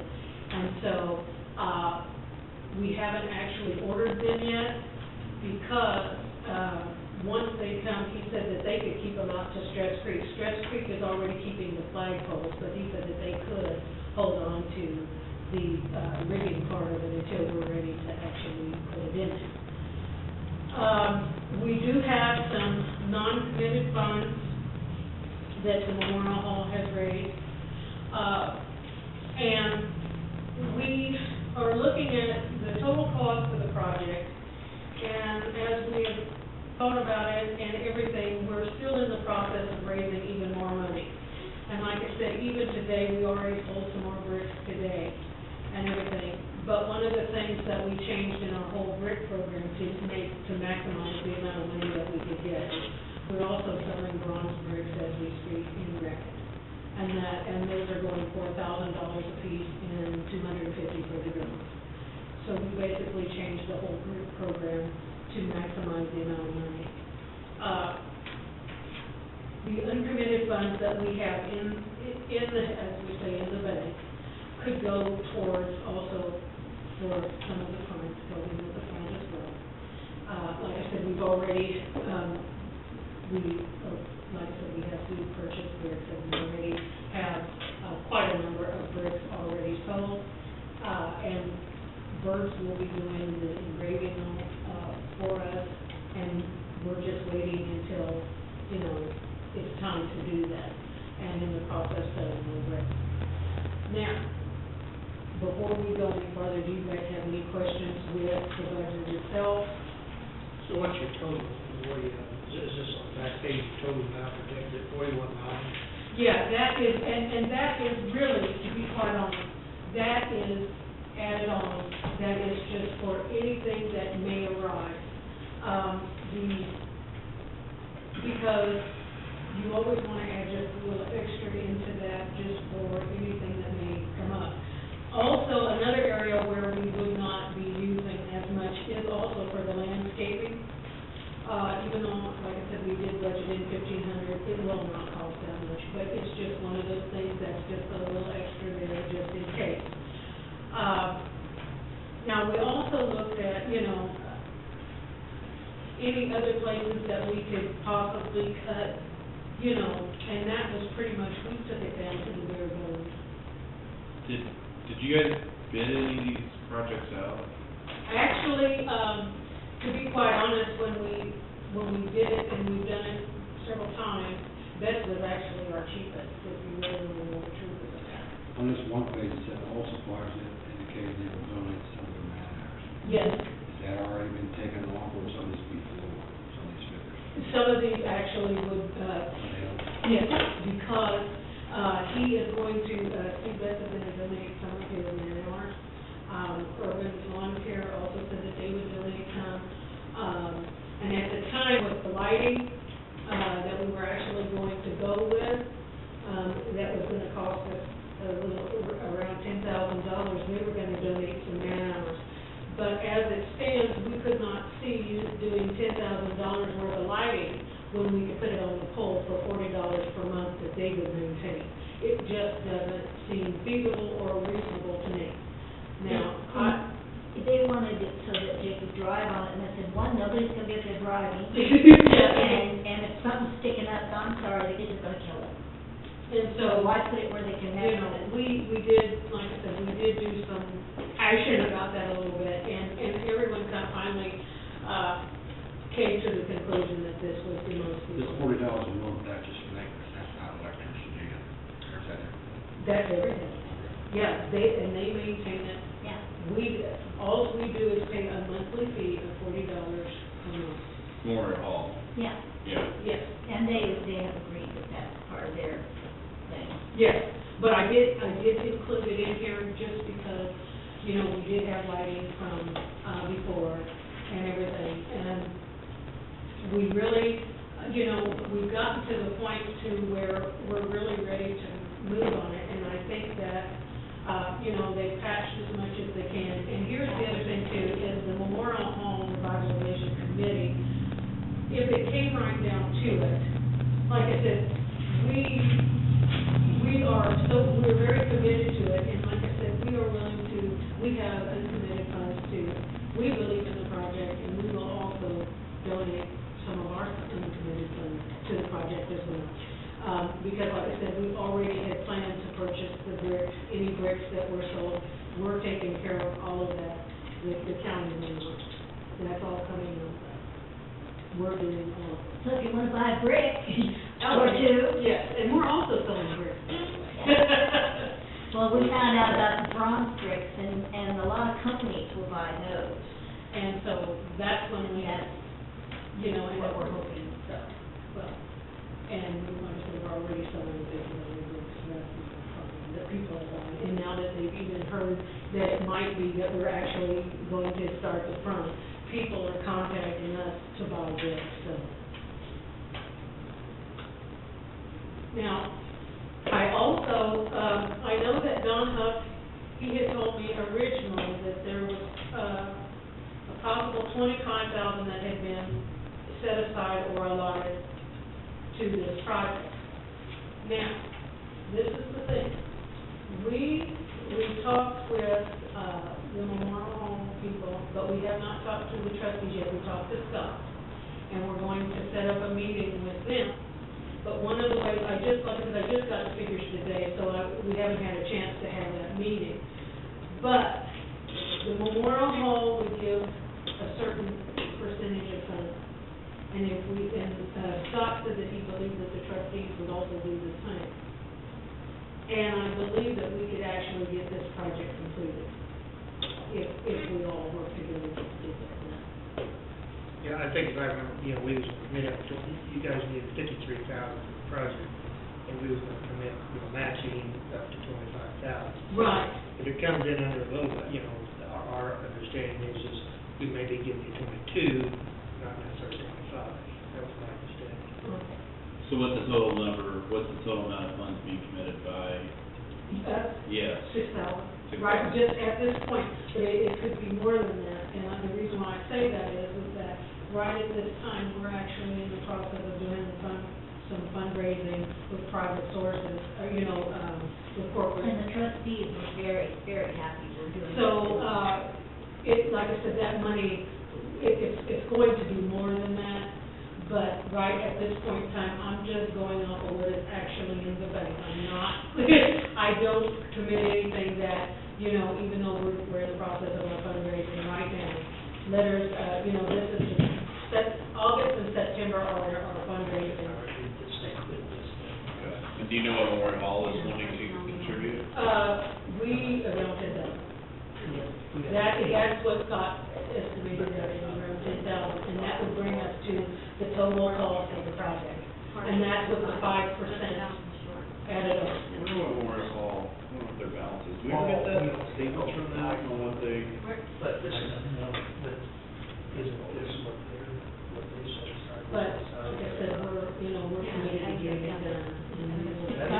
And so, we haven't actually ordered them yet because, once they come, he said that they could keep them out to Stress Creek. Stress Creek is already keeping the flagpoles, but he said that they could hold on to the rigging part of it until we're ready to actually put it in there. We do have some non-committed funds that the Memorial Hall has raised. And we are looking at the total cost of the project, and as we have thought about it and everything, we're still in the process of raising even more money. And like I said, even today, we already sold some more bricks today and everything. But one of the things that we changed in our whole brick program to maximize the amount of money that we could get, we're also selling bronze bricks as we speak in Reckitt. And those are going $4,000 a piece and $250 for the girls. So we basically changed the whole brick program to maximize the amount of money. The uncommitted funds that we have in the, as we say, in the bank, could go towards also for some of the funds, going with the fund as well. Like I said, we've already, like I said, we have to purchase bricks, and we already have quite a number of bricks bricks already sold, and Birds will be doing the engraving for us, and we're just waiting until, you know, it's time to do that, and in the process selling the bricks. Now, before we go any further, do you guys have any questions with the budget itself? So what's your total? What do you have? Is this on that page, total amount protected, 41,000? Yeah, that is, and that is really, to be quite honest, that is added on, that is just for anything that may arise. Because you always want to add just a little extra into that just for anything that may come up. Also, another area where we would not be using as much is also for the landscaping. Even though, like I said, we did budget in 1,500, it will not cost that much, but it's just one of those things that's just a little extra there just in case. Now, we also looked at, you know, any other places that we could possibly cut, you know, and that was pretty much, we took it down to the bare bones. Did you guys bid any of these projects out? Actually, to be quite honest, when we did it, and we've done it several times, Best was actually our cheapest, if you really want to know the truth of that. On this one page, it said all suppliers indicated they will donate some of their man hours. Yes, Has that already been taken off, or some of these before, some of these figures? some of these actually would, yes, because, he is going to, Steve Best is going to donate some of his man hours. Urban Lawn Care also said that they would donate some. And at the time with the lighting, that we were actually going to go with, that was gonna cost us a little, around $10,000, we were gonna donate some man hours. But as it stands, we could not see you doing $10,000 worth of lighting when we could put it on the pole for $40 per month that they would maintain. It just doesn't seem feasible or reasonable to me. Now, They wanted it so that they could drive on it, and I said, one, nobody's gonna be up there driving. And if something's sticking up, I'm sorry, the kids are gonna kill it. and So so, why put it where they can you have know, it? we did, like I said, we did do some action about that a little bit, and everyone kind of finally, came to the conclusion that this was the most. This $40 a month, that's just maintenance, that's not electricity, or is that it? That's everything. Yeah, they maintain it. Yeah. All we do is pay a monthly fee of $40 a month. Memorial Hall. Yeah, Yeah. Yes, and they have agreed that that's part of their thing. yes, but I did include it in here just because, you know, we did have lighting from, before and everything, and we really, you know, we've gotten to the point to where we're really ready to move on it, and I think that, you know, they've patched as much as they can. And here's the other thing too, is the Memorial Home Revitalization Committee, if it came right down to it, like I said, we're very committed to it, and like I said, we are willing to, we have uncommitted funds too. We believe in the project, and we will also donate some of our uncommitted funds to the project as well. Because like I said, we already had planned to purchase the bricks, any bricks that were sold. We're taking care of all of that with the county members. That's all coming up. We're doing all of it. So if you wanna buy a brick, or two. Yes, and we're also selling bricks. Well, we found out about the bronze bricks, and a lot of companies will buy those. And so that's when we have, you know, and What we're hoping, so. well, and like I said, we're already selling the big bricks, so that's not a problem, that people are buying. And now that they've even heard that it might be that we're actually going to start the front, people are contacting us to buy bricks, so. Now, I also, I know that Don Huff, he had told me originally that there was, a possible $25,000 that had been set aside or allotted to this project. Now, this is the thing, we talked with, the Memorial Home people, but we have not talked to the trustees yet, we talked to Scott. And we're going to set up a meeting with them But one of the ways, I just got the figures today, so we haven't had a chance to have that meeting. But the Memorial Hall would give a certain percentage of funds. And Scott said that he believed that the trustees would also do the same. And I believe that we could actually get this project completed if we all work together to do this. Yeah, I think if I remember, we was committed, you guys needed 53,000 for the project, and we was gonna commit, matching up to 25,000. Right. If it comes in under a little bit, our understanding is we may be giving you 22, not necessarily 25. That was my understanding. So what's the total amount of funds being committed by? Yes. 6,000. Right, just at this point, but it could be more than that. And the reason why I say that is that right at this time, we're actually in the process of doing some fundraising with private sources, with corporate. And the trustees were very, very happy we're doing. So, like I said, that money, it's going to be more than that, but right at this point in time, I'm just going off of what is actually in the bank. I'm not, I don't commit anything that, even though we're in the process of our fundraising right now, letters, this is August and September are our fundraising. Okay. And do you know what Memorial Hall is wanting to contribute? We announced that. That's what Scott estimated that in around 10,000, and that would bring us to the total cost of the project. And that's with the 5% added up. I wonder what Memorial Hall, what their balance is. Do we ever get that statement from them on what they? But this is, isn't this what they said? But, like I said, we're committed to getting it done. And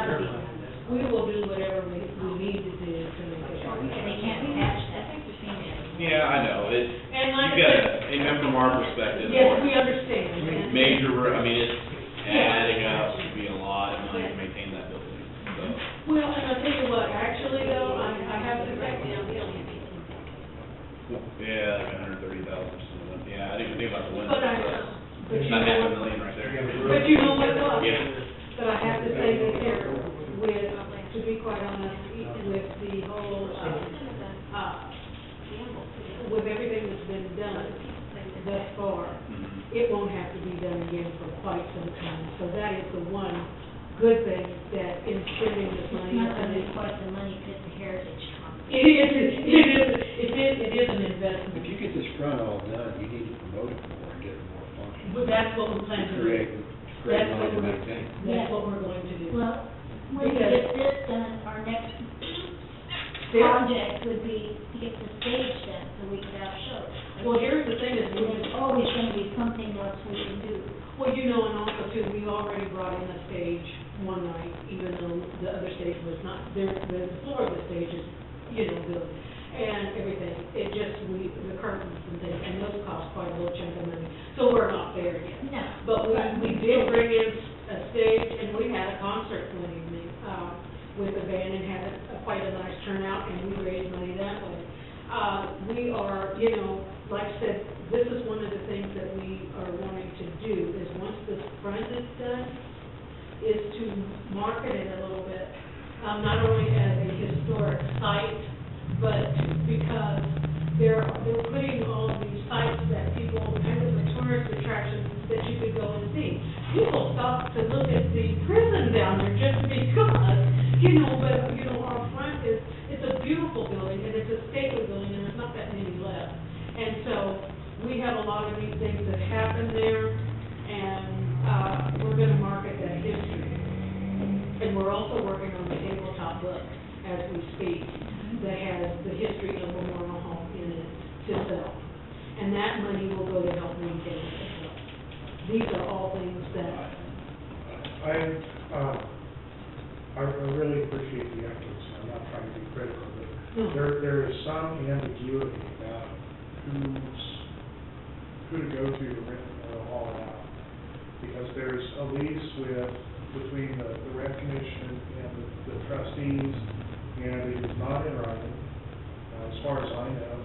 we will do whatever we need to do to make it happen. They can't be matched, I think we're seeing that. Yeah, I know, And like I you said. gotta, and from our perspective. Yes, we understand. Major, it's adding up to be a lot of money to maintain that building, so. Well, and I'll tell you what, actually though, I have to say, Yeah, like 130,000 or something, yeah, I didn't even think about the windows. but you Not know half a what, million right there. but you know what, though? Yeah. But I have to say that there, to be quite honest, with the whole, with everything that's been done thus far, it won't have to be done again for quite some time. So that is the one good thing that in spending this money. It's not gonna be quite the money fit the Heritage Fund. It is an investment. If you get this front all done, you need to promote it more and get it more functional. But that's what we're planning to do. Create money to maintain. That's what we're going to do. Well, when we get this done, our next project would be to get the stage done so we could have shows. Well, here's the thing is, There's always gonna be something else we can do. well, and also too, we already brought in a stage one night, even though the other stage was not, the floor of the stage is, good, and everything. It just, the curtains and things, and those cost quite a little chunk of money, so we're not there yet. No. But we did bring in a stage, and we had a concert one evening, with a band and had quite a nice turnout, and we raised money that way. We are, like I said, this is one of the things that we are wanting to do, is once this front is done, is to market it a little bit, not only as a historic site, but because they're putting all of these sites that people, kind of the tourist attractions that you could go and see. People stop to look at the prison down there just because, but, our front it's a beautiful building, and it's a stately building, and there's not that many left. And so, we have a lot of these things that happen there, and, we're gonna market that history. And we're also working on the tabletop book as we speak, that has the history of Memorial Home in it to sell. And that money will go to help maintain it as well. These are all things that, I really appreciate the efforts, I'm not trying to be critical, No. but there is some ambiguity about who to go to rent the hall out. Because there's a lease between the rent commission and the trustees, and it is not in writing, as far as I know.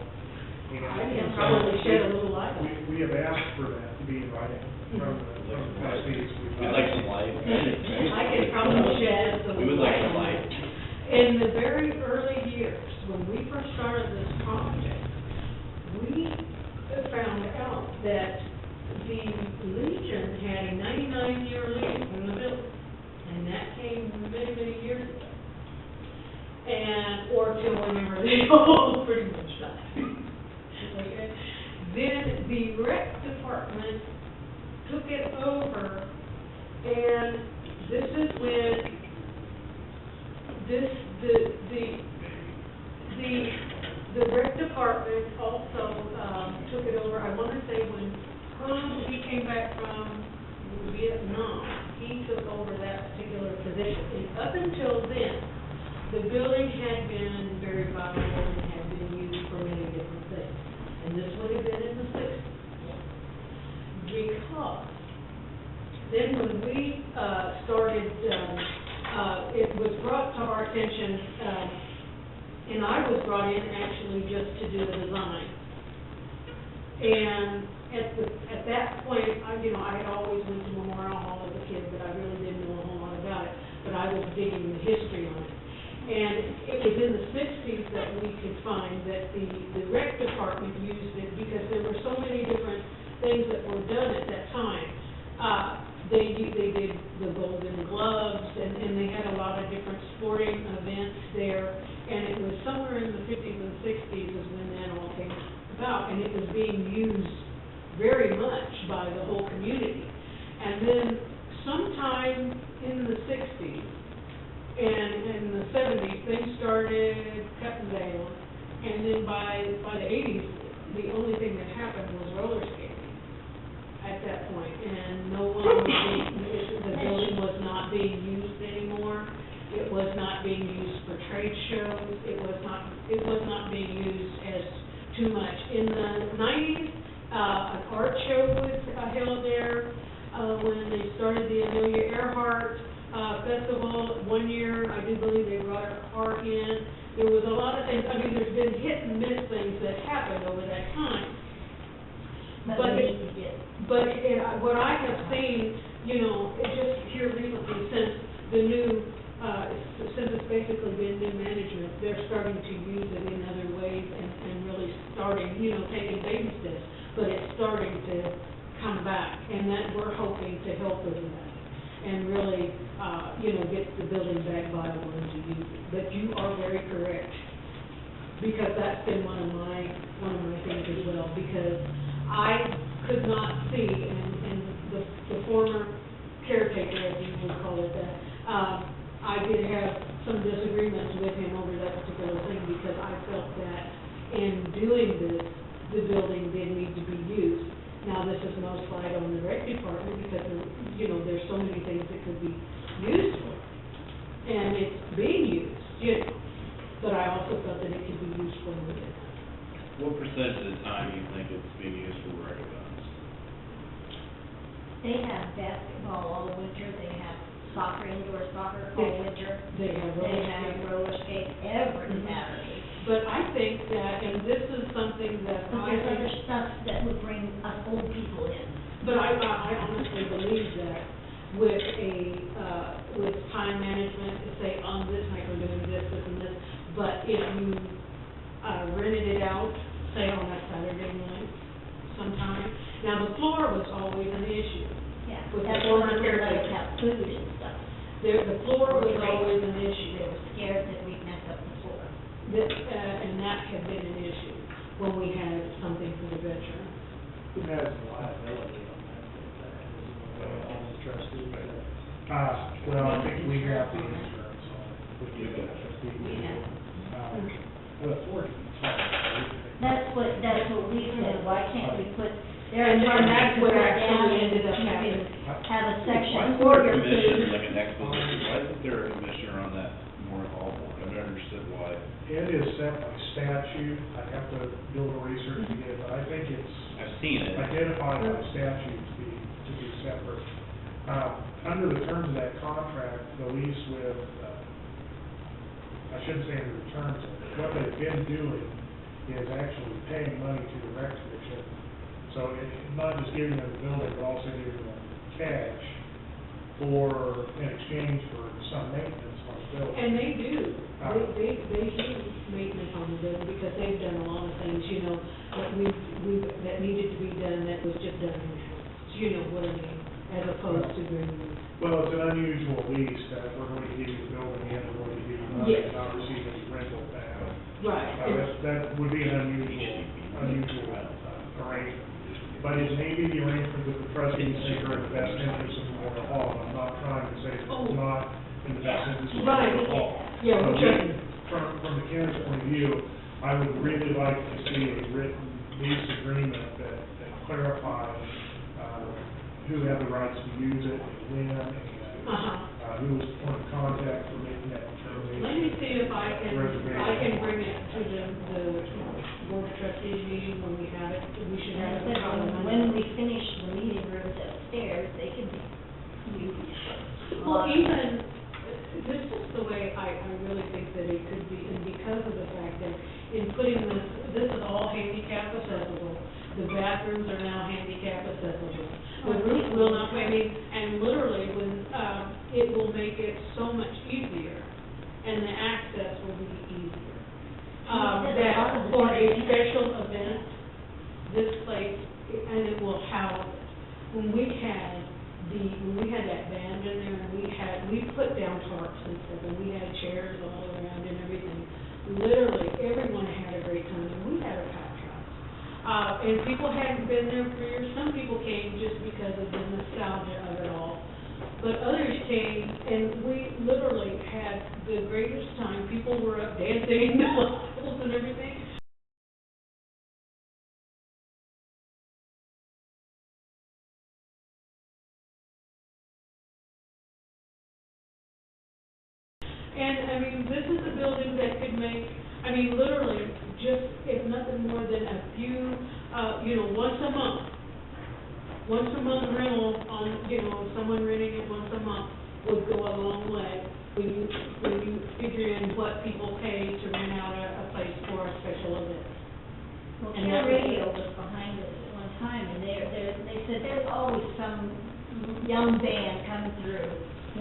And I can probably shed a little light on it. We have asked for that to be in writing, from the trustees. We'd like some light. I could probably shed some We would like light some on light. it. In the very early years, when we first started this project, we found out that the Legion had a 99-year lease on the building, and that came many, many years ago. And, or till whenever they all pretty much died. Okay. Then the rec department took it over, and this is when the rec department also, took it over, I wanna say when he came back from Vietnam, he took over that particular position. And up until then, the building had been very valuable and had been used for many different things. And this would have been in the 60s. Because then when we, started, it was brought to our attention, and I was brought in actually just to do the design. And at that point, I had always went to Memorial Hall as a kid, but I really didn't know a whole lot about it. But I was digging the history on it. And it was in the 60s that we could find that the rec department used it because there were so many different things that were done at that time. They did the Golden Gloves, and they had a lot of different sporting events there. And it was somewhere in the 50s and 60s is when that all came about, and it was being used very much by the whole community. And then sometime in the 60s and in the 70s, things started cutting down. And then by the 80s, the only thing that happened was roller skating at that point. And no one was the building was not being used anymore. It was not being used for trade shows. It was not being used as too much. In the 90s, an art show was held there when they started the Amelia Earhart Festival. One year, I do believe they brought a car in. There was a lot of things. I mean, there's been hit and miss things that happened over that time. But what I have seen, it just here recently since the new, since it's basically been new management, they're starting to use it in other ways and really starting, taking baby steps. But it's starting to come back, and that we're hoping to help with that and really, get the building back viable and to use it. But you are very correct, because that's been one of my things as well, because I could not see, and the former caretaker, as you would call it that, I did have some disagreements with him over that particular thing, because I felt that in doing this, the building did need to be used. Now, this is no slight on the rec department, because, there's so many things that could be used for, and it's being used, but I also felt that it could be used for more than that. What percentage of the time do you think it's being used for rec events? They have basketball all winter, they have soccer, indoor soccer all winter. They have roller skates every Saturday. But I think that, and this is something that But I there's other think, stuff that would bring us old people in. but I honestly believe that with with time management, to say on this night we're doing this, this, and this, but if you rented it out, say on a Saturday night sometime. Now, the floor was always an issue. Yeah, With the that's former why they let caretaker. us have food and stuff. The floor was always an issue. They were scared that we'd mess up the floor. And that had been an issue when we had something for the veteran. Who has the liability on that? On the trustee? Well, I think we have the insurance on it. We do. Well, it's working. That's what we said, why can't we put, And that's what actually ended up you happening. can have a Why section is for there a your commission, food. like an exposition, why isn't there a commissioner on that Memorial Hall board? I've never understood why. It is set by statute. I have to do a little research to get it, but I think it's I've seen it. identified by statute to be separate. Under the terms of that contract, the lease with, I shouldn't say under the terms of it, what they've been doing is actually paying money to the rec commission So it's not just giving them the building, but also giving them cash in exchange for some maintenance on the building. And they do, they do maintenance on the building, because they've done a lot of things, you know, that needed to be done, that was just done in-house. You know what I mean, as opposed to bringing. Well, it's an unusual lease, that we're going to give you the building and we're going to give you money, Yes. and not receive any rental back. Right. That would be an unusual arrangement. But it may be the arrangement that the trustees think are in the best interest of Memorial Hall. I'm not trying to say that it's not in the best interest of Right. Memorial Hall. Yeah, But okay. from the Karen's point of view, I would really like to see a written lease agreement that clarifies, who had the rights to use it, and when, and, who was the point of contact for making that determination. Let me see if I can bring it to the board of trustees meeting when we have it, we should have it. When we finish the meeting rooms upstairs, they can be used. Well, even, this is the way I really think that it could be, and because of the fact that in putting this is all handicap accessible. The bathrooms are now handicap accessible. The roof will not, I mean, and literally when, it will make it so much easier, and the access will be easier. That for a special event, this place, and it will house, when we had that band in there, and we put down tarps and stuff, and we had chairs all around and everything. Literally, everyone had a great time, and we had a packed house. And people hadn't been there for years. Some people came just because of the nostalgia of it all. But others came, and we literally had the greatest time. People were up dancing, and everything. And, I mean, this is a building that could make, I mean, literally, just, if nothing more than a few, once a month. Once a month rental on, someone renting it once a month would go a long way when you figure in what people pay to rent out a place for a special event. Well, And Care that- Radio was behind it at one time, and they said there's always some young band coming through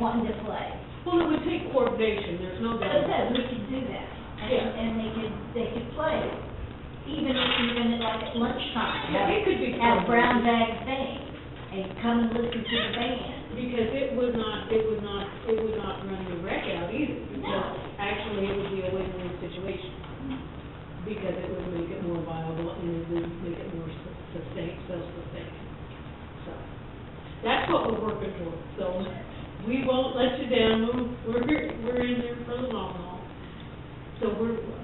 wanting to play. Well, it would take coordination, there's no But doubt. it says we can do that, Yeah. and they could play, even at like at lunchtime. Yeah, it could be Have coordinated. brown bag thing, and come and listen to the band. Because it would not run the wreck out either, because No. actually it would be a win-win situation. Because it would make it more viable and it would make it more self-sustaining. So, that's what we're working towards, so we won't let you down, we're in there for the long haul. So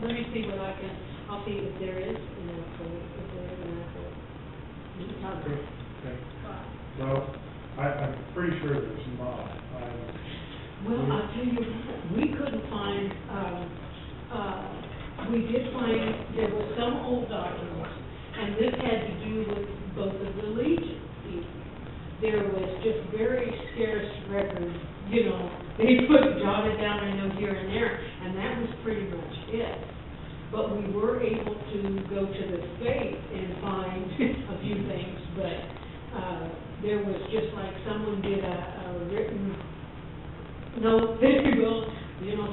let me see what I'll see if there is an airport, if there is an airport. You can talk to us. Okay. Well, I'm pretty sure there's not. Well, I'll tell you what, we couldn't find, we did find, there were some old documents, and this had to do with both of the legions. There was just very scarce records, they jotted down a note here and there, and that was pretty much it. But we were able to go to the state and find a few things, but, there was just like someone did a written note, there you go,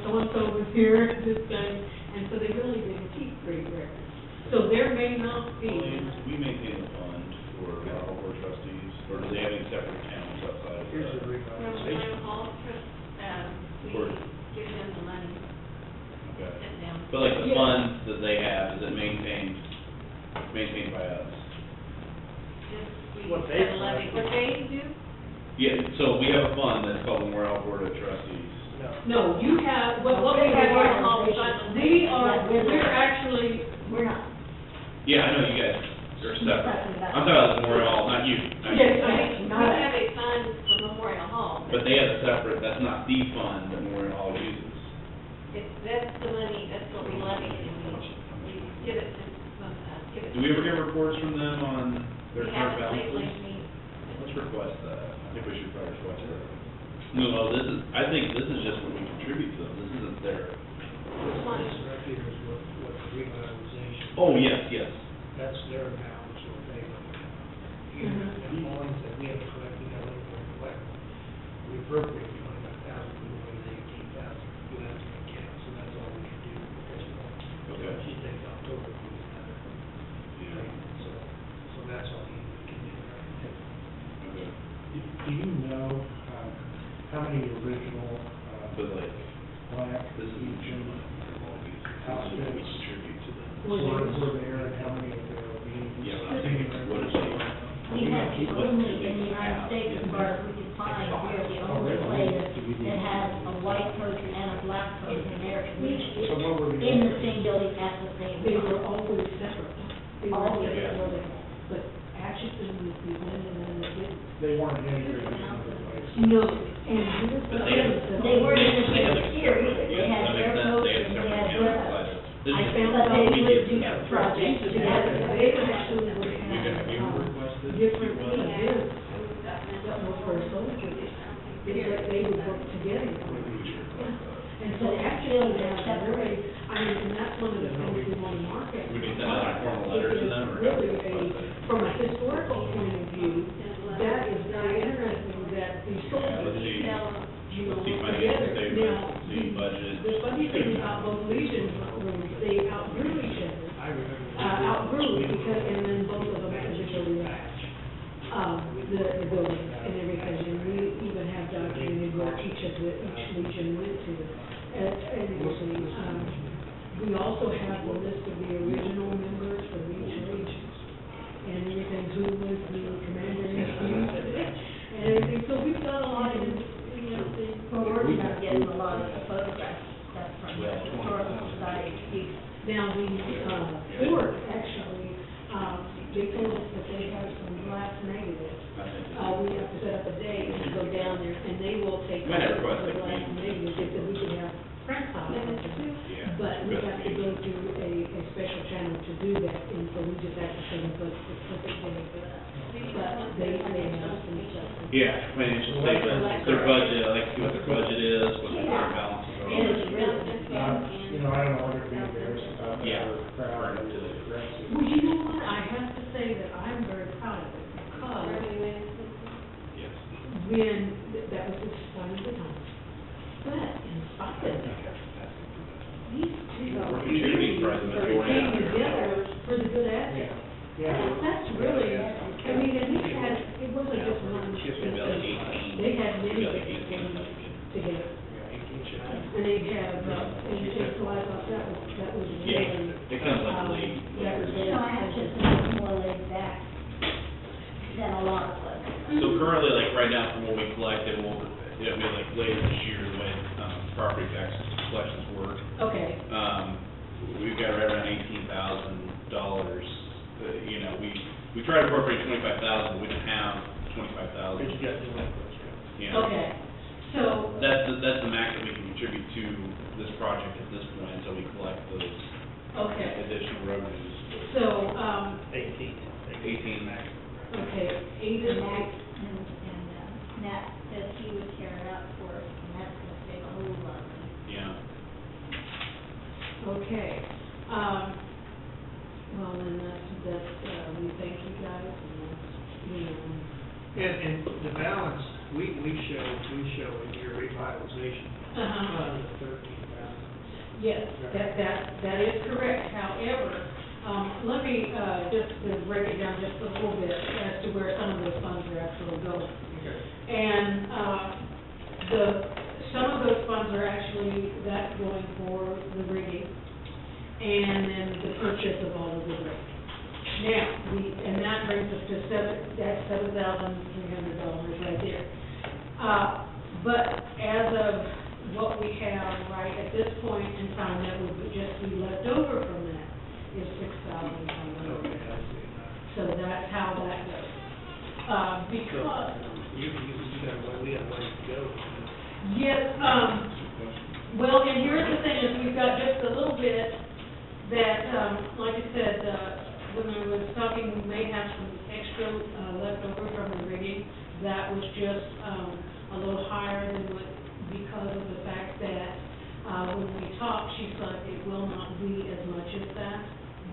so-and-so was here, this thing, and so they really didn't keep great records. So there may not be. We maintain a fund for our board trustees, or do they have any separate accounts outside of Here's the that? revitalization. we Or- give them the money, Okay. sit down. But like the Yeah. fund that they have, is it maintained by us? What they What they do? Yeah, so we have a fund that's called Memorial Board of Trustees. No, you have, what we They have have, their own fund. we're actually, We're not. Yeah, I know you guys are separate. Talking about- I'm talking about the Memorial Hall, not you. not you. yes, We not have a fund for Memorial Hall. But they have a separate, that's not the fund that Memorial Hall uses. That's the money, that's what we levy, and we give it to, give it. Do we ever get reports from them on their current balances? We Let's request that. I think we should probably request that. No, I think this is just what we contribute to them, this isn't their, This right here is what revitalization. oh, yes, That's their amount, is what they look at. and the ones that we have collected, we appropriate $25,000, we only $18,000, we have to account, so that's all we can do at this point. Okay. She thinks October will be another, Yeah. so that's all we can do right now. Okay. Do you know, how many original, But like, black this is Legion how much we contribute to them. were there, and how many of them are being? Yeah, but I'm thinking, what is it? We have only in the United States, as far as we can find, we are the only place that has a white Trojan and a black Trojan American Legion So what were the? in the same building at the same They time. were always separate. They were All always Yeah. separate. But Atchison was the one and then the big. They weren't integrated in other places. No, and here's But the they have- other. They weren't in the same here either. They Yeah, had that their makes sense, coach they have and they separate had cameras, their. but this I is found But out they we would did do have projects They together. actually would You got, have, you requested? different you want- events that were for soldiers. They would work together. And so actually, that's really, I mean, and that's one of the things we want to market. We can send out a formal letter to them, or? Really from a historical point of view, that is very interesting that these Yeah, let's soldiers, see, you know, let's see work financial together. statements, Now, see budget. the funny thing about both legions rooms, they outgrew each other. I remember. Outgrew because, and then both of them actually attached, the buildings and everything. And we even have documented where each legion went to. And we also have the list of the original members from each legion. And everything, who was the commander in chief, and everything. So we've got a lot of, you know, things. We're working on getting a lot of photographs, stuff from the historical society. Now, the, Ford, actually, they told us that they have some glass negatives. We have to set up a date and go down there, and they will take Might have photos of requested the glass me. negatives, if we can have press on it. Yeah. But we have to go through a special channel to do that, and so we just have to send a specific day for that. But they have some stuff. Yeah, financial statements, their budget, I like to see what their budget is, what their current balances are. And it's really, You know, I don't know whether to be embarrassed about that Yeah. or proud of it. Well, you know what, I have to say that I'm very proud of it, because Yes. when, that was the start of the time. But in spite of that, these two We're contributing for the majority came out there. together for the good asset. Yeah. That's really, I mean, and they had, it wasn't just one, they had many that came together. And they have, and so I thought that was really. Yeah, it comes like um, late, that was later. you know, I have just been more laid back than a lot of us. So currently, like right now, from what we collected, it'll be like later this year, the way, property tax collections work. Okay, We've got right around $18,000, you know, we try to appropriate 25,000, we don't have 25,000. But you got the liquids, You know. okay, so, That's the max that we can contribute to this project at this point, until we collect those okay, additional revenues. so, 18 max. okay, eight And and Matt, eight, Matt says he would tear it up for us, and that's gonna save a whole lot of money. Yeah. okay. Well, then we thank you guys, and that's, you know. And the balance, we show in your revitalization fund of 13,000. Yes, that is correct. However, let me, just to break it down just a little bit as to where some of those funds are actually going. Okay. And, some of those funds are actually, that's going for the rigging, and then the purchase of all of the rigging. Now, and that brings us to $7,300 right there. But as of what we have right at this point in time, that would just be left over from that is $6,500. Okay, I see. So that's how that goes. Because, You got a way, we got a ways to go. yes, well, and here's the thing, is we've got just a little bit that, like I said, when I was talking, we may have some extra, left over from the rigging. That was just, a little higher than what, because of the fact that, when we talked, she thought it will not be as much as that,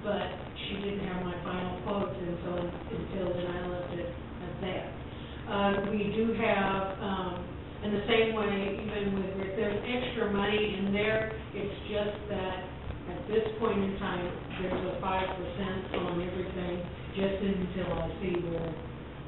but she didn't have my final quotes, and so until then I left it at that. We do have, in the same way, even with, if there's extra money in there, it's just that at this point in time, there's a 5% on everything, just until I see where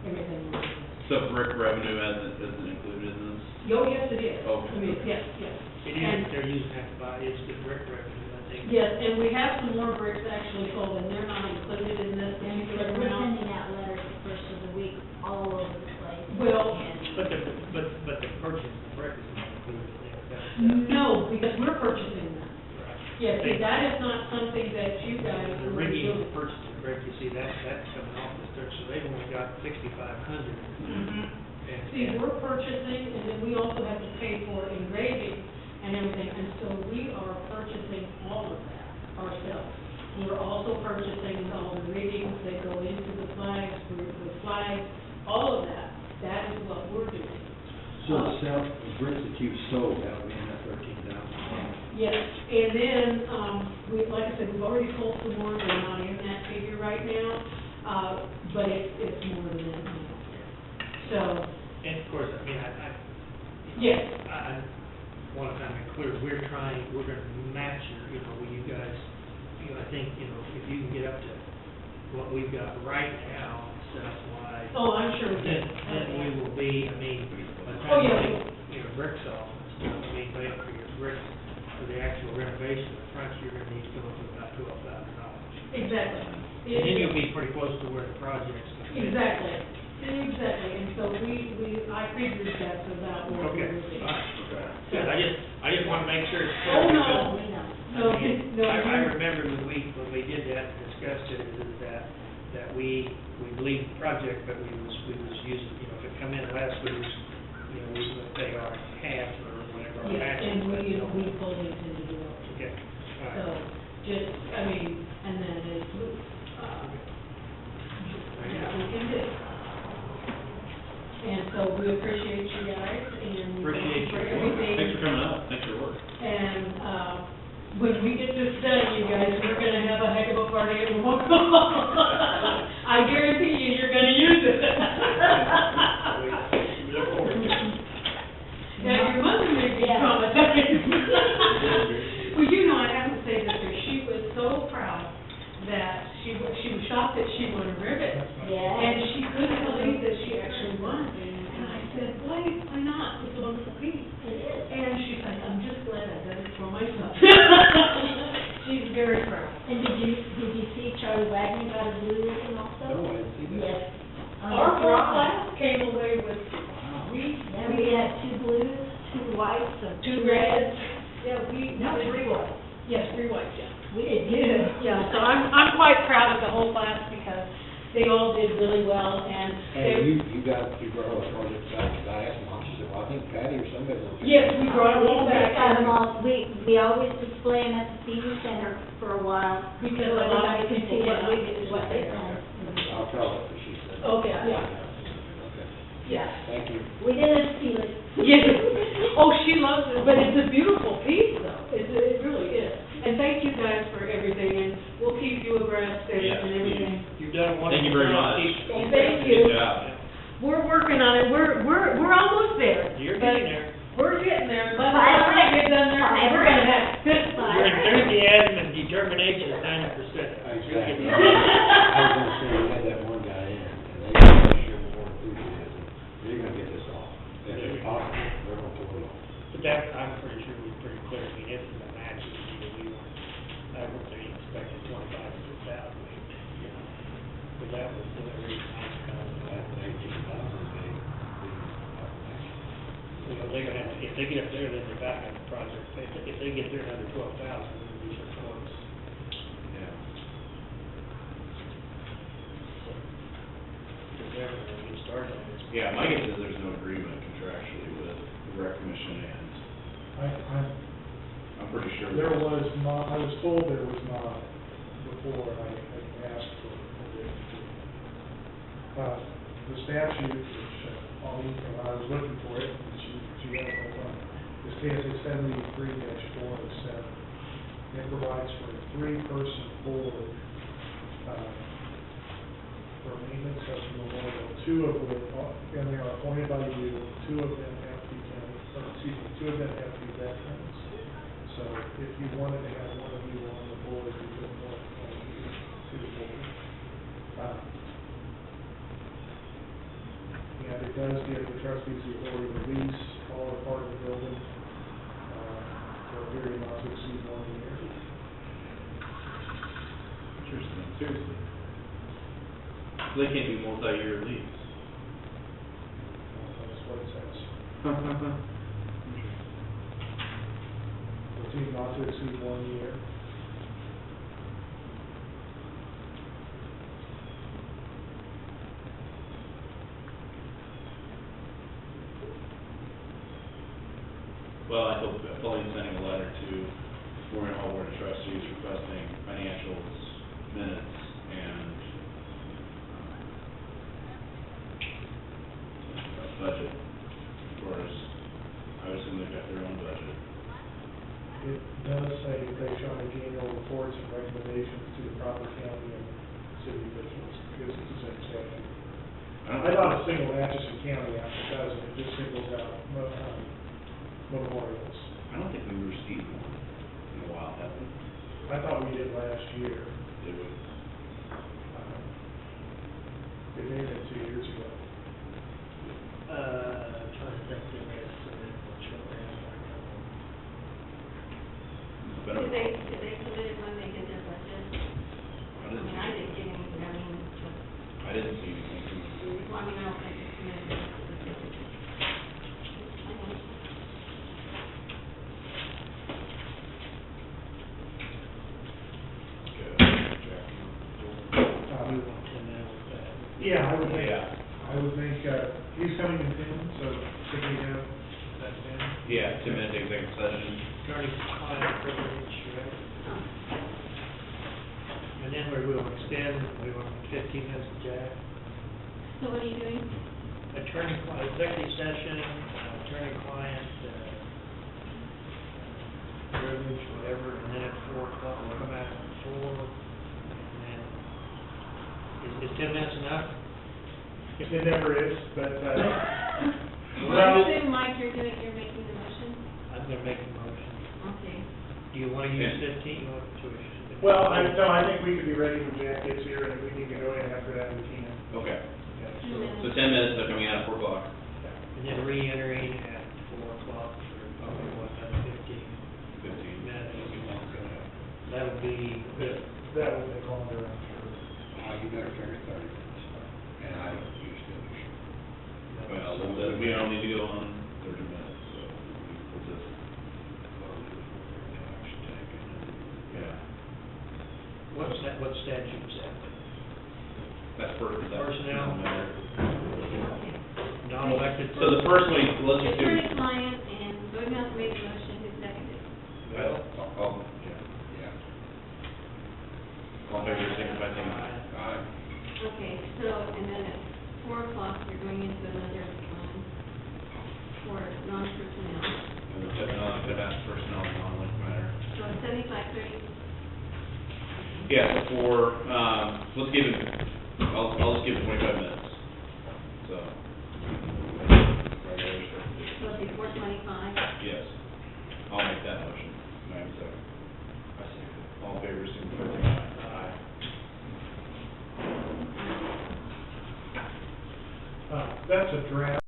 everything is. So brick revenue isn't included in this? Oh, yes, it is. Okay. I mean, yes, yes. It is, they're using that to buy, it's the brick revenue, I think. Yes, and we have some more bricks actually sold, and they're not included in this And particular we're amount. sending out letters the first of the week all over the place. Well- And- But the purchase of the brick is not included in there, that's. No, because we're purchasing them. Right. Yes, see, that is not something that you guys The are rigging doing. of purchasing brick, you see, that's coming off this dirt, so they've only got 6,500. See, we're purchasing, and then we also have to pay for engraving and everything, and so we are purchasing all of that ourselves. We're also purchasing all the riggings that go into the flags, the flags, all of that. That is what we're doing. So the bricks that you've sold, that'll be in that 13,000. Yes, and then, like I said, we've already sold some more, they're not in that figure right now, but it's more than that now. So, And of course, I mean, yes, I want to make clear, we're gonna match your, you guys, I think, if you can get up to what we've got right now, stuff-wise. oh, I'm sure we Then can. we will be, I mean, by the Oh, time you yeah. take your bricks off and stuff, I mean, pay for your bricks, for the actual renovation of the front, you're gonna need to come up with about $12,000. Exactly. And then you'll be pretty close to where the project's gonna be. Exactly, and so I figured that's about what we Okay, were doing. all right, good, I just want to make sure it's clear. Oh, no, because- We know. no, I mean, no. I remember when we did that, and discussed it, is that we believed the project, but we was using, if it come in less, we was going to pay our half or whatever our Yes, matching. and but, we fully intend to do it. Okay, all So, right. just, I mean, and then as, we can do. And so we appreciate you guys, and Appreciate for you. everything. Thanks for coming up, thanks for your work. And, when we get this done, you guys, we're gonna have a heck of a party at Walk. I guarantee you, you're gonna use it. We look forward to it. Now, your mother may be Yeah. traumatized. Well, I have to say this, she was so proud that she was shocked that she won a ribbon. Yeah. And she couldn't believe that she actually won. And I said, why not? It's a wonderful piece. It is. And she's like, I'm just glad I did it for myself. She's very proud. And did you see Charlie Wagner got a blue ribbon also? No, I didn't see that. Yes. Our class came away with Yeah, we had 2 blues, 2 whites, and 2 reds. Yeah, No, 3 whites. Yes, 3 whites, yeah. We did good. Yeah, so I'm quite proud of the whole class because they all did really well and And you brought all the projects back, because I asked Mom, she said, well, I think Patty or somebody will. yes, we brought them all We back. got 'em all. We always display them at the senior center for a while. Because so a lot of everybody can see people what they've done. I'll tell her what she said. Okay, yeah. Okay, Yeah. thank you. We didn't steal it. Yes. Oh, she loves it, but it's a beautiful piece though. It really is. And thank you guys for everything and we'll keep you abreast and Yeah, everything. You've done a wonderful job. Thank you very much. Keep- Thank you. Good job. We're working on it. We're almost there. You're But getting there. We're getting there, but by the time I get done there, we're gonna have good fun. Your enthusiasm and determination is 90%. Exactly. I was gonna say, we had that one guy in, and they gotta show more enthusiasm. You're gonna get this off. If it's possible, they're gonna pull it off. But that, I'm pretty sure we're pretty clear, I mean, it's the matches, we weren't, I wouldn't have expected 25 to 1,000, but that was the reason I was kind of, That's 18,000, they, they're gonna have, if they get up there, then they're back on the project, if they get there another 12,000, it'll be so close. yeah. Because they're gonna get started on this. Yeah, my guess is there's no agreement contractually with the rec commission and I'm pretty sure. There was not, I was told there was not before, and I asked for it. The statute, which, I was looking for it, and she had it all on, is KSA 73-407. It provides for a 3-person board for maintenance of the memorial, two of them, and they are appointed by you, two of them have to be county, or excuse me, two of them have to be veterans. So if you wanted to have one of you on the board, you could appoint one of you to the board. And it does give the trustees the authority to lease all or part of the building, for a period not to exceed 1 year. Interesting, seriously. They can't do multi-year lease. That's what it says. Proceed not to exceed 1 year. Well, I hope Pauline's sending a letter to Warren Hall Board of Trustees requesting financials, minutes, and budget. Of course, I would assume they've got their own budget. It does say that they shall make annual reports and recommendations to the proper county and city officials. This is the same statute. I thought it singled Atchison County out, it doesn't, it just singles out memorials. I don't think we received one in a while, have we? I thought we did last year. Did we? It may have been 2 years ago. Trying to think they may have submitted one shortly after I come home. But Did they submit it when they did their budget? I didn't I see didn't get anything, I mean, I didn't see anything from the well, I mean, I don't think it's submitted. I know. We want to know that. Yeah, I would think, Yeah. He's coming in 10, so should we have that 10? Yeah, 2-minute executive session. Attorney-client privilege, right? And then we will extend, we want 15 minutes to Jack. So what are you doing? Attorney-client, executive session, attorney-client, privilege, whatever, and then at 4 o'clock, we'll come out at 4, and then, is 10 minutes enough? It never is, but, Well, well, you assume, Mike, you're making the motion? I'm gonna make a motion. Okay. Do you wanna use 15, you want to? well, I think we could be ready when Jack gets here, and if we need to go in after that, we can. Okay. Okay, 2 minutes. So 10 minutes, they're coming out at 4 o'clock. And then re-entering at 4 o'clock for probably, what, another 15 15. minutes. That would be, That will take longer, I'm sure. You better take 30 minutes, and I don't use the Well, we don't need to go on 30 minutes, so we'll just, yeah. what statute is that? That's Personnel. Okay. Non-elected. So the first one, let's just do. Attorney-client, and Lloyd Mouse made the motion, who seconded? Well, yeah. All in favor, signify by saying aye. Aye. Okay, so, and then at 4 o'clock, you're going into another, for non-personnel. And the personnel, non-link matter. So 75:30. Yeah, for, let's give it, I'll just give it 25 minutes, so. So it'd be 4:25. Yes, I'll make that motion, may I have a second? I second. All in favor, signify by saying aye. That's a draft.